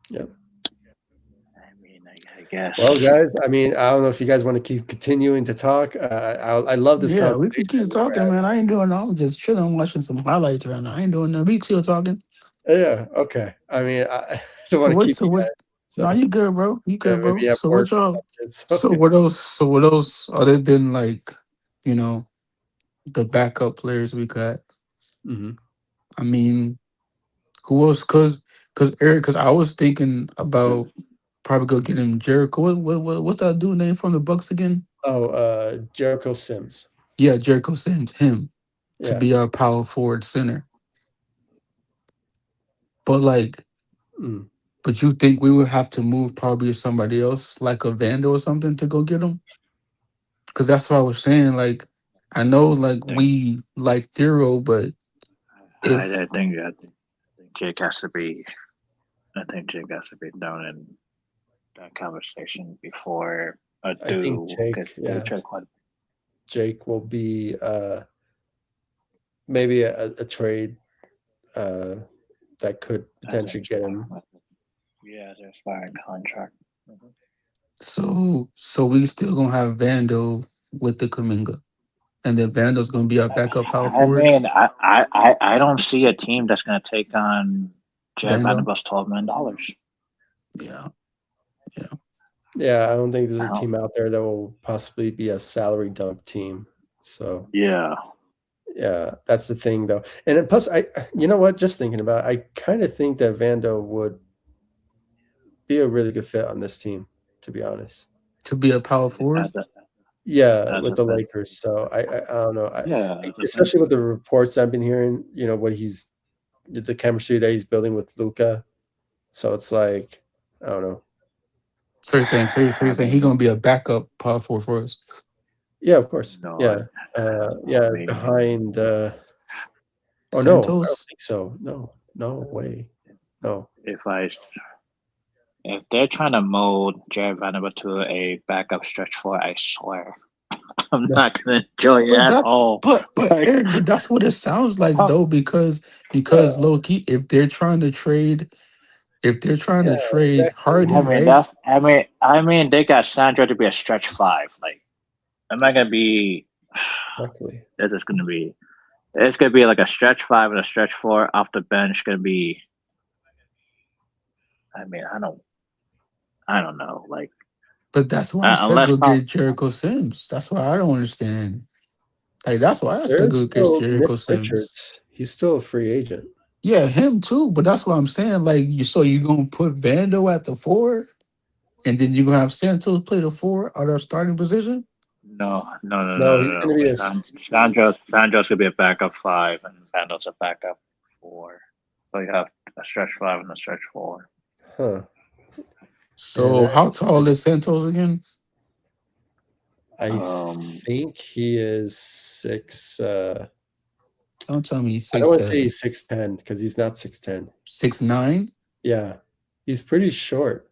yeah. I mean, I guess. Well, guys, I mean, I don't know if you guys want to keep continuing to talk. I love this Yeah, we conversation could keep we're talking, having. man. I ain't doing no, I'm just chilling, watching some highlights right now. I ain't doing no. We still talking. Yeah, okay. I mean, I don't So want to what? keep So you what? guys. No, So you good, bro. You yeah, good, maybe bro. you have So more what y'all? questions. So So what else? So what else? Other than like, you know, the backup players we got. Mhm. I mean, who else? Cause Eric. Cause I was thinking about probably go get him Jericho. What's that dude name from the Bucks again? Oh, Jericho Sims. Yeah, Jericho Sims. Him to Yeah. be our power forward center. But like, Mm. but you think we would have to move probably somebody else, like a Vandal or something, to go get him? Because that's what I was saying. Like, I know, like Think we like Thero, but If I think Jake has to be. I think Jake has to be down in that conversation before a I think do Jake, because they yeah, check what Jake will be maybe a trade uh, that could as potentially get him. a yeah, as an expiring contract. Mhm. so we still gonna have Vando with the Kuminga, and then Vando's gonna be our backup power I forward. mean, I don't see a team that's going to take on Jared Vando, Vanderbilt's $12 million. yeah, yeah. Yeah, I don't think there's I a don't. team out there that will possibly be a salary dump team. So Yeah, yeah, that's the thing though. And then plus, you know what? Just thinking about, it, I kind of think that Vando would be a really good fit on this team, to be honest. To be a power forward. as a Yeah, as with a the bench. Lakers. So I don't know. Yeah, as a bench. Especially with the reports I've been hearing, what the chemistry that he's building with Luca. So it's like, I don't know. So you're saying I he gonna mean, be a backup power forward for us. Yeah, of course. no, Yeah. I Yeah, mean, behind oh no, I don't Santos. think so. No. No way. No. if I if they're trying to mold Jared Vanderbilt to a backup stretch four, I swear I'm No. not going to enjoy it But at that, all. but Like, Eric, but that's what it sounds like huh, though, because low key, if they're trying Yeah, to trade exactly. I Harden, mean, right? that's I mean, they got Sandro to be a stretch five. Like, am I gonna be? Exactly. This is gonna be. It's gonna be like a stretch five and a stretch four off the bench. Gonna be. I mean, I don't know. Like, But that's why I said unless go get Jericho Sims. That's why I don't understand. Like that's why I said There's go get still Nick Jericho Sims. Richards. He's still a free agent. Yeah, him too. But that's what I'm saying. Like you gonna put Vando at the four, and then you're gonna have Santos play the four at our starting position. No, he's going to No. be Sandro's gonna be a backup five, and Vando's a backup four. So you have a stretch five and a stretch four. huh. Yeah, So how tall is Santos again? I Um, think he is six. Don't tell me he's I don't six want to say seven, he's 6'10" because he's not 6'10". 6'9". Yeah, he's pretty short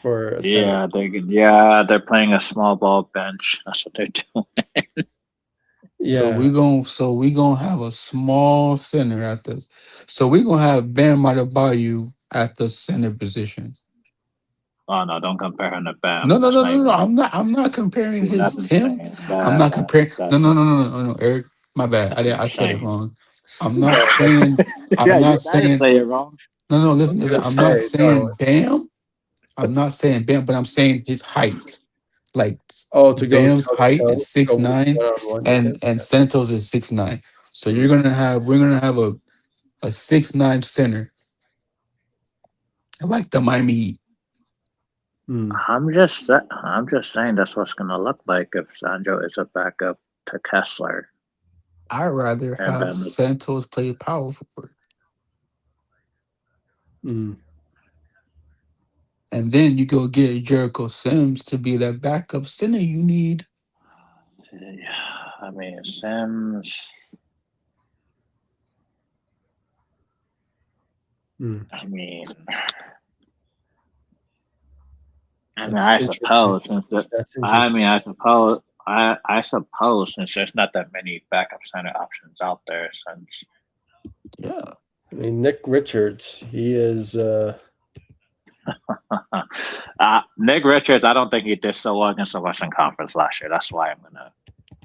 for a center. they're playing a small ball bench. That's what they're doing. Yeah, So we gonna have a small center at this. So we gonna have Bam Adebayo at the center position. Oh no, don't compare him to No, Bam. no, That's no, not no, no. even. I'm not comparing That's his him. insane. I'm not comparing. No, That's no, no, no, no, no, no, Eric. My bad. I said it insane. wrong. I'm not saying. I'm Yeah, you not didn't saying. say it wrong. No, no. I Listen, was listen. gonna I'm not say no. saying Bam. I'm not saying Bam, but I'm saying his height. Like Oh, to go Bam's toe to height is toe, six go nine, 1-on-1 with him. and Santos is 6'9". So we're gonna have a 6'9" center like the Miami Heat. Hmm. I'm just saying that's what's gonna look like if Sandro is a backup to Kessler I'd rather and have Bam. Santos play power forward. Hmm. And then you go get Jericho Sims to be that backup center you need. I mean, Sims. Hmm. I mean, That's I interesting. suppose since the, That's I interesting. mean, I suppose since there's not that many backup center options out there, since Yeah. I mean, Nick Richards, he is. Nick Richards, I don't think he did so well against the Western Conference last year. That's why I'm gonna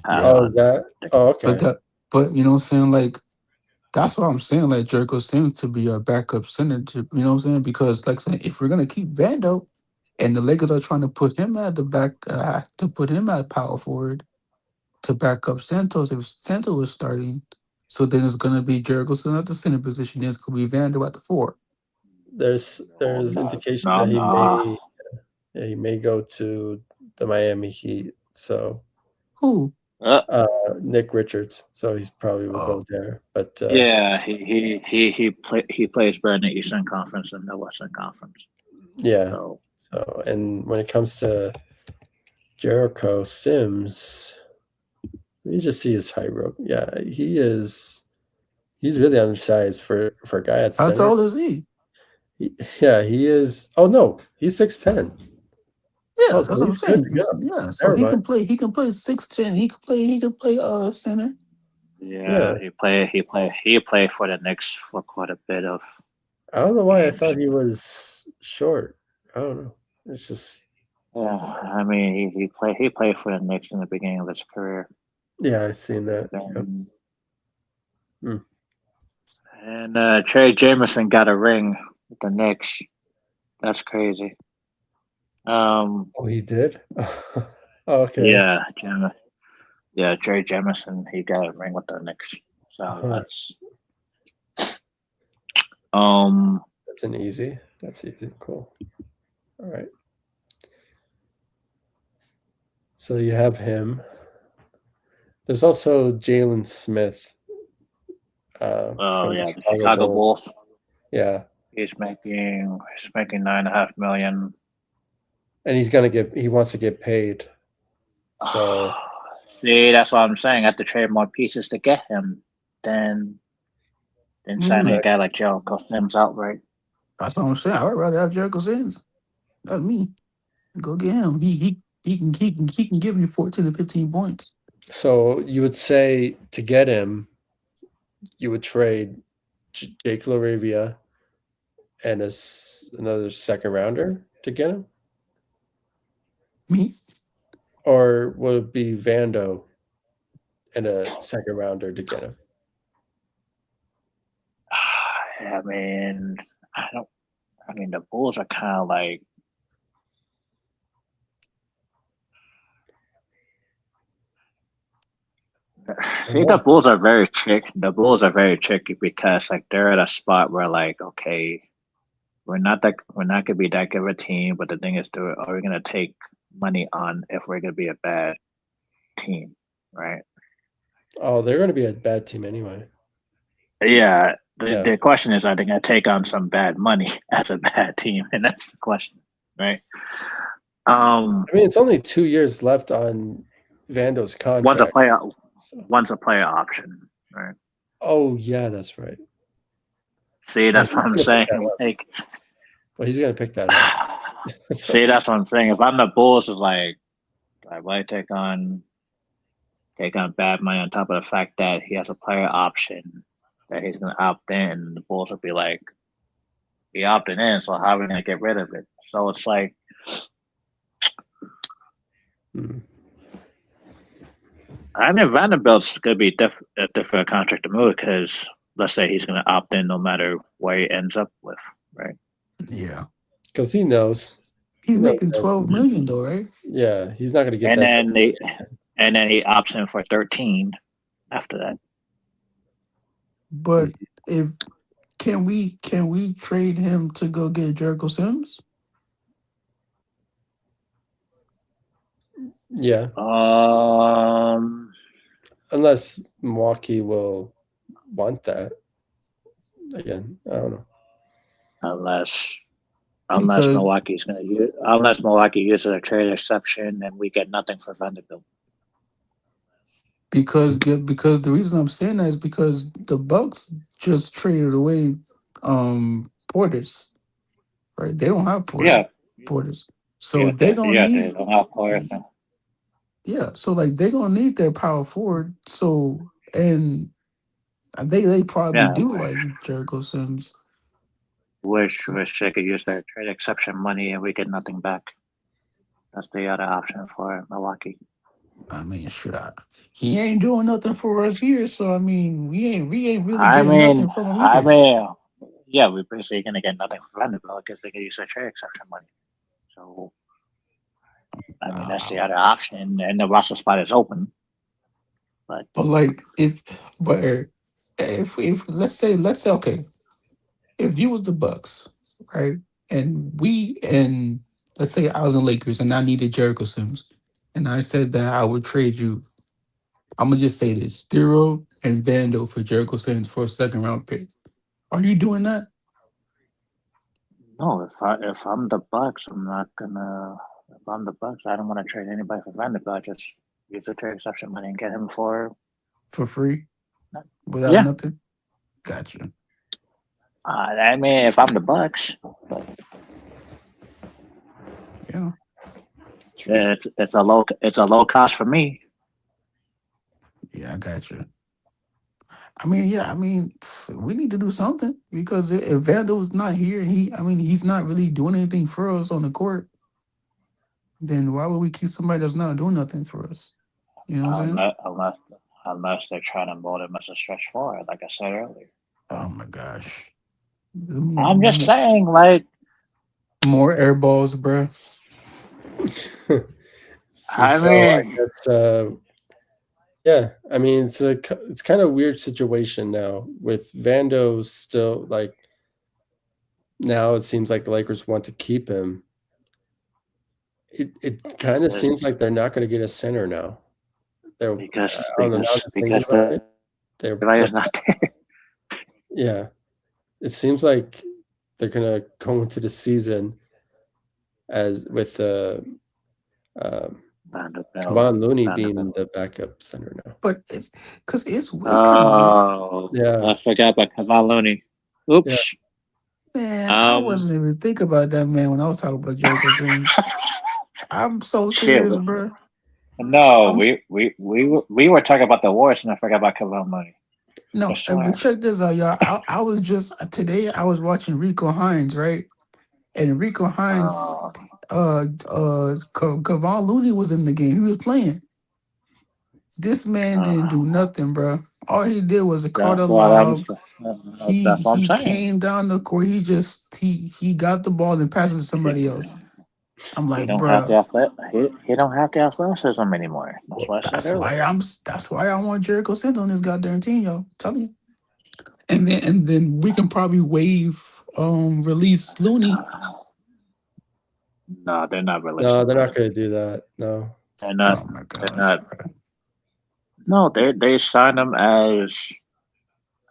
pass Yeah. Oh, is on that? Nick. Oh, But okay. you know what I'm saying? Like that's what I'm saying. Like Jericho Sims to be a backup center to you know what I'm saying? Because like saying if we're gonna keep Vando and the Lakers are trying to put him at the back to put him at power forward to back up Santos if Santos was starting. So then it's gonna be Jericho Sims at the center position, then it's gonna be Vando at the four. No, There's no, indication no, that no. he may go to the Miami Heat. So Who? Uh, Nick Richards. So he's probably will Oh, go there. But yeah, he plays better in the Eastern Conference than the Western Conference. yeah. So So and when it comes to Jericho Sims, let me just see his height real. Yeah, he is He's really undersized for a guy at How center. tall is he? Yeah, he is. Oh no, he's 6'10". Yeah, Oh, that's so what I'm he's good saying. to go. Yeah, so Never he mind. can play. He can play 6'10". He can play center. Yeah, Yeah, he played for the Knicks for quite a bit of I don't know why I thought games. he was short. I don't know. It's just Yeah, I mean he played for the Knicks in the beginning of his career. yeah, I've seen that. Yep. Then Hmm. and Trey Jameson got a ring with the Knicks. That's crazy. Um, Oh, he did. Okay. yeah, Trey Jameson, he got a ring with the Knicks. So Huh. that's um That's an easy. That's easy. Cool. All right. So you have him. There's also Jalen Smith oh from the yeah, the Chicago Chicago Bulls. Bulls. Yeah, He's making 9.5 million. and he's gonna get. He wants to get paid. So See, that's what I'm saying. I have to trade more pieces to get him than signing a Mm, guy like Jericho Sims outright. that's what I'm saying. I would rather have Jericho Sims. That's me. Go get him. He can give you 14 to 15 points. so you would say to get him, you would trade Jake Laravia and another second rounder to get him, Me? or would it be Vando and a second rounder to get him? I mean, I don't. I mean, the Bulls are kind of like. I See, the know. Bulls are very tricky. The Bulls are very tricky because like they're at a spot where like, okay, we're not gonna be that good of a team, but the thing is, are we gonna take money on if we're gonna be a bad team, right? Oh, they're going to be a bad team anyway. Yeah. The Yeah. the question is, are they gonna take on some bad money as a bad team? And that's the question, right? Um, I mean, it's only 2 years left on Vando's one's a contract. player, So. one's a player option, right? Oh yeah, that's right. See, Oh, that's he's what I'm gonna pick saying. that up. Like, Well, he's gonna pick that up. So see, that's what I'm saying. If I'm the Bulls, is like, I might take on bad money on top of the fact that he has a player option that he's gonna opt in. The Bulls will be like, he opted in, so how are we gonna get rid of it? So it's like, hmm. I mean, Vanderbilt's gonna be a different contract to move because let's say he's gonna opt in no matter where he ends up with, right? Yeah. Because he knows. He's He knows making that. 12 million though, right? Yeah, he's not gonna get And that. then he opts in for 13 after that. But if can we trade him to go get Jericho Sims? Yeah, Um, unless Milwaukee will want that. Again, I don't know. unless Because Unless Milwaukee uses a trade exception and we get nothing for Vanderbilt. because the reason I'm saying that is because the Bucks just traded away Portis, right? They don't have Yeah, Portis. So yeah, they're gonna they need don't have players. yeah, so like they're gonna need their power forward. So and they probably Yeah, do like Jericho Sims. wish they could use their trade exception money and we get nothing back. That's the other option for Milwaukee. I mean, shit, he ain't doing nothing for us here. So I mean, we ain't really I getting mean, nothing from him I either. mean, yeah, we're basically gonna get nothing from Vanderbilt because they can use their trade exception money. So I mean, that's the Uh, other option, and the roster spot is open. But but like but if let's say okay, if you was the Bucks, right, and let's say I was the Lakers and I needed Jericho Sims, and I said that I would trade you. I'm gonna just say this: Stero and Vando for Jericho Sims for a second round pick. Are you doing that? no, if I'm the Bucks, I'm not gonna. If I'm the Bucks, I don't want to trade anybody for Vanderbilt. I just use the trade exception money and get him for. For free without Yeah, nothing? Gotcha. I mean, if I'm the Bucks, but Yeah. True. it's a low cost for me. Yeah, I got you. I mean, yeah, I mean, we need to do something because if Vando's not here and I mean, he's not really doing anything for us on the court, then why would we keep somebody that's not doing nothing for us? You know what I'm saying? Unless unless unless they're trying to mold him as a stretch forward, like I said earlier. Oh my gosh. I'm just More, saying, like, more air balls, bruh. I So I mean, guess, yeah. I mean, it's kind of weird situation now with Vando still like now. It seems like the Lakers want to keep him. It kind of seems like they're not going to get a center now. They're I don't know. Now I'm just thinking because about the it. They're right is not there. yeah. It seems like they're gonna go into the season as with um Vanderbilt, Kevon Looney being Vanderbilt. the backup center now. But it's because it's kind of weird. Oh, Yeah, I forgot about Kevon Looney. yeah. Oops. Man, I Um, wasn't even thinking about that man when I was talking about Jericho Sims. I'm so shit. serious, bruh. No, I'm s- we were talking about the Warriors, and I forgot about Kevon Looney. I no, but swear. check this out, y'all. I was just today I was watching Rico Hines, right? And Rico Hines, Uh, Kevon Looney was in the game. He was playing. This man didn't uh, do nothing, bro. All he did was a caught a that's what I'm. lob. That's what I'm He saying. came down the court. He got the ball and passed it to somebody else. I'm He like, don't have the bruh. he don't have the athleticism anymore. That's what I said earlier. That's why I want Jericho Sims on this goddamn team, yo. Telling you. And then we can probably waive release Looney. No, they're not No, releasing they're not Looney. gonna do that. No. They're not. Oh my They're gosh, not. bruh. No, they signed him as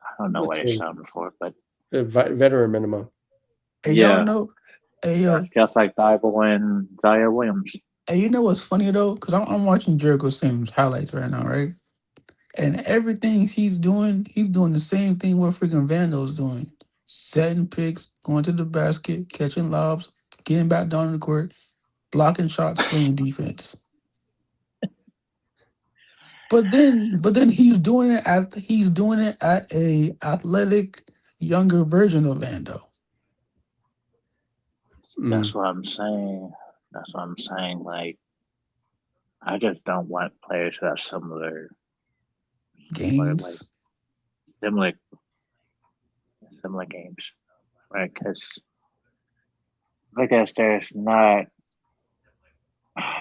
I don't know what What's they his signed him for, but veteran minimum? Hey, y'all yeah, know, hey yo, just like Thibault and Zaire Williams. hey, you know what's funny though? Because I'm watching Jericho Sims highlights right now, right? And everything he's doing the same thing what freaking Vando's doing. Setting picks, going to the basket, catching lobs, getting back down the court, blocking shots, playing defense. But then he's doing it at a athletic younger version of Vando Mm. That's what I'm saying. That's what I'm saying. Like I just don't want players who have similar like games. similar similar games, right? Because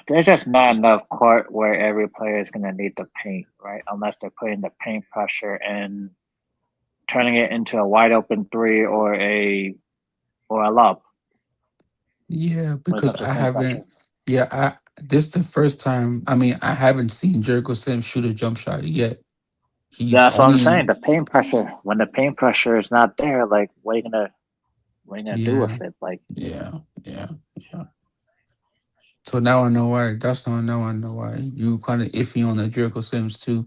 there's just not enough court where every player is gonna need the paint, right? Unless they're putting the paint pressure and turning it into a wide open three or a lob Yeah, when it because comes to I paint haven't. pressure. Yeah, this the first time. I mean, I haven't seen Jericho Sims shoot a jump shot yet. He's That's what I'm saying. only The paint pressure. When the paint pressure is not there, like what are you gonna do yeah, with it? Like, yeah, yeah, yeah. So now I know why. That's now I know why you kind of iffy on the Jericho Sims too.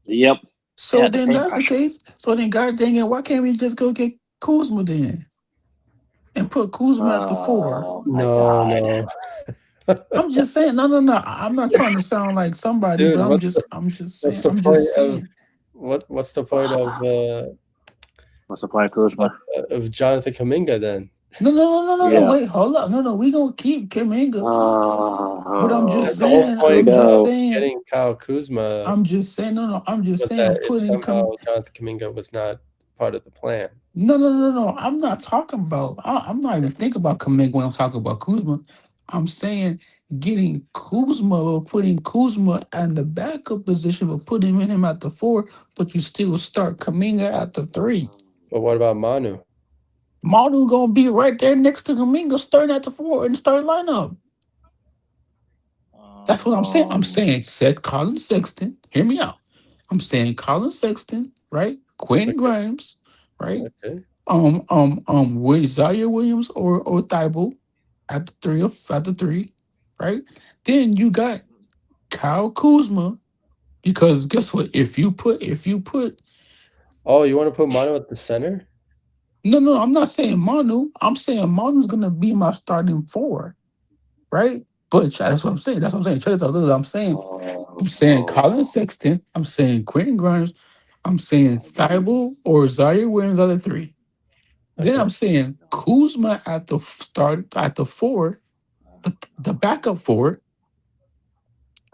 yep, So yeah, the then paint that's the pressure. case. So then, God dang it, why can't we just go get Kuzma then and put Kuzma at the four? Oh my No, god, no. I'm just saying, no, no, no. I'm not trying to sound like somebody, but Dude, I'm just what's saying, the I'm point just of saying. what's the point what's the point, Kuzma? of Jonathan Kuminga then? No, no, no, no, no, no. Yeah. Wait, hold up. No, no. We gonna keep Kuminga, but Oh The whole point of no, getting Kyle Kuzma I'm just saying. No, no. I'm just was that saying. if Putting somehow come. Jonathan Kuminga was not part of the plan. No, no, no, no. I'm not talking about. I'm not even thinking about Kuminga when I'm talking about Kuzma. I'm saying getting Kuzma or putting Kuzma in the backup position, but putting him at the four, but you still start Kuminga at the three. But what about Manu? Manu gonna be right there next to Kuminga, starting at the four in the starting lineup. That's what I'm saying. I'm um, saying set Colin Sexton. Hear me out. I'm saying Colin Sexton, right? Quentin Okay, Grimes, right? okay. With Zaire Williams or Thibault at the three, right? Then you got Kyle Kuzma because guess what? If you put Oh, you want to put Manu at the center? No, no, I'm not saying Manu. I'm saying Manu's gonna be my starting four, right? But that's what I'm saying. That's what I'm saying. Check this out. Look, I'm saying Colin Oh, Sexton. I'm saying Quentin Grimes. I'm saying Thibault or Zaire Williams are the three. Then Okay. I'm saying Kuzma at the start at the four, the backup four,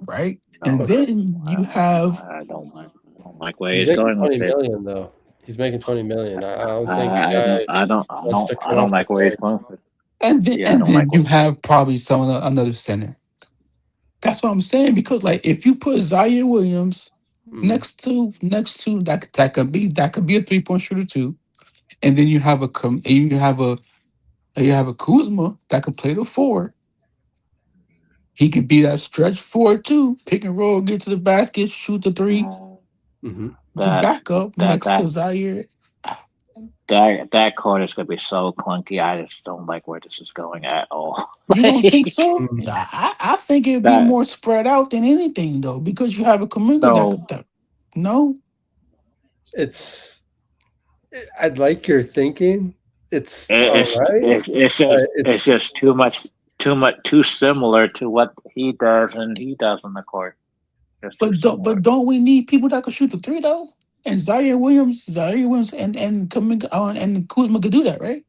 right? And no, Okay. then you have I don't like where He's he's making going with 20 it. million though. He's making 20 million. I don't think a guy wants to I come don't off the like where he's bench. going with it. and then Yeah, I and don't then like you where. have probably another center. That's what I'm saying because like if you put Zaire Williams Mm, next to that could be a 3-point shooter too, and then you have a Kuzma that can play the four. He could be that stretch four too, pick and roll, get to the basket, shoot the three. hmm The That backup that next to that Zaire. that court is gonna be so clunky. I just don't like where this is going at all. You don't think Like so? mm. Yeah, I think it'd be that. more spread out than anything though, because you have a Kuminga No, that no, It's. I'd like your thinking. It's all it's right, but it's it's. just too similar to what he does and he does on the court. Just too but similar. don't we need people that can shoot the three though? And Zaire Williams, and Kuminga and Kuzma could do that, right?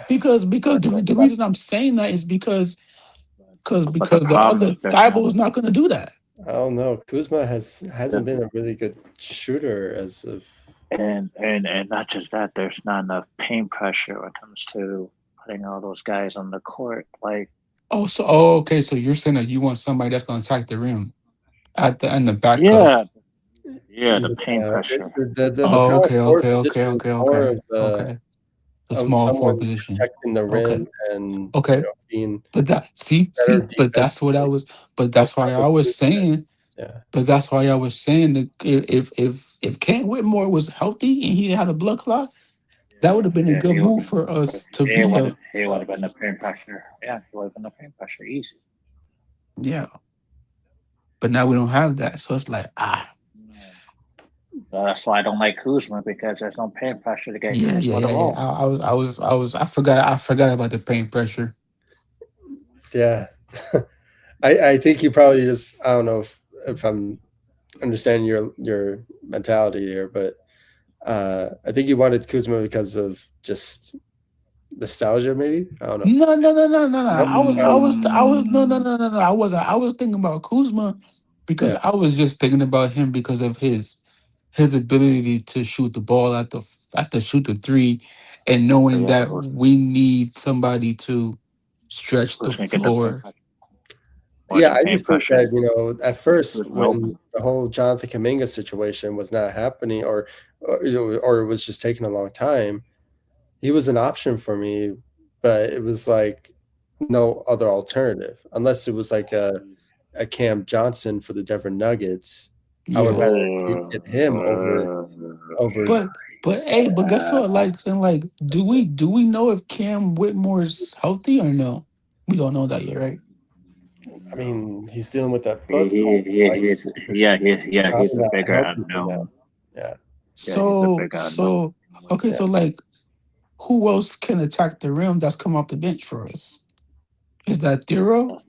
Because But the reason I'm saying that is but the because the problem other is there's not Thibault is not going to do that. I don't know. Kuzma hasn't been the, a really good shooter as of. and not just that. There's not enough paint pressure when it comes to putting all those guys on the court. Like Okay, so you're saying that you want somebody that's going to attack the rim at the and the backup. yeah, yeah, the paint Yeah, pressure. the Oh, power okay, forward okay, okay, position is okay, more okay, of okay. The of small forward someone position. protecting the Okay, rim and okay. being But better but that's what I defensively. was. But that's why I was Offensively, saying. yeah. But that's why I was saying that if Kent Whitmore was healthy and he didn't have the blood clot, that would have been a Yeah, good move for us to be a he would have been the paint pressure. Yeah, he would have been the paint pressure easy. yeah. But now we don't have that, so it's like No. That's why I don't like Kuzma because there's no paint pressure to get Kuzma the yeah. ball. I forgot about the paint pressure. Yeah. I think you probably just I don't know if I'm understanding your mentality here, but I think you wanted Kuzma because of just nostalgia, maybe. I don't know. No. Nope. I was no. I wasn't. I was thinking about Kuzma because Yeah. I was just thinking about him because of his ability to shoot the ball at the shoot the three, and So knowing yeah, that we need somebody to stretch the who's gonna get the paint floor. pressure more Yeah, than I paint just think that, pressure? at first Kuzma when open. the whole Jonathan Kuminga situation was not happening or it was just taking a long time, he was an option for me, but it was like no other alternative unless it was like a Cam Johnson for the Denver Nuggets. I would Yeah, rather get him over. but guess what? Do we know if Cam Whitmore's healthy or no? We don't know that yet, right? I mean, he's dealing with that foot thing, so I guess it's He's probably a not bigger healthy for now. unknown. Yeah, Yeah, he's a So bigger unknown. so okay, yeah. so like who else can attack the rim that's come off the bench for us? Is that Thero, That's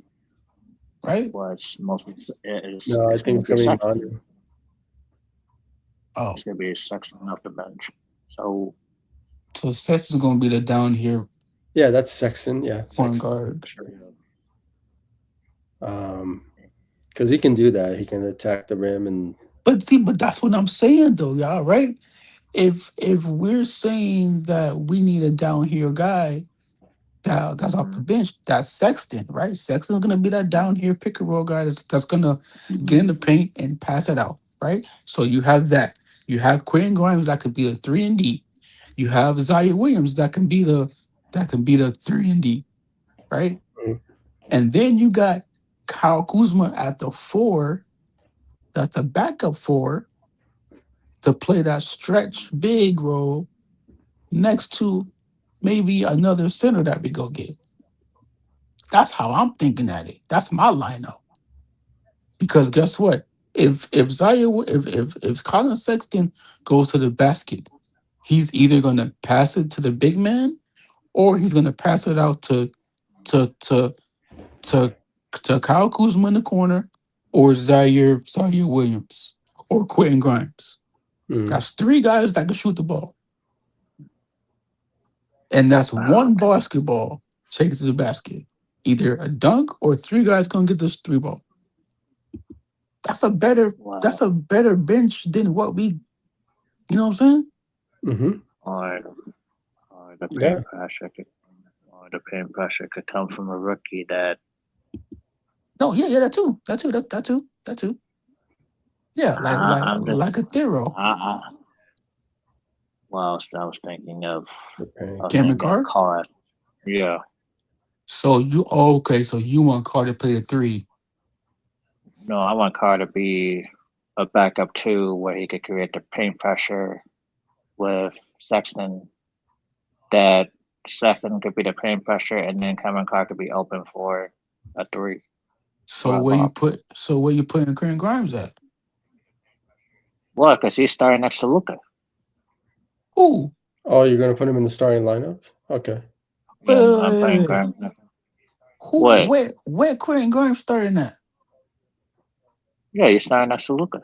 right? what's mostly No, I it's think gonna it's be gonna be Sexton. Manu. Oh, It's gonna be Sexton off the bench. So so Seth is gonna be the down here Yeah, that's Sexton. Yeah, point Sexton. guard. Sure. Because he can do that. He can attack the rim and But see, but that's what I'm saying though, y'all, right? If we're saying that we need a down here guy that's off the bench, that's Sexton, right? Sexton's gonna be that down here pick and roll guy that's gonna get in the paint and pass it out, right? So you have that. You have Quentin Grimes that could be a 3 and D. You have Zaire Williams that can be the 3 and D, right? mm, And then you got Kyle Kuzma at the four, that's a backup four to play that stretch big role next to maybe another center that we go get. That's how I'm thinking at it. That's my lineup. Because guess what? if Colin Sexton goes to the basket, he's either gonna pass it to the big man or he's gonna pass it out to to to to Kyle Kuzma in the corner or Zaire Williams or Quentin Grimes. Mm, That's three guys that can shoot the ball. And that's one Okay. basketball taken to the basket. Either a dunk or three guys gonna get this three ball. That's a better that's Well, a better bench than what we you know what I'm saying? hmm or or the Yeah. paint pressure could come from a rookie that No, yeah, that too. That too. Yeah, I'm just like a Thero. I, well, I was thinking of Okay. Cameron Carr. Carr. Yeah. So you okay, so you want Carr to play a three. No, I want Carr to be a backup two where he could create the paint pressure with Sexton. That Sexton could be the paint pressure, and then Cameron Carr could be open for a three or a lob. So where you putting Grant Grimes at? Well, because he's starting next to Luca. Who? Oh, you're gonna put him in the starting lineup? Okay. Yeah, Wait, wait, I'm wait, playing wait, wait. Grimes. Who What? where Quentin Grimes starting at? Yeah, he's starting next to Luca.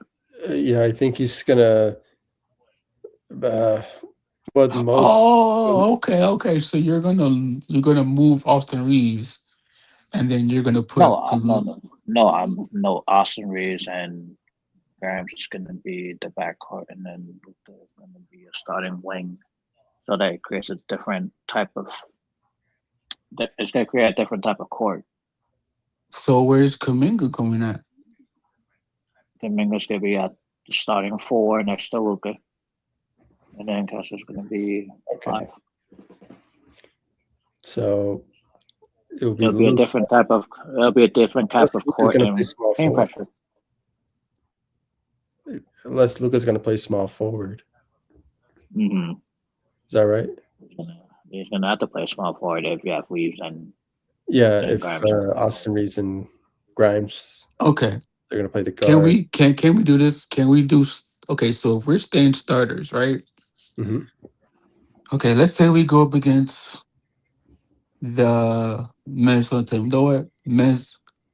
Yeah, I think he's gonna. Uh, what most? Oh, okay. So you're gonna move Austin Reeves and then you're gonna No, put I'm no Austin Reeves and Grimes is going to be the backcourt, and then Luka is going to be a starting wing. So that it creates a different type of. It's going to create a different type of court. so where's Kuminga coming at? Kuminga's going to be at the starting four next to Luka, and then Kessler's going to be Okay. five. So it'll be It'll be a Luke. different type of. It'll be a different type Unless of Luca's court gonna play and small paint forward. pressure. Unless Luca's gonna play small forward. Mm-hmm. Is that right? He's gonna have to play small forward if you have Reeves and Yeah. then If Grimes. Austin Reeves and Grimes, Okay. they're gonna play the Can guard. we do this? Can we do okay, so if we're staying starters, right? hmm Okay, let's say we go up against the Minnesota team. You know what?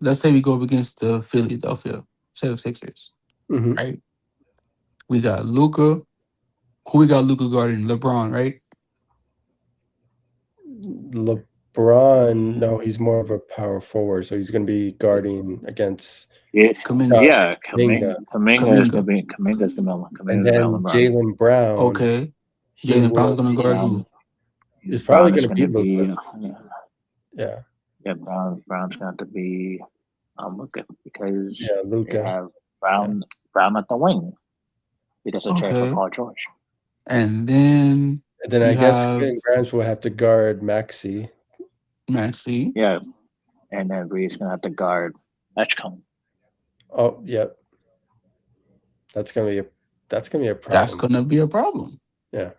Let's say we go up against the Philadelphia 76ers, hmm right? We got Luca. Who we got Luca guarding? LeBron, right? LeBron, no, he's more of a power forward, so he's gonna be guarding against Yeah, Kuminga. uh, yeah. Kuminga. Kuminga. And Kaminga's gonna then LeBron. Jalen Brown, Okay. he Jalen Brown's will gonna guard be. who? Brown, It's probably Brown is gonna be gonna Luca. be Yeah. Brown's going to be Luka because Yeah, they Luca. have Yeah. Brown at the wing because of trade for Okay. Paul George. And then And then I you guess have Quentin Grimes will have to guard Maxi. Maxi. Yeah, and then Reed's gonna have to guard Edgecombe. Oh, yep. That's gonna be a That's problem. gonna be a problem. Yeah.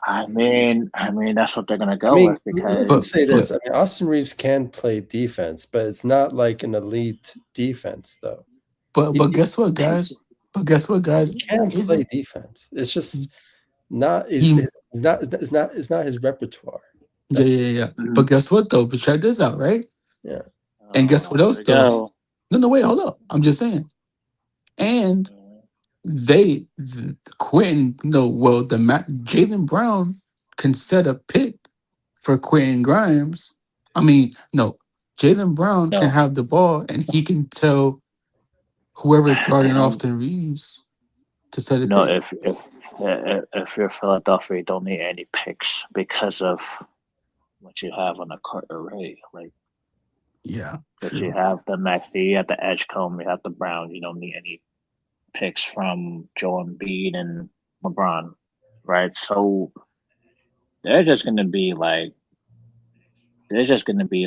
And then I mean that's what they're gonna I go mean, with because let's say but this. I mean, Austin Reeves can play defense, but it's not like an elite defense, though. but He, guess what, guys? But guess what, guys? he can Is play it defense. It's just not. he? It's not his repertoire. Yeah, That's yeah, yeah. But guess what though? But check this out, right? yeah. And guess what here else we though? go. No, wait, hold up. I'm just saying. And Quentin, no, well, Jalen Brown can set a pick for Quentin Grimes. I mean, no, Jalen Brown can No, have the ball and he can tell whoever is guarding and Austin Reeves to set a no, pick. if you're Philadelphia, you don't need any picks because of what you have on the court already. Like, Yeah, because you true. have the Maxey, you have the Edgecombe, you have the Brown. You don't need any picks from Joel Embiid and LeBron, right? So they're just gonna be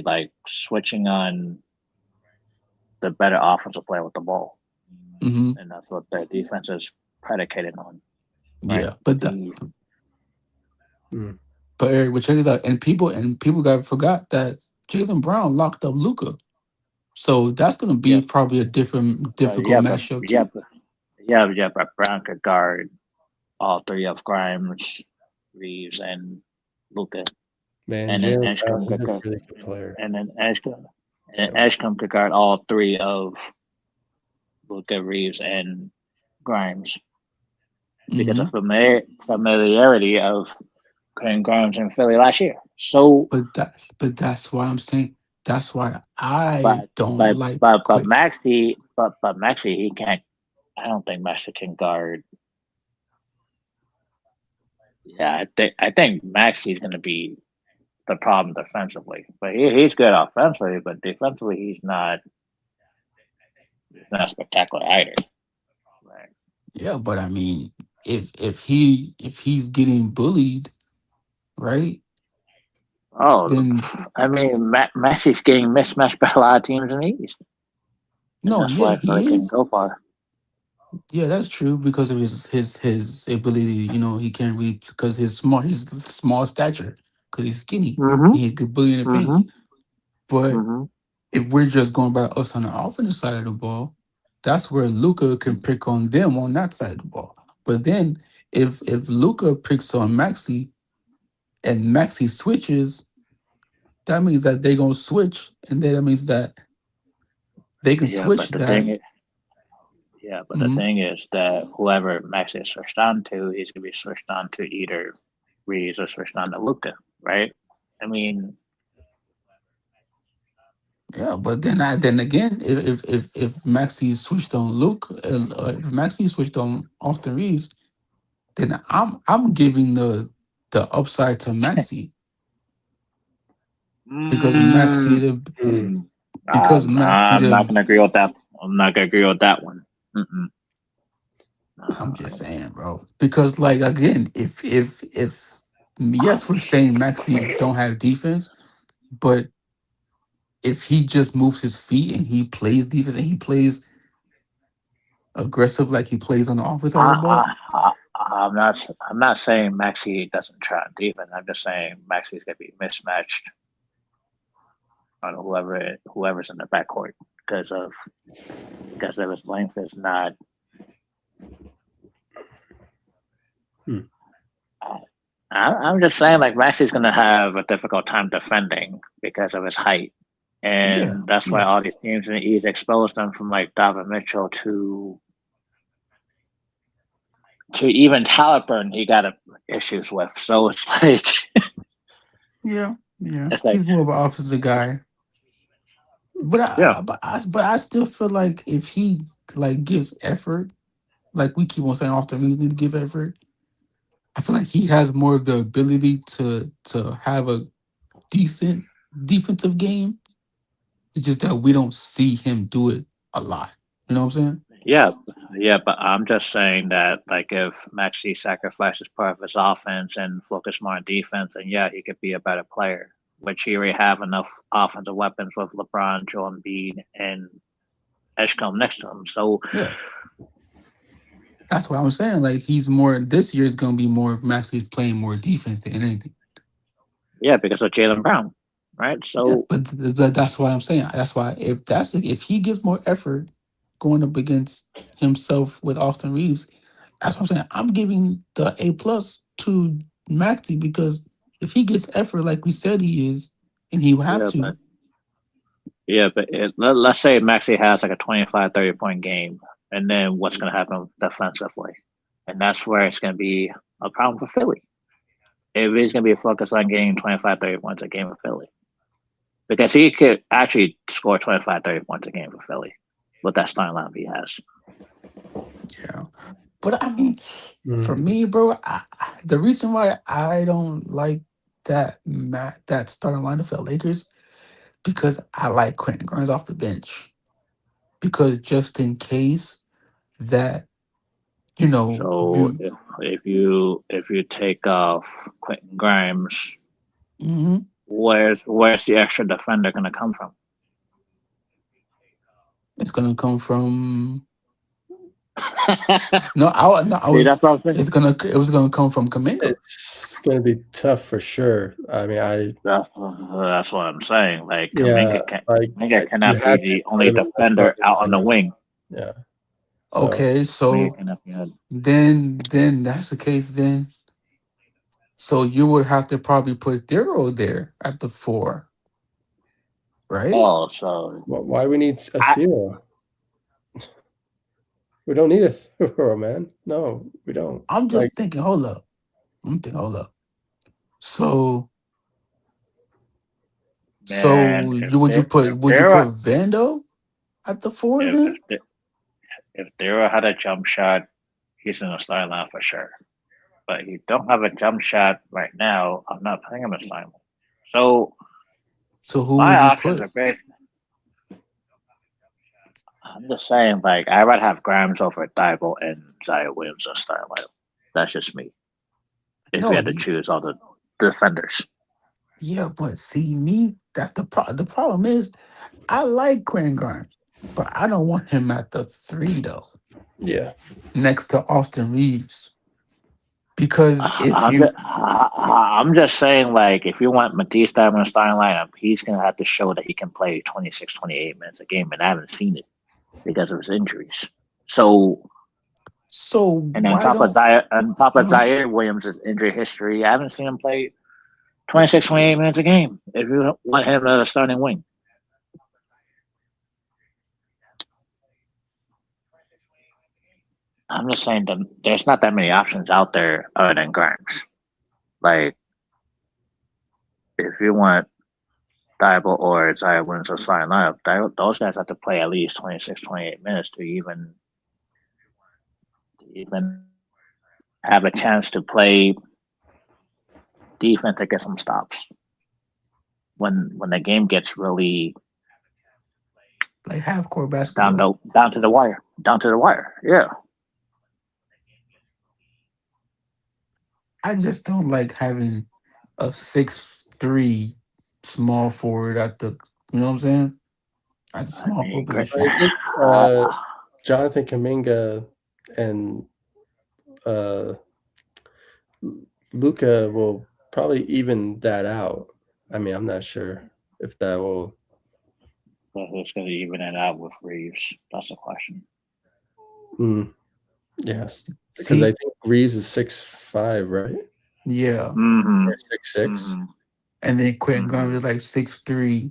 like switching on the better offensive player with the ball, Hmm. and that's what their defense is predicated on, right? Yeah, but The Mm. but Eric, but check this out. And people got forgot that Jalen Brown locked up Luca. So that's gonna be Yeah, probably a different but difficult yeah, but matchup yeah, too. but Brown could guard all three of Grimes, Reeves, and Luca, Man, and then Jalen Brown, Edgecombe he's could a guard, really good player. and then Edgecombe, and then Yeah. Edgecombe could guard all three of Luca, Reeves, and Grimes because of Hmm. familiarity of Quentin Grimes in Philly last year. So, But that's why I'm saying that's why I but don't but like but quit. Maxi, he can't. I don't think Maxi can guard. Yeah, I think Maxi's going to be the problem defensively, but he's good offensively. But defensively, he's not spectacular either. Right. Yeah, but I mean, if he's getting bullied, right? Oh, Then I mean, Maxi's getting mismatched by a lot of teams in the East, and no, that's yeah, why Philly he can is. go far. Yeah, that's true because of his ability. You know, he can read because his small stature because he's skinny Mm-hmm. and he's good bully in the paint. Mm-hmm. But Mm-hmm. if we're just going by us on the offensive side of the ball, that's where Luca can pick on them on that side of the ball. But then if Luca picks on Maxi and Maxi switches, that means that they're gonna switch, and then that means that they can Yeah, switch but the that. thing is, yeah, but the Mhm. thing is that whoever Maxi is switched on to, he's gonna be switched on to either Reeves or switched on to Luca, right? I mean, Yeah, but then again, if Maxi switched on Luke, if Maxi switched on Austin Reeves, then I'm giving the upside to Maxi because mm, Maxi the Mm. because Maxi I'm not the gonna agree with that. I'm not gonna agree with that one. Mm-mm. I'm Uh, just saying, bro. Because like again, if yes, we're saying Maxi don't have defense, but if he just moves his feet and he plays defense and he plays aggressive like he plays on the offense side of the ball, I'm not saying Maxi doesn't try on defense. I'm just saying Maxi's gonna be mismatched on whoever's in the backcourt because of his length is not. Hmm. Uh, I'm just saying like Maxi's gonna have a difficult time defending because of his height, yeah, and that's why yeah. all these teams in the East exposed him from like Donovan Mitchell to even Halliburton. He got issues with. So it's like Yeah, yeah. it's like He's more of an offensive guy. But yeah. I still feel like if he like gives effort, like we keep on saying often we need to give effort. I feel like he has more of the ability to have a decent defensive game. It's just that we don't see him do it a lot. You know what I'm saying? Yeah, yeah, but I'm just saying that like if Maxi sacrifices part of his offense and focus more on defense, then yeah, he could be a better player. Which he already have enough offensive weapons with LeBron, Joel Embiid, and Eshcombe next to him. So Yeah. That's what I'm saying. Like he's more this year is gonna be more of Maxi's playing more defense than anything. yeah, because of Jalen Brown, right? Yeah, So but that's why I'm saying. That's why if he gets more effort going up against himself with Austin Reeves, that's what I'm saying. I'm giving the A+ to Maxi because if he gets effort like we said he is, and he will have yeah, to, let's say Maxi has like a 25, 30 point game, and then what's going to happen defensively, and that's where it's going to be a problem for Philly. If he's going to be focused on getting 25, 30 points a game with Philly. Because he could actually score 25, 30 points a game for Philly with that starting lineup he has. yeah. But I mean, for Mm. me, bro, the reason why I don't like that starting lineup for the Lakers because I like Quentin Grimes off the bench because just in case that So you if you take off Quentin Grimes, mhm, where's the extra defender going to come from? it's gonna come from no, I See, was that's what I'm saying. it was gonna come from Kuminga. it's going to be tough for sure. I mean, That's what I'm saying. Like yeah, like Kuminga you cannot be had to the put only him in that defender starting out on the lineup. wing. Yeah. So Okay, Kuminga so cannot be. then that's the case. Then so you would have to probably put Thero there at the 4, right? Oh, so why we need a I Theo? We don't need a Theo, man. No, we don't. I'm Like, just thinking. Hold up. I'm thinking. Hold up. So man, would you put Vando at the 4 if then? if Thero had a jump shot, he's in the starting line for sure. But he don't have a jump shot right now. I'm not putting him in starting line. So So who my would you options are put? based. I'm just saying, like I would have Grimes over Thibault and Zaya Williams in starting line. That's just me. If we No, had to choose all the defenders. yeah, but see me. That's the problem. The problem is I like Quinn Grimes, but I don't want him at the 3 though, yeah. next to Austin Reeves. Because if I'm just, you I'm just saying, like, if you want Matisse to have in the starting lineup, he's going to have to show that he can play 26, 28 minutes a game, and I haven't seen it because of his injuries. So, so and on why don't top of uh, Zaire Williams' injury history, I haven't seen him play 26, 28 minutes a game. If you want him at a starting wing, I'm just saying that there's not that many options out there other than Grimes. Like, if you want Thibault or Zaire Williams to starting lineup, those guys have to play at least 26, 28 minutes to even have a chance to play defense to get some stops. When the game gets really like half court basketball? down to the wire, down to the wire. Yeah, I just don't like having a 6'3" small forward at the, you know what I'm saying? At the I small mean, forward great. I position. think Jonathan Kuminga and uh, Luca will probably even that out. I mean, I'm not sure if that will. But who's going to even it out with Reeves? That's the question. Mm, yeah, because I See, think Reeves is 6'5", right? yeah. Mm-hmm. Or 6'6". Mm-hmm. And then Quentin Grimes Mm-hmm. is like 6'3".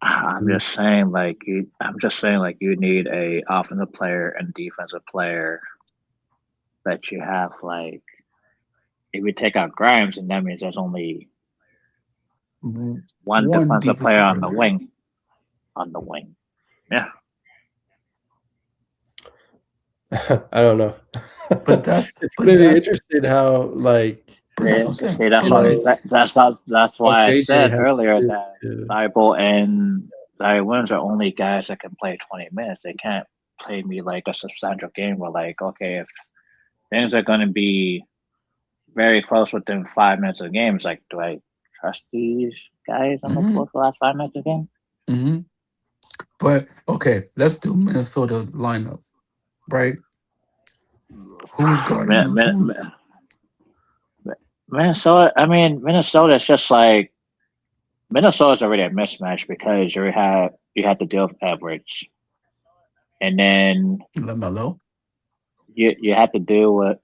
I'm Mm. just saying, like you. I'm just saying, like you need a offensive player and defensive player that you have. Like if you take out Grimes, and that means there's only one One defensive player defensive on the player. wing. On the wing, yeah. I don't know. But that's It's but gonna be that's interesting how but that's what I'm saying. See, And then that's how why I JJ said has earlier to. that Bible and Zaire Williams are only guys that can play 20 minutes. They can't play me like a substantial game where, like, okay, if things are going to be very close within 5 minutes of the game, it's like, do I trust these guys on the hmm floor for the last 5 minutes of the game? hmm But okay, let's do Minnesota lineup, right? Who's Min- guarding Min- who? Min- Minnesota, I mean, Minnesota's just like Minnesota's already a mismatch because you had to deal with Edwards, and then LaMelo. you had to deal with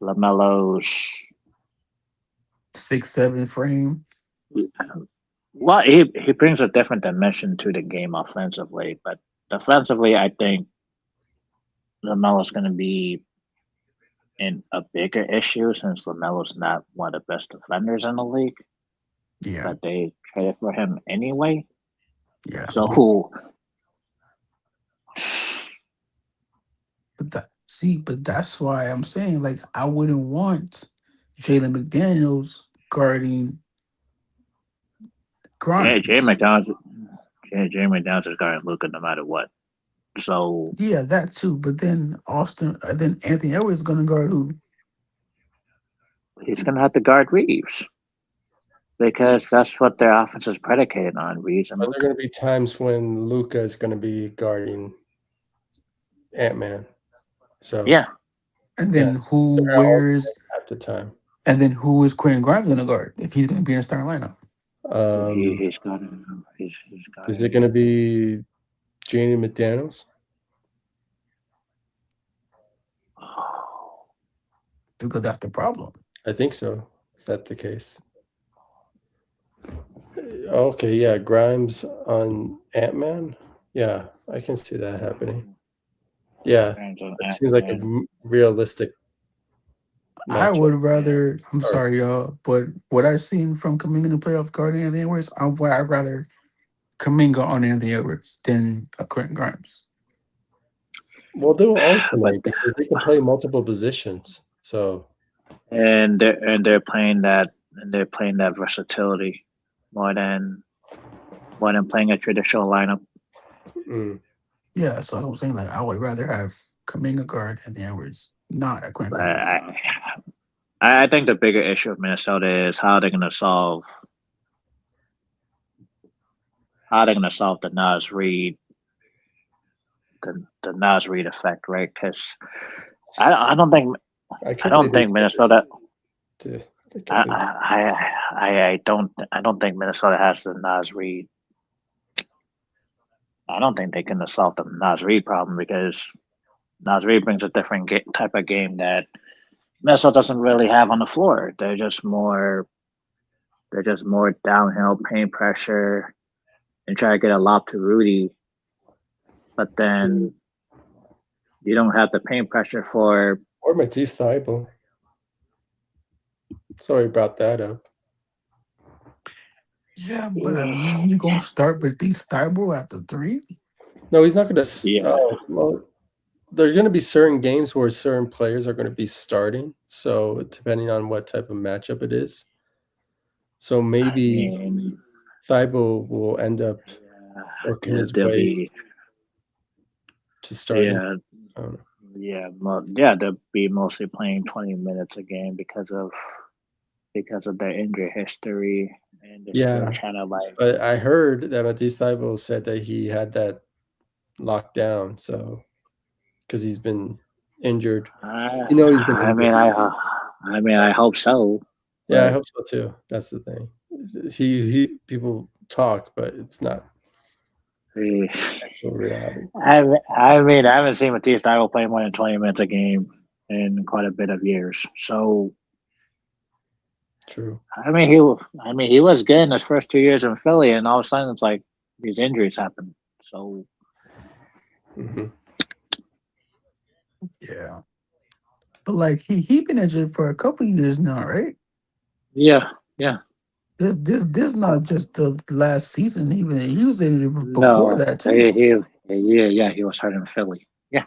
Lamelo's. 6'7" frame. Well, he brings a different dimension to the game offensively, but defensively, I think Lamelo's going to be in a bigger issue since Lamelo's not one of the best defenders in the league, Yeah, but they traded for him anyway. yeah. So But that's why I'm saying like I wouldn't want Jalen McDaniels guarding Jay Grimes. McDonald's Jay McDonald's is guarding Luca no matter what. So Yeah, that too. But then Anthony Edwards is gonna guard who? he's going to have to guard Reeves because that's what their offense is predicated on, Reeves and But there are Luca. going to be times when Luca is going to be guarding Ant-Man. So Yeah, And yeah, then who they're gonna wears alternate to time. And then who is Quentin Grimes going to guard if he's going to be in the starting lineup? Um, He's got it. He's got is it it. going to be Janie McDaniels? Because that's the problem. I think so. Is that the case? Okay, yeah, Grimes on Ant-Man. Yeah, I can see that happening. Yeah, it seems like a realistic I matchup. would rather. I'm Or, sorry, y'all, but what I've seen from Kuminga in the playoff guarding Anthony Edwards, I'd rather Kuminga on Anthony Edwards than a Quentin Grimes. well, they'll But alternate because they can play multiple positions. So, they're playing that versatility more than playing a traditional lineup. mm, Yeah, so I'm saying like I would rather have Kuminga guard Anthony Edwards, not a Quentin But Grimes. I think the bigger issue of Minnesota is how they're gonna solve the Nas Reed effect, right? Because I don't think I can't believe Minnesota. they, I can't believe I don't think Minnesota has the Nas Reed. I don't think they can solve the Nas Reed problem because Nas Reed brings a different type of game that Minnesota doesn't really have on the floor. They're just more downhill, paint pressure, and try to get a lob to Rudy. But then you don't have the paint pressure for. or Matisse Thybulle. Sorry, brought that up. Yeah, but I mean, you gonna start with these Thibault after 3? No, he's not going to. Yeah. Well, there are going to be certain games where certain players are going to be starting. So depending on what type of matchup it is, so maybe Thibault will end up working his they'll way be to starting. they'll be mostly playing 20 minutes a game because of their injury history and they're still trying to But I heard that Matisse Thybulle said that he had that locked down. So because he's been injured, he's been injured. I hope so. Yeah, I hope so too. That's the thing. He people talk, but it's not actual reality. I haven't seen Matisse Thybulle play more than 20 minutes a game in quite a bit of years. So True. he was good in his first 2 years in Philly, and all of a sudden it's like these injuries happen. So Yeah, but like he been injured for a couple years now, right? yeah. This not just the last season. He was injured before No, that too. he was hurt in Philly. Yeah,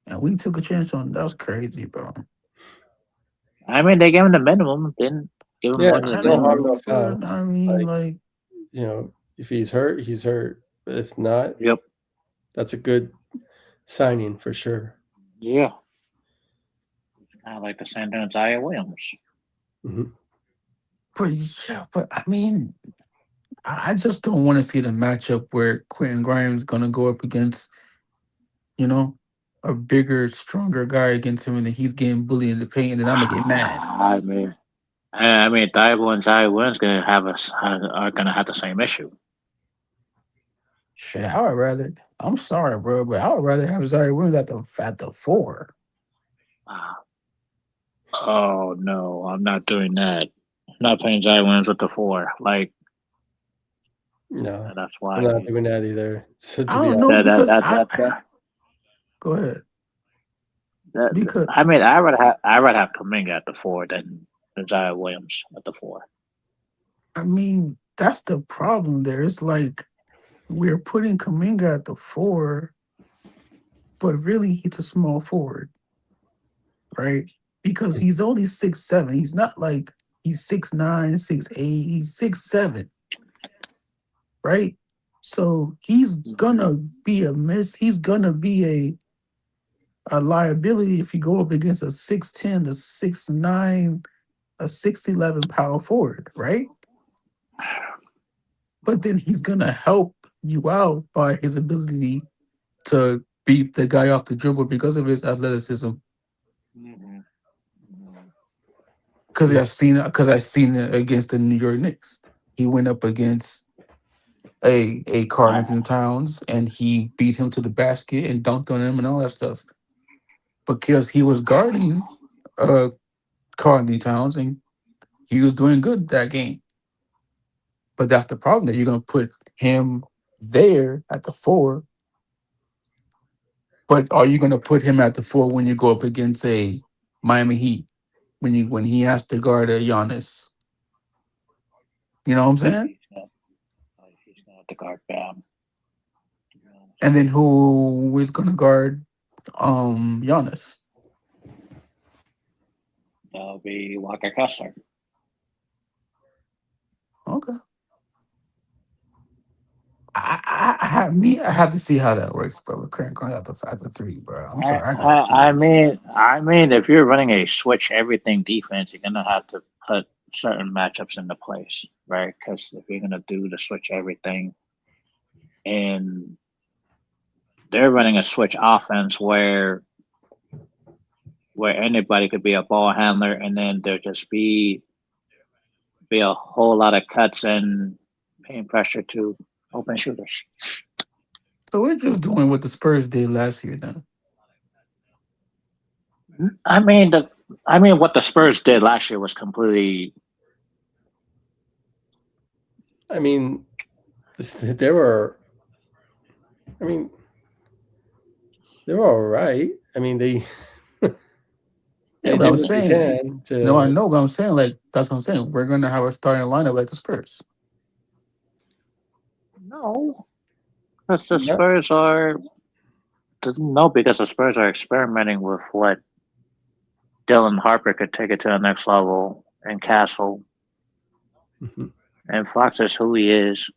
And we took a chance on that. Was crazy, bro. I mean they gave him the minimum, didn't give him more than the minimum. No foul. I mean, like if he's hurt, he's hurt. But if not, Yep. that's a good signing for sure. Yeah. It's kind of like the San Antonio Zion Williams. Mm-hmm. But I mean, I just don't want to see the matchup where Quentin Grimes gonna go up against, a bigger, stronger guy against him, and then he's getting bullied in the paint, and then I'm gonna get mad. I mean, Thibault and Zion Williams are gonna have the same issue. Shit, I would rather. I'm sorry, bro, but I would rather have Zion Williams at the 4. Oh no, I'm not doing that. I'm not playing Zion Williams with the 4. Like, no, that's why I'm not doing that either. So I don't know because go ahead. Because I'd rather have Kuminga at the 4 than Zion Williams at the 4. I mean, that's the problem. There, it's like we're putting Kuminga at the 4, but really he's a small forward, right? Because he's only 6'7". He's not like he's 6'9", 6'8". He's 6'7", right? So he's gonna be a miss. He's gonna be a liability if you go up against a 6'10", a 6'9", a 6'11" power forward, right? But then he's gonna help you out by his ability to beat the guy off the dribble because of his athleticism. Because I've seen it against the New York Knicks. He went up against a Karl I, Anthony Towns and he beat him to the basket and dunked on him and all that stuff because he was guarding uh Karl Anthony Towns and he was doing good that game. But that's the problem that you're gonna put him there at the four. But are you gonna put him at the four when you go up against a Miami Heat when he has to guard a Giannis? You know what I'm saying? he's gonna have to guard Bam. To be honest, And then who is gonna guard Giannis? that'll be Walker Kessler. Okay. I have to see how that works, bro. With Current going at the three, bro. I'm I, sorry, I gotta see I, I it. mean, I mean, if you're running a switch everything defense, you're gonna have to put certain matchups into place, right? Because if you're gonna do the switch everything, and they're running a switch offense where anybody could be a ball handler, and then there just be a whole lot of cuts and paying pressure to open shooters. So we're just doing what the Spurs did last year, then. I mean, I mean, what the Spurs did last year was completely. I mean, there were. I mean, they were all right. I mean, they Yeah, they but did I'm what they saying, can no, I to. know, but I'm saying like that's what I'm saying. We're gonna have a starting lineup like the Spurs. No, because the No, Spurs are. No, because the Spurs are experimenting with what Dylan Harper could take it to the next level, and Castle mhm. and Fox is who he is.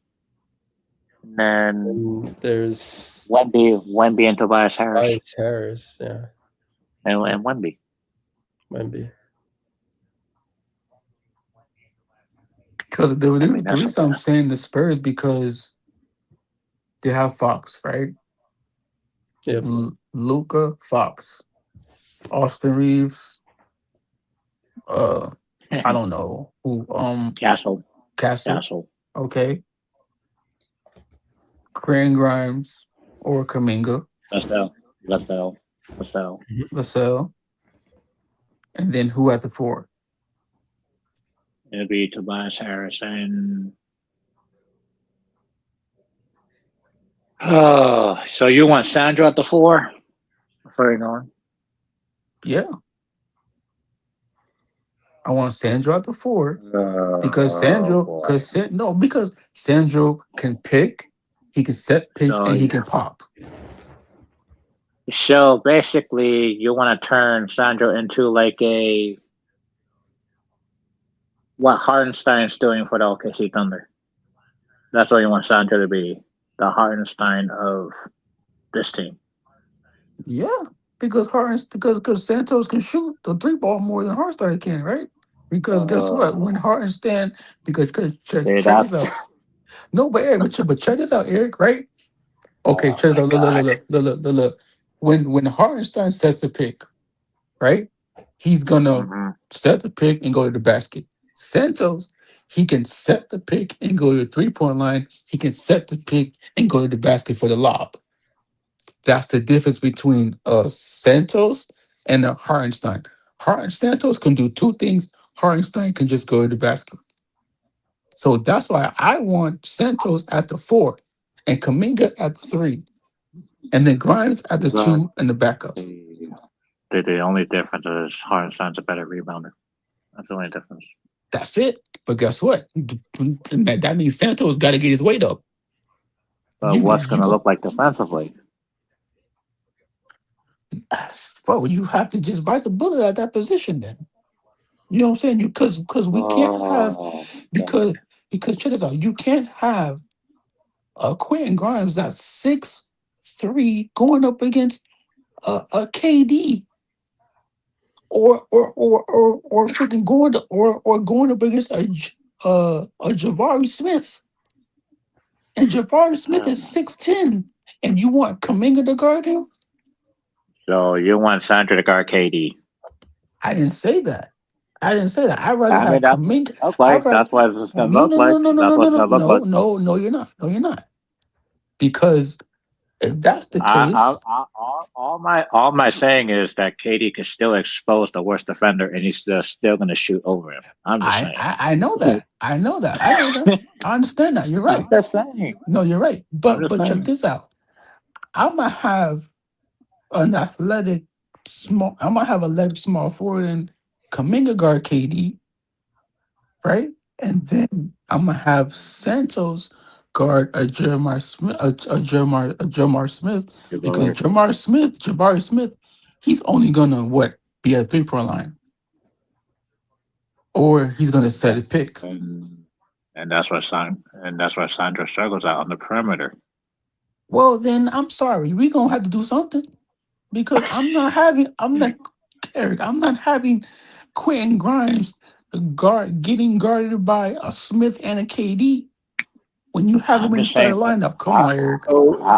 And then And there's Wemby and Tobias Harris, Tobias Harris. Yeah, and Wemby. might be. Because I mean, the that's reason I'm something. saying the Spurs because they have Fox, right? Yep. Luca, Fox, Austin Reeves. Uh, I don't know who. Castle, Castle. Castle, Okay, Grant Grimes or Kuminga, Lestel, Lestel, Lestel. Vassell, and then who at the four? It'd be Tobias Harris and. Oh, so you want Sandra at the four? Very on. Yeah, I want Sandro at the four because Oh Sandro, boy. no, because Sandro can pick, he can set picks, So and he can pop. so basically, you want to turn Sandro into like a what Hardenstein's doing for the OKC Thunder. That's what you want Sandro to be, the Hardenstein of this team. Yeah, because because Santos can shoot the three ball more than Hardenstein can, right? Because guess what? When Uh, Hardenstein, because see, check this that's out. No, but Eric, but check this out, Eric, right? Okay, oh check this my out. god. Look. When Hardenstein sets a pick, right? He's gonna Mm-hmm. set the pick and go to the basket. Santos, he can set the pick and go to the 3 point line. He can set the pick and go to the basket for the lob. That's the difference between Santos and Hartenstein. Santos can do two things. Hartenstein can just go to the basket. So that's why I want Santos at the four and Kaminga at the three. And then Grimes at the But two and the backup. the only difference is Hardenstein's a better rebounder. That's the only difference. That's it. But guess what? That means Santos got to get his weight up. But what's You gonna go, look like defensively? bro. You have to just bite the bullet at that position. Then you know what I'm saying? You because we can't have Oh, God. because check this out. You can't have Quentin Grimes that's 6'3" going up against a KD or freaking going to, or going up against a Jabari Smith. And Jabari Smith is Um, 6'10", and you want Kaminga to guard him? so you want Sandra to guard KD? I didn't say that. I didn't say that. I'd rather I mean, have that's what it's Kuminga. gonna look I'd like. rather That's what it's gonna no look no no like. no no That's no what no it's no gonna look like. no you're not. No, you're not. Because if that's the case, All my saying is that Katie can still expose the worst defender, and he's still gonna shoot over him. I'm just saying. I know that. I know that. I know that. I understand that. You're I'm right. just saying. No, you're right. I'm But just check saying. this out. I'm gonna have an athletic small. I'm gonna have a athletic small forward and Kuminga guard KD, right? And then I'm gonna have Santos guard a Jeremiah Smith, a Jeremiah Smith, because Jabari. Jabari Smith, he's only gonna what be a 3-point line, or he's gonna set a Yes. pick. And that's why Sandra struggles out on the perimeter. Well, then I'm sorry, we gonna have to do something because I'm not Eric. I'm not having Quentin Grimes getting guarded by a Smith and a KD when you have him I'm in the just saying. starting lineup. Come I, on, Eric.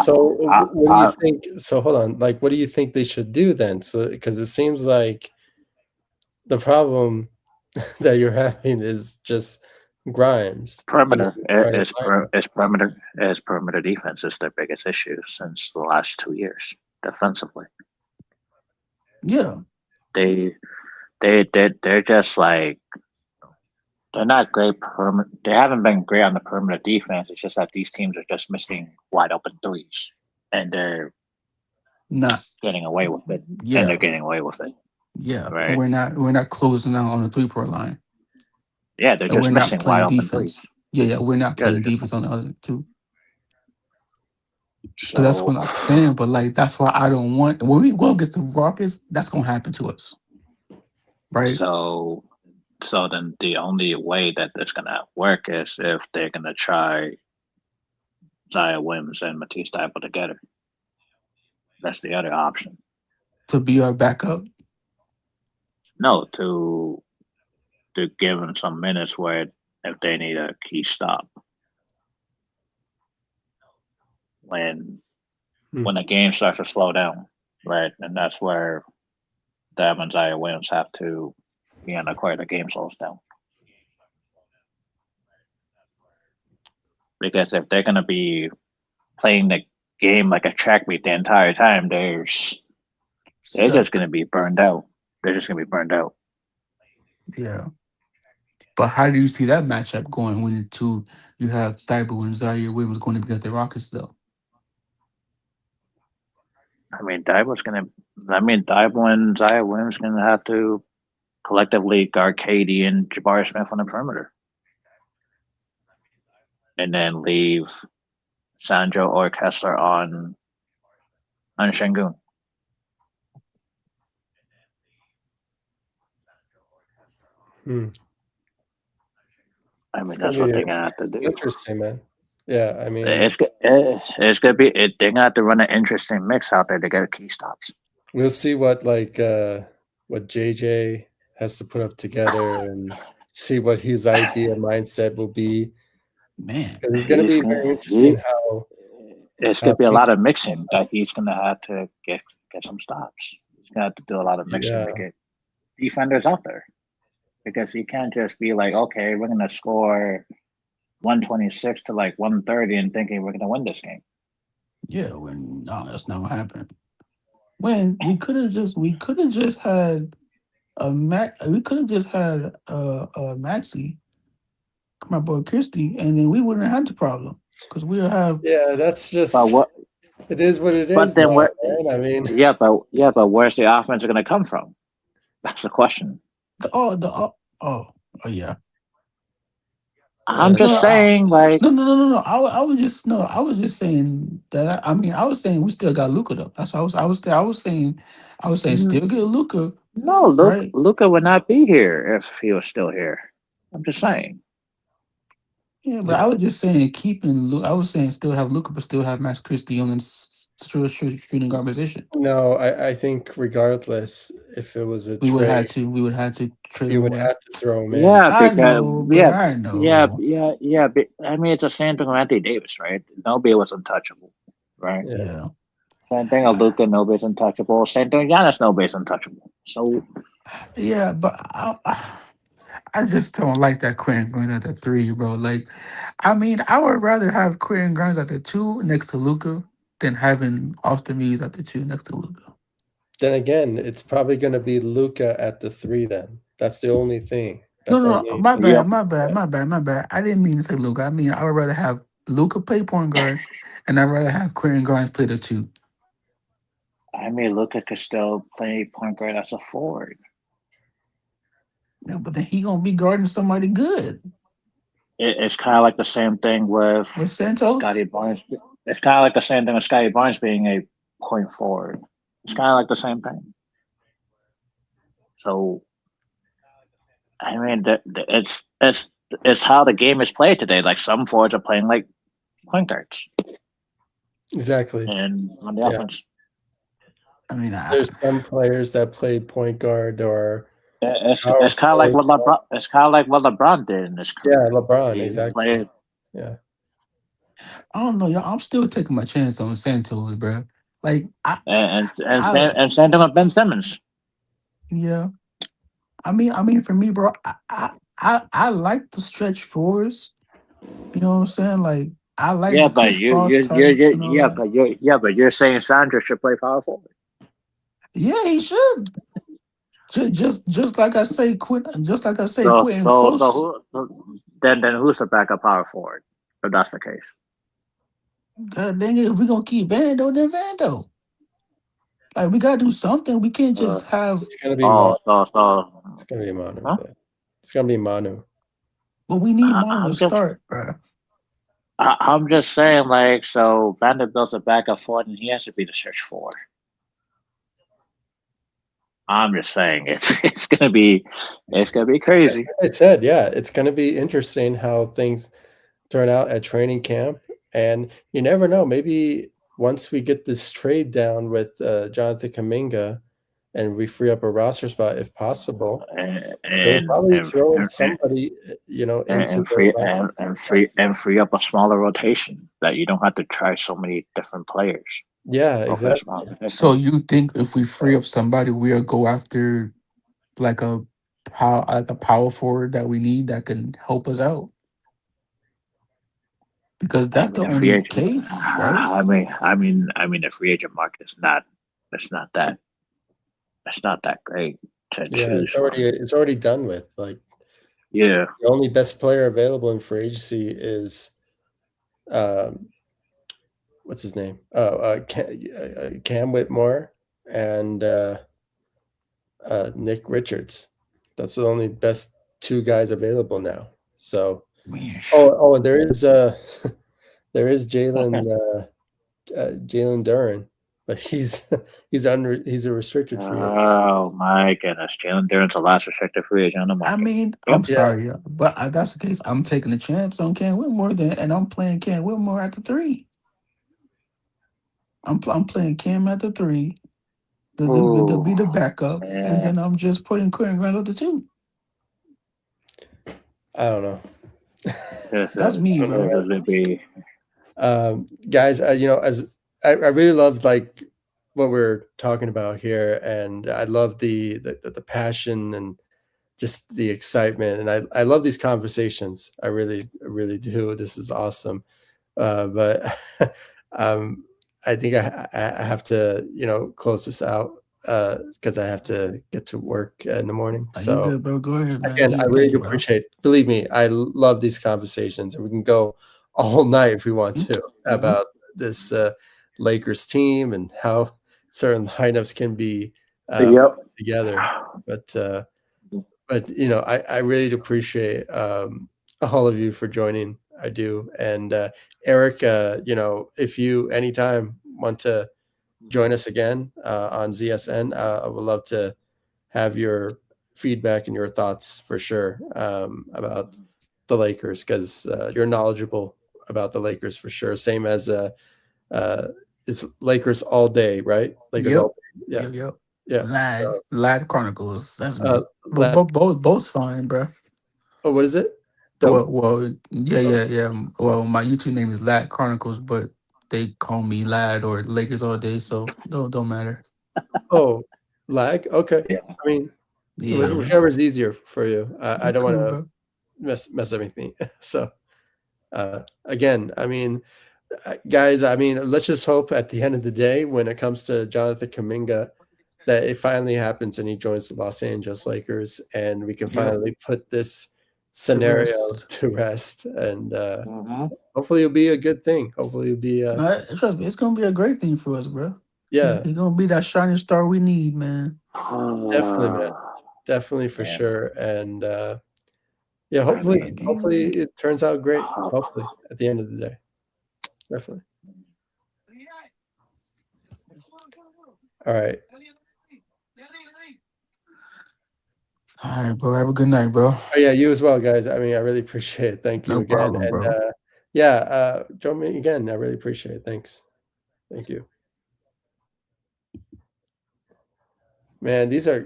So what do you I, think? So hold on, like, what do you think they should do then? So because it seems like the problem that you're having is just Grimes in perimeter the starting lineup. is perimeter defense is their biggest issue since the last 2 years defensively. Yeah, They they're just like they're not great they haven't been great on the perimeter defense. It's just that these teams are just missing wide open threes, and they're not getting away with it. And yeah, they're getting away with it, yeah. And right? we're not closing out on the 3-point line, Yeah, they're and we're just not missing wide playing open threes. defense. Yeah, yeah, we're not Yeah, they're playing just defense on the other two. So that's so what I'm saying. But like that's why I don't want when we go against the Rockets, that's gonna happen to us, right? so so then the only way that it's gonna work is if they're gonna try Zaya Williams and Matisse Thybulle together. That's the other option. To be our backup. No, to give them some minutes where if they need a key stop when Hmm. when the game starts to slow down, right? And that's where Dab and Zaya Williams have to be on the court. The game slows down because if they're gonna be playing the game like a track meet the entire time, they're just Stuck. gonna be burned out. They're just gonna be burned out. Yeah. But how do you see that matchup going when you have Thibault and Zaire Williams going to be at the Rockets though? I mean, Dybul and Zaya Williams gonna have to collectively guard KD and Jabari Smith on the perimeter, and then leave Sandro or Kessler on Shengun. Hmm. I It's mean, gonna that's be what they're gonna have to do. interesting, man. Yeah, I mean, It's gonna be. They're gonna have to run an interesting mix out there to get key stops. we'll see what JJ has to put up together and see what his idea mindset will be. Man, 'Cause it's gonna He's be gonna very interesting he. how It's gonna be a lot things. of mixing that he's gonna have to get some stops. He's gonna have to do a lot of mixing to Yeah. get defenders out there because he can't just be like, okay, we're gonna score 126 to like 130 and thinking we're gonna win this game. yeah, when no, that's not gonna happen. When we could have just had we could have just had Maxi, my boy Christie, and then we wouldn't have had the problem because we'll have Yeah, that's But just what? it is what it But is then now, where? man. I mean, But where's the offense going to come from? That's the question. oh yeah. I'm No, just saying, like, no. I was just saying that. I mean, I was saying we still got Luca though. That's what I was saying n- still get Luca, no, right? Luca would not be here if he was still here. I'm just saying. Yeah, but I yeah. was just saying keeping. I was saying still have Luca, but still have Max Christie on the shooting guard position. No, I think regardless if it was a trade, We would have to trade we him would away. have to throw him in. Yeah, I because know, bro. I know. But, I mean, it's the same thing with Anthony Davis, right? Nobody was untouchable, right? Yeah. Yeah. Same thing with Luca. Nobody's untouchable. Same thing with Giannis. Nobody's untouchable. So Yeah, but I just don't like that Quentin Grimes at the three, bro. Like, I mean, I would rather have Quentin Grimes at the two next to Luca than having Austin Reeves at the two next to Luca. Then again, it's probably going to be Luca at the three. Then that's the only thing. No, That's no, no, only. my bad, Yep. my bad, my bad, my bad. I didn't mean to say Luca. I mean, I would rather have Luca play point guard, and I'd rather have Quentin Grimes play the two. I mean, Luka could still play point guard as a forward. Yeah, but then he gonna be guarding somebody good It's kind of like the same thing with with Scotty Santos. Barnes. It's kind of like the same thing with Scotty Barnes being a point forward. It's kind of like the same thing. So I mean, it's how the game is played today. Like some forwards are playing like point guards, Exactly. and on the Yeah. offense, I mean, There's some players that play point guard or power it's kind of like forward. what LeBron. It's kind of like what LeBron did in his Yeah, career. LeBron. He Exactly. played Yeah. I don't know, y'all. I'm still taking my chance on Santos, bro. Like, and same thing with Ben Simmons. yeah. I mean, for me, bro, I like the stretch fours. You know what I'm saying? Like, I like Yeah, the but Chris Boss types and all that. but you're saying Sandra should play power forward. Yeah, he should. Just like I say, So Quentin so so close. who then who's the backup power forward? If that's the case. God dang it, if we gonna keep Vando, then Vando. Like, we gotta do something. We can't Uh, just have. It's gonna be Manu. oh, It's gonna be Manu. huh? It's gonna be Manu. Well, we need Manu to I'm just start, bro. I'm just saying like so Vanderbilt's a backup forward and he has to be the search for. I'm just saying it's gonna be crazy. I said, yeah, it's gonna be interesting how things turn out at training camp, and you never know. Maybe once we get this trade down with Jonathan Kuminga, and we free up a roster spot if possible, And they'll and probably and, throw in and, somebody, into and the free lineup. and free up a smaller rotation that you don't have to try so many different players. Yeah, Go for a exactly. smaller So rotation. you think if we free up somebody, we'll go after like a power forward that we need that can help us out? Because I that's mean, the a free only agent. case, right? The free agent market is not. It's not that. It's not that great to Yeah, choose from. it's already done with. Like Yeah. the only best player available in free agency is um, what's his name? Oh, Cam Whitmore and Nick Richards. That's the only best two guys available now. So, Man, and there is there is Jalen Duran, but he's a restricted free agent. Oh my goodness, Jalen Duren's the last restricted free agent on the I market. mean, I'm Yep. Yeah, sorry, but that's the case. I'm taking a chance on Ken Whitmore then, and I'm playing Ken Whitmore at the three. I'm playing Cam at the three. The Ooh, be the backup, and man. then I'm just putting Quentin Grimes at the two. I don't know. That's me, This bro. is gonna be. Guys, as I really love like what we're talking about here, and I love the passion and just the excitement, and I love these conversations. I really do. This is awesome. But um, I think I have to close this out because I have to get to work in the morning. Are you So good, bro? Go ahead, man. Do again, I your really do thing, bro. appreciate. Believe me, I love these conversations, and we can go all night if we want to Mm-hmm. about this Lakers team and how certain lineups can be Yep. put together. But I really do appreciate all of you for joining. I do, and Eric, if you anytime want to join us again on ZSN, I would love to have your feedback and your thoughts for sure about the Lakers because you're knowledgeable about the Lakers for sure. Same as uh, it's Lakers all day, right? Lakers Yep. all day. Yeah, Yep. yeah. Lad Chronicles. That's Uh, me. But la- both fine, bro. oh, what is it? Dope. Oh, Yeah. Well, my YouTube name is Lad Chronicles, but they call me Lad or Lakers all day, so no, don't matter. oh, lag. Okay. Yeah. I mean, Yeah, man. Whichever's easier for you. I That's don't want cool, to bro. mess everything. So again, I mean, guys, I mean, let's just hope at the end of the day, when it comes to Jonathan Kuminga, that it finally happens and he joins the Los Angeles Lakers, and we can Yep. finally put this To scenario rest. to rest. And Mhm. hopefully, it'll be a good thing. Hopefully, it'll be No, trust me, it's gonna be a great thing for us, bro. yeah, He's gonna be that shining star we need, man. definitely, man, definitely for Yeah. sure. And yeah, I mean, hopefully it turns out great. Hopefully, at the end of the day, definitely. All right. all right, bro. Have a good night, bro. Oh, yeah, you as well, guys. I mean, I really appreciate it. Thank you No again. problem, And bro. yeah, join me again. I really appreciate it. Thanks. Thank you. Man, these are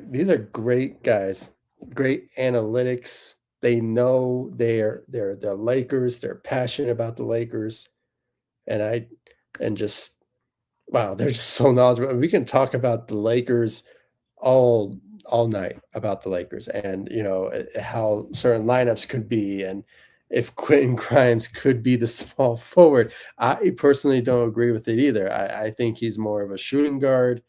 great guys. Great analytics. They know they're the Lakers. They're passionate about the Lakers. And just wow, they're just so knowledgeable. We can talk about the Lakers all all night about the Lakers, and how certain lineups could be, and if Quentin Grimes could be the small forward. I personally don't agree with it either. I think he's more of a shooting guard,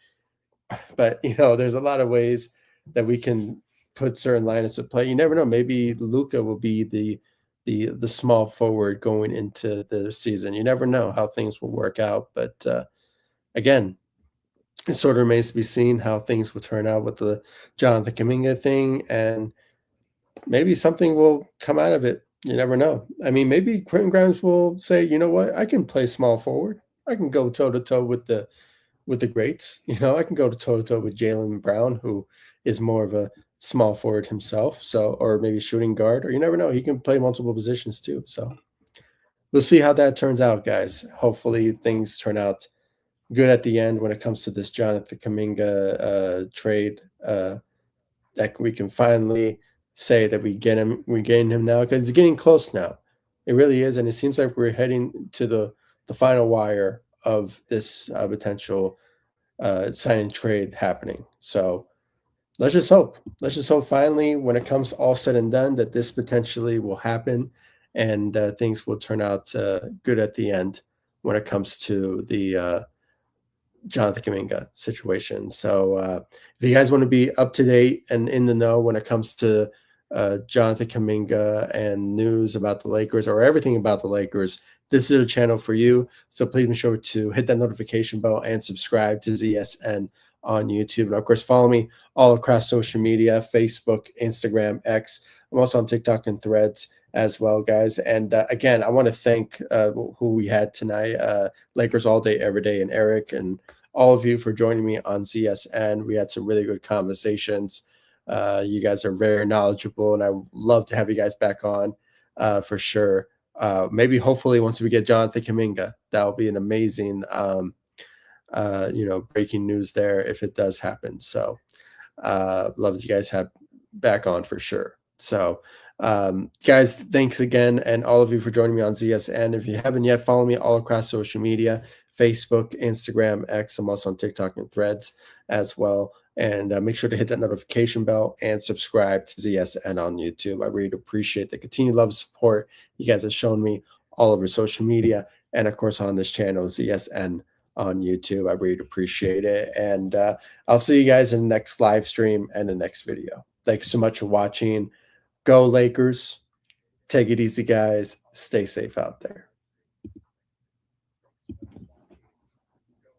but there's a lot of ways that we can put certain lineups to play. You never know. Maybe Luca will be the small forward going into the season. You never know how things will work out, but again, it sort of remains to be seen how things will turn out with the Jonathan Kuminga thing, and maybe something will come out of it. You never know. I mean, maybe Quentin Grimes will say, "You know what? I can play small forward. I can go toe to toe with the greats. I can go toe to toe with Jalen Brown, who is more of a small forward himself. So, or maybe shooting guard, or you never know. He can play multiple positions too. So, we'll see how that turns out, guys. Hopefully, things turn out good at the end when it comes to this Jonathan Kuminga trade. That we can finally say that we're getting him now, because it's getting close now. It really is, and it seems like we're heading to the final wire of this potential sign and trade happening. So let's just hope. Let's just hope finally, when it comes all said and done, that this potentially will happen, and things will turn out good at the end when it comes to the Jonathan Kuminga situation. So if you guys want to be up to date and in the know when it comes to Jonathan Kuminga and news about the Lakers or everything about the Lakers, this is a channel for you. So please be sure to hit that notification bell and subscribe to ZSN on YouTube. And of course, follow me all across social media: Facebook, Instagram, X. I'm also on TikTok and Threads as well, guys. And again, I want to thank who we had tonight, Lakers All Day, Every Day, and Eric, and all of you for joining me on ZSN. We had some really good conversations. You guys are very knowledgeable, and I would love to have you guys back on for sure. Maybe hopefully once we get Jonathan Kuminga, that will be an amazing breaking news there if it does happen. So love you guys have back on for sure. So guys, thanks again, and all of you for joining me on ZSN. If you haven't yet, follow me all across social media: Facebook, Instagram, X. I'm also on TikTok and Threads as well. And make sure to hit that notification bell and subscribe to ZSN on YouTube. I really appreciate the continued love and support you guys have shown me all over social media, and of course on this channel, ZSN on YouTube. I really appreciate it. And I'll see you guys in the next live stream and the next video. Thanks so much for watching. Go Lakers. Take it easy, guys. Stay safe out there.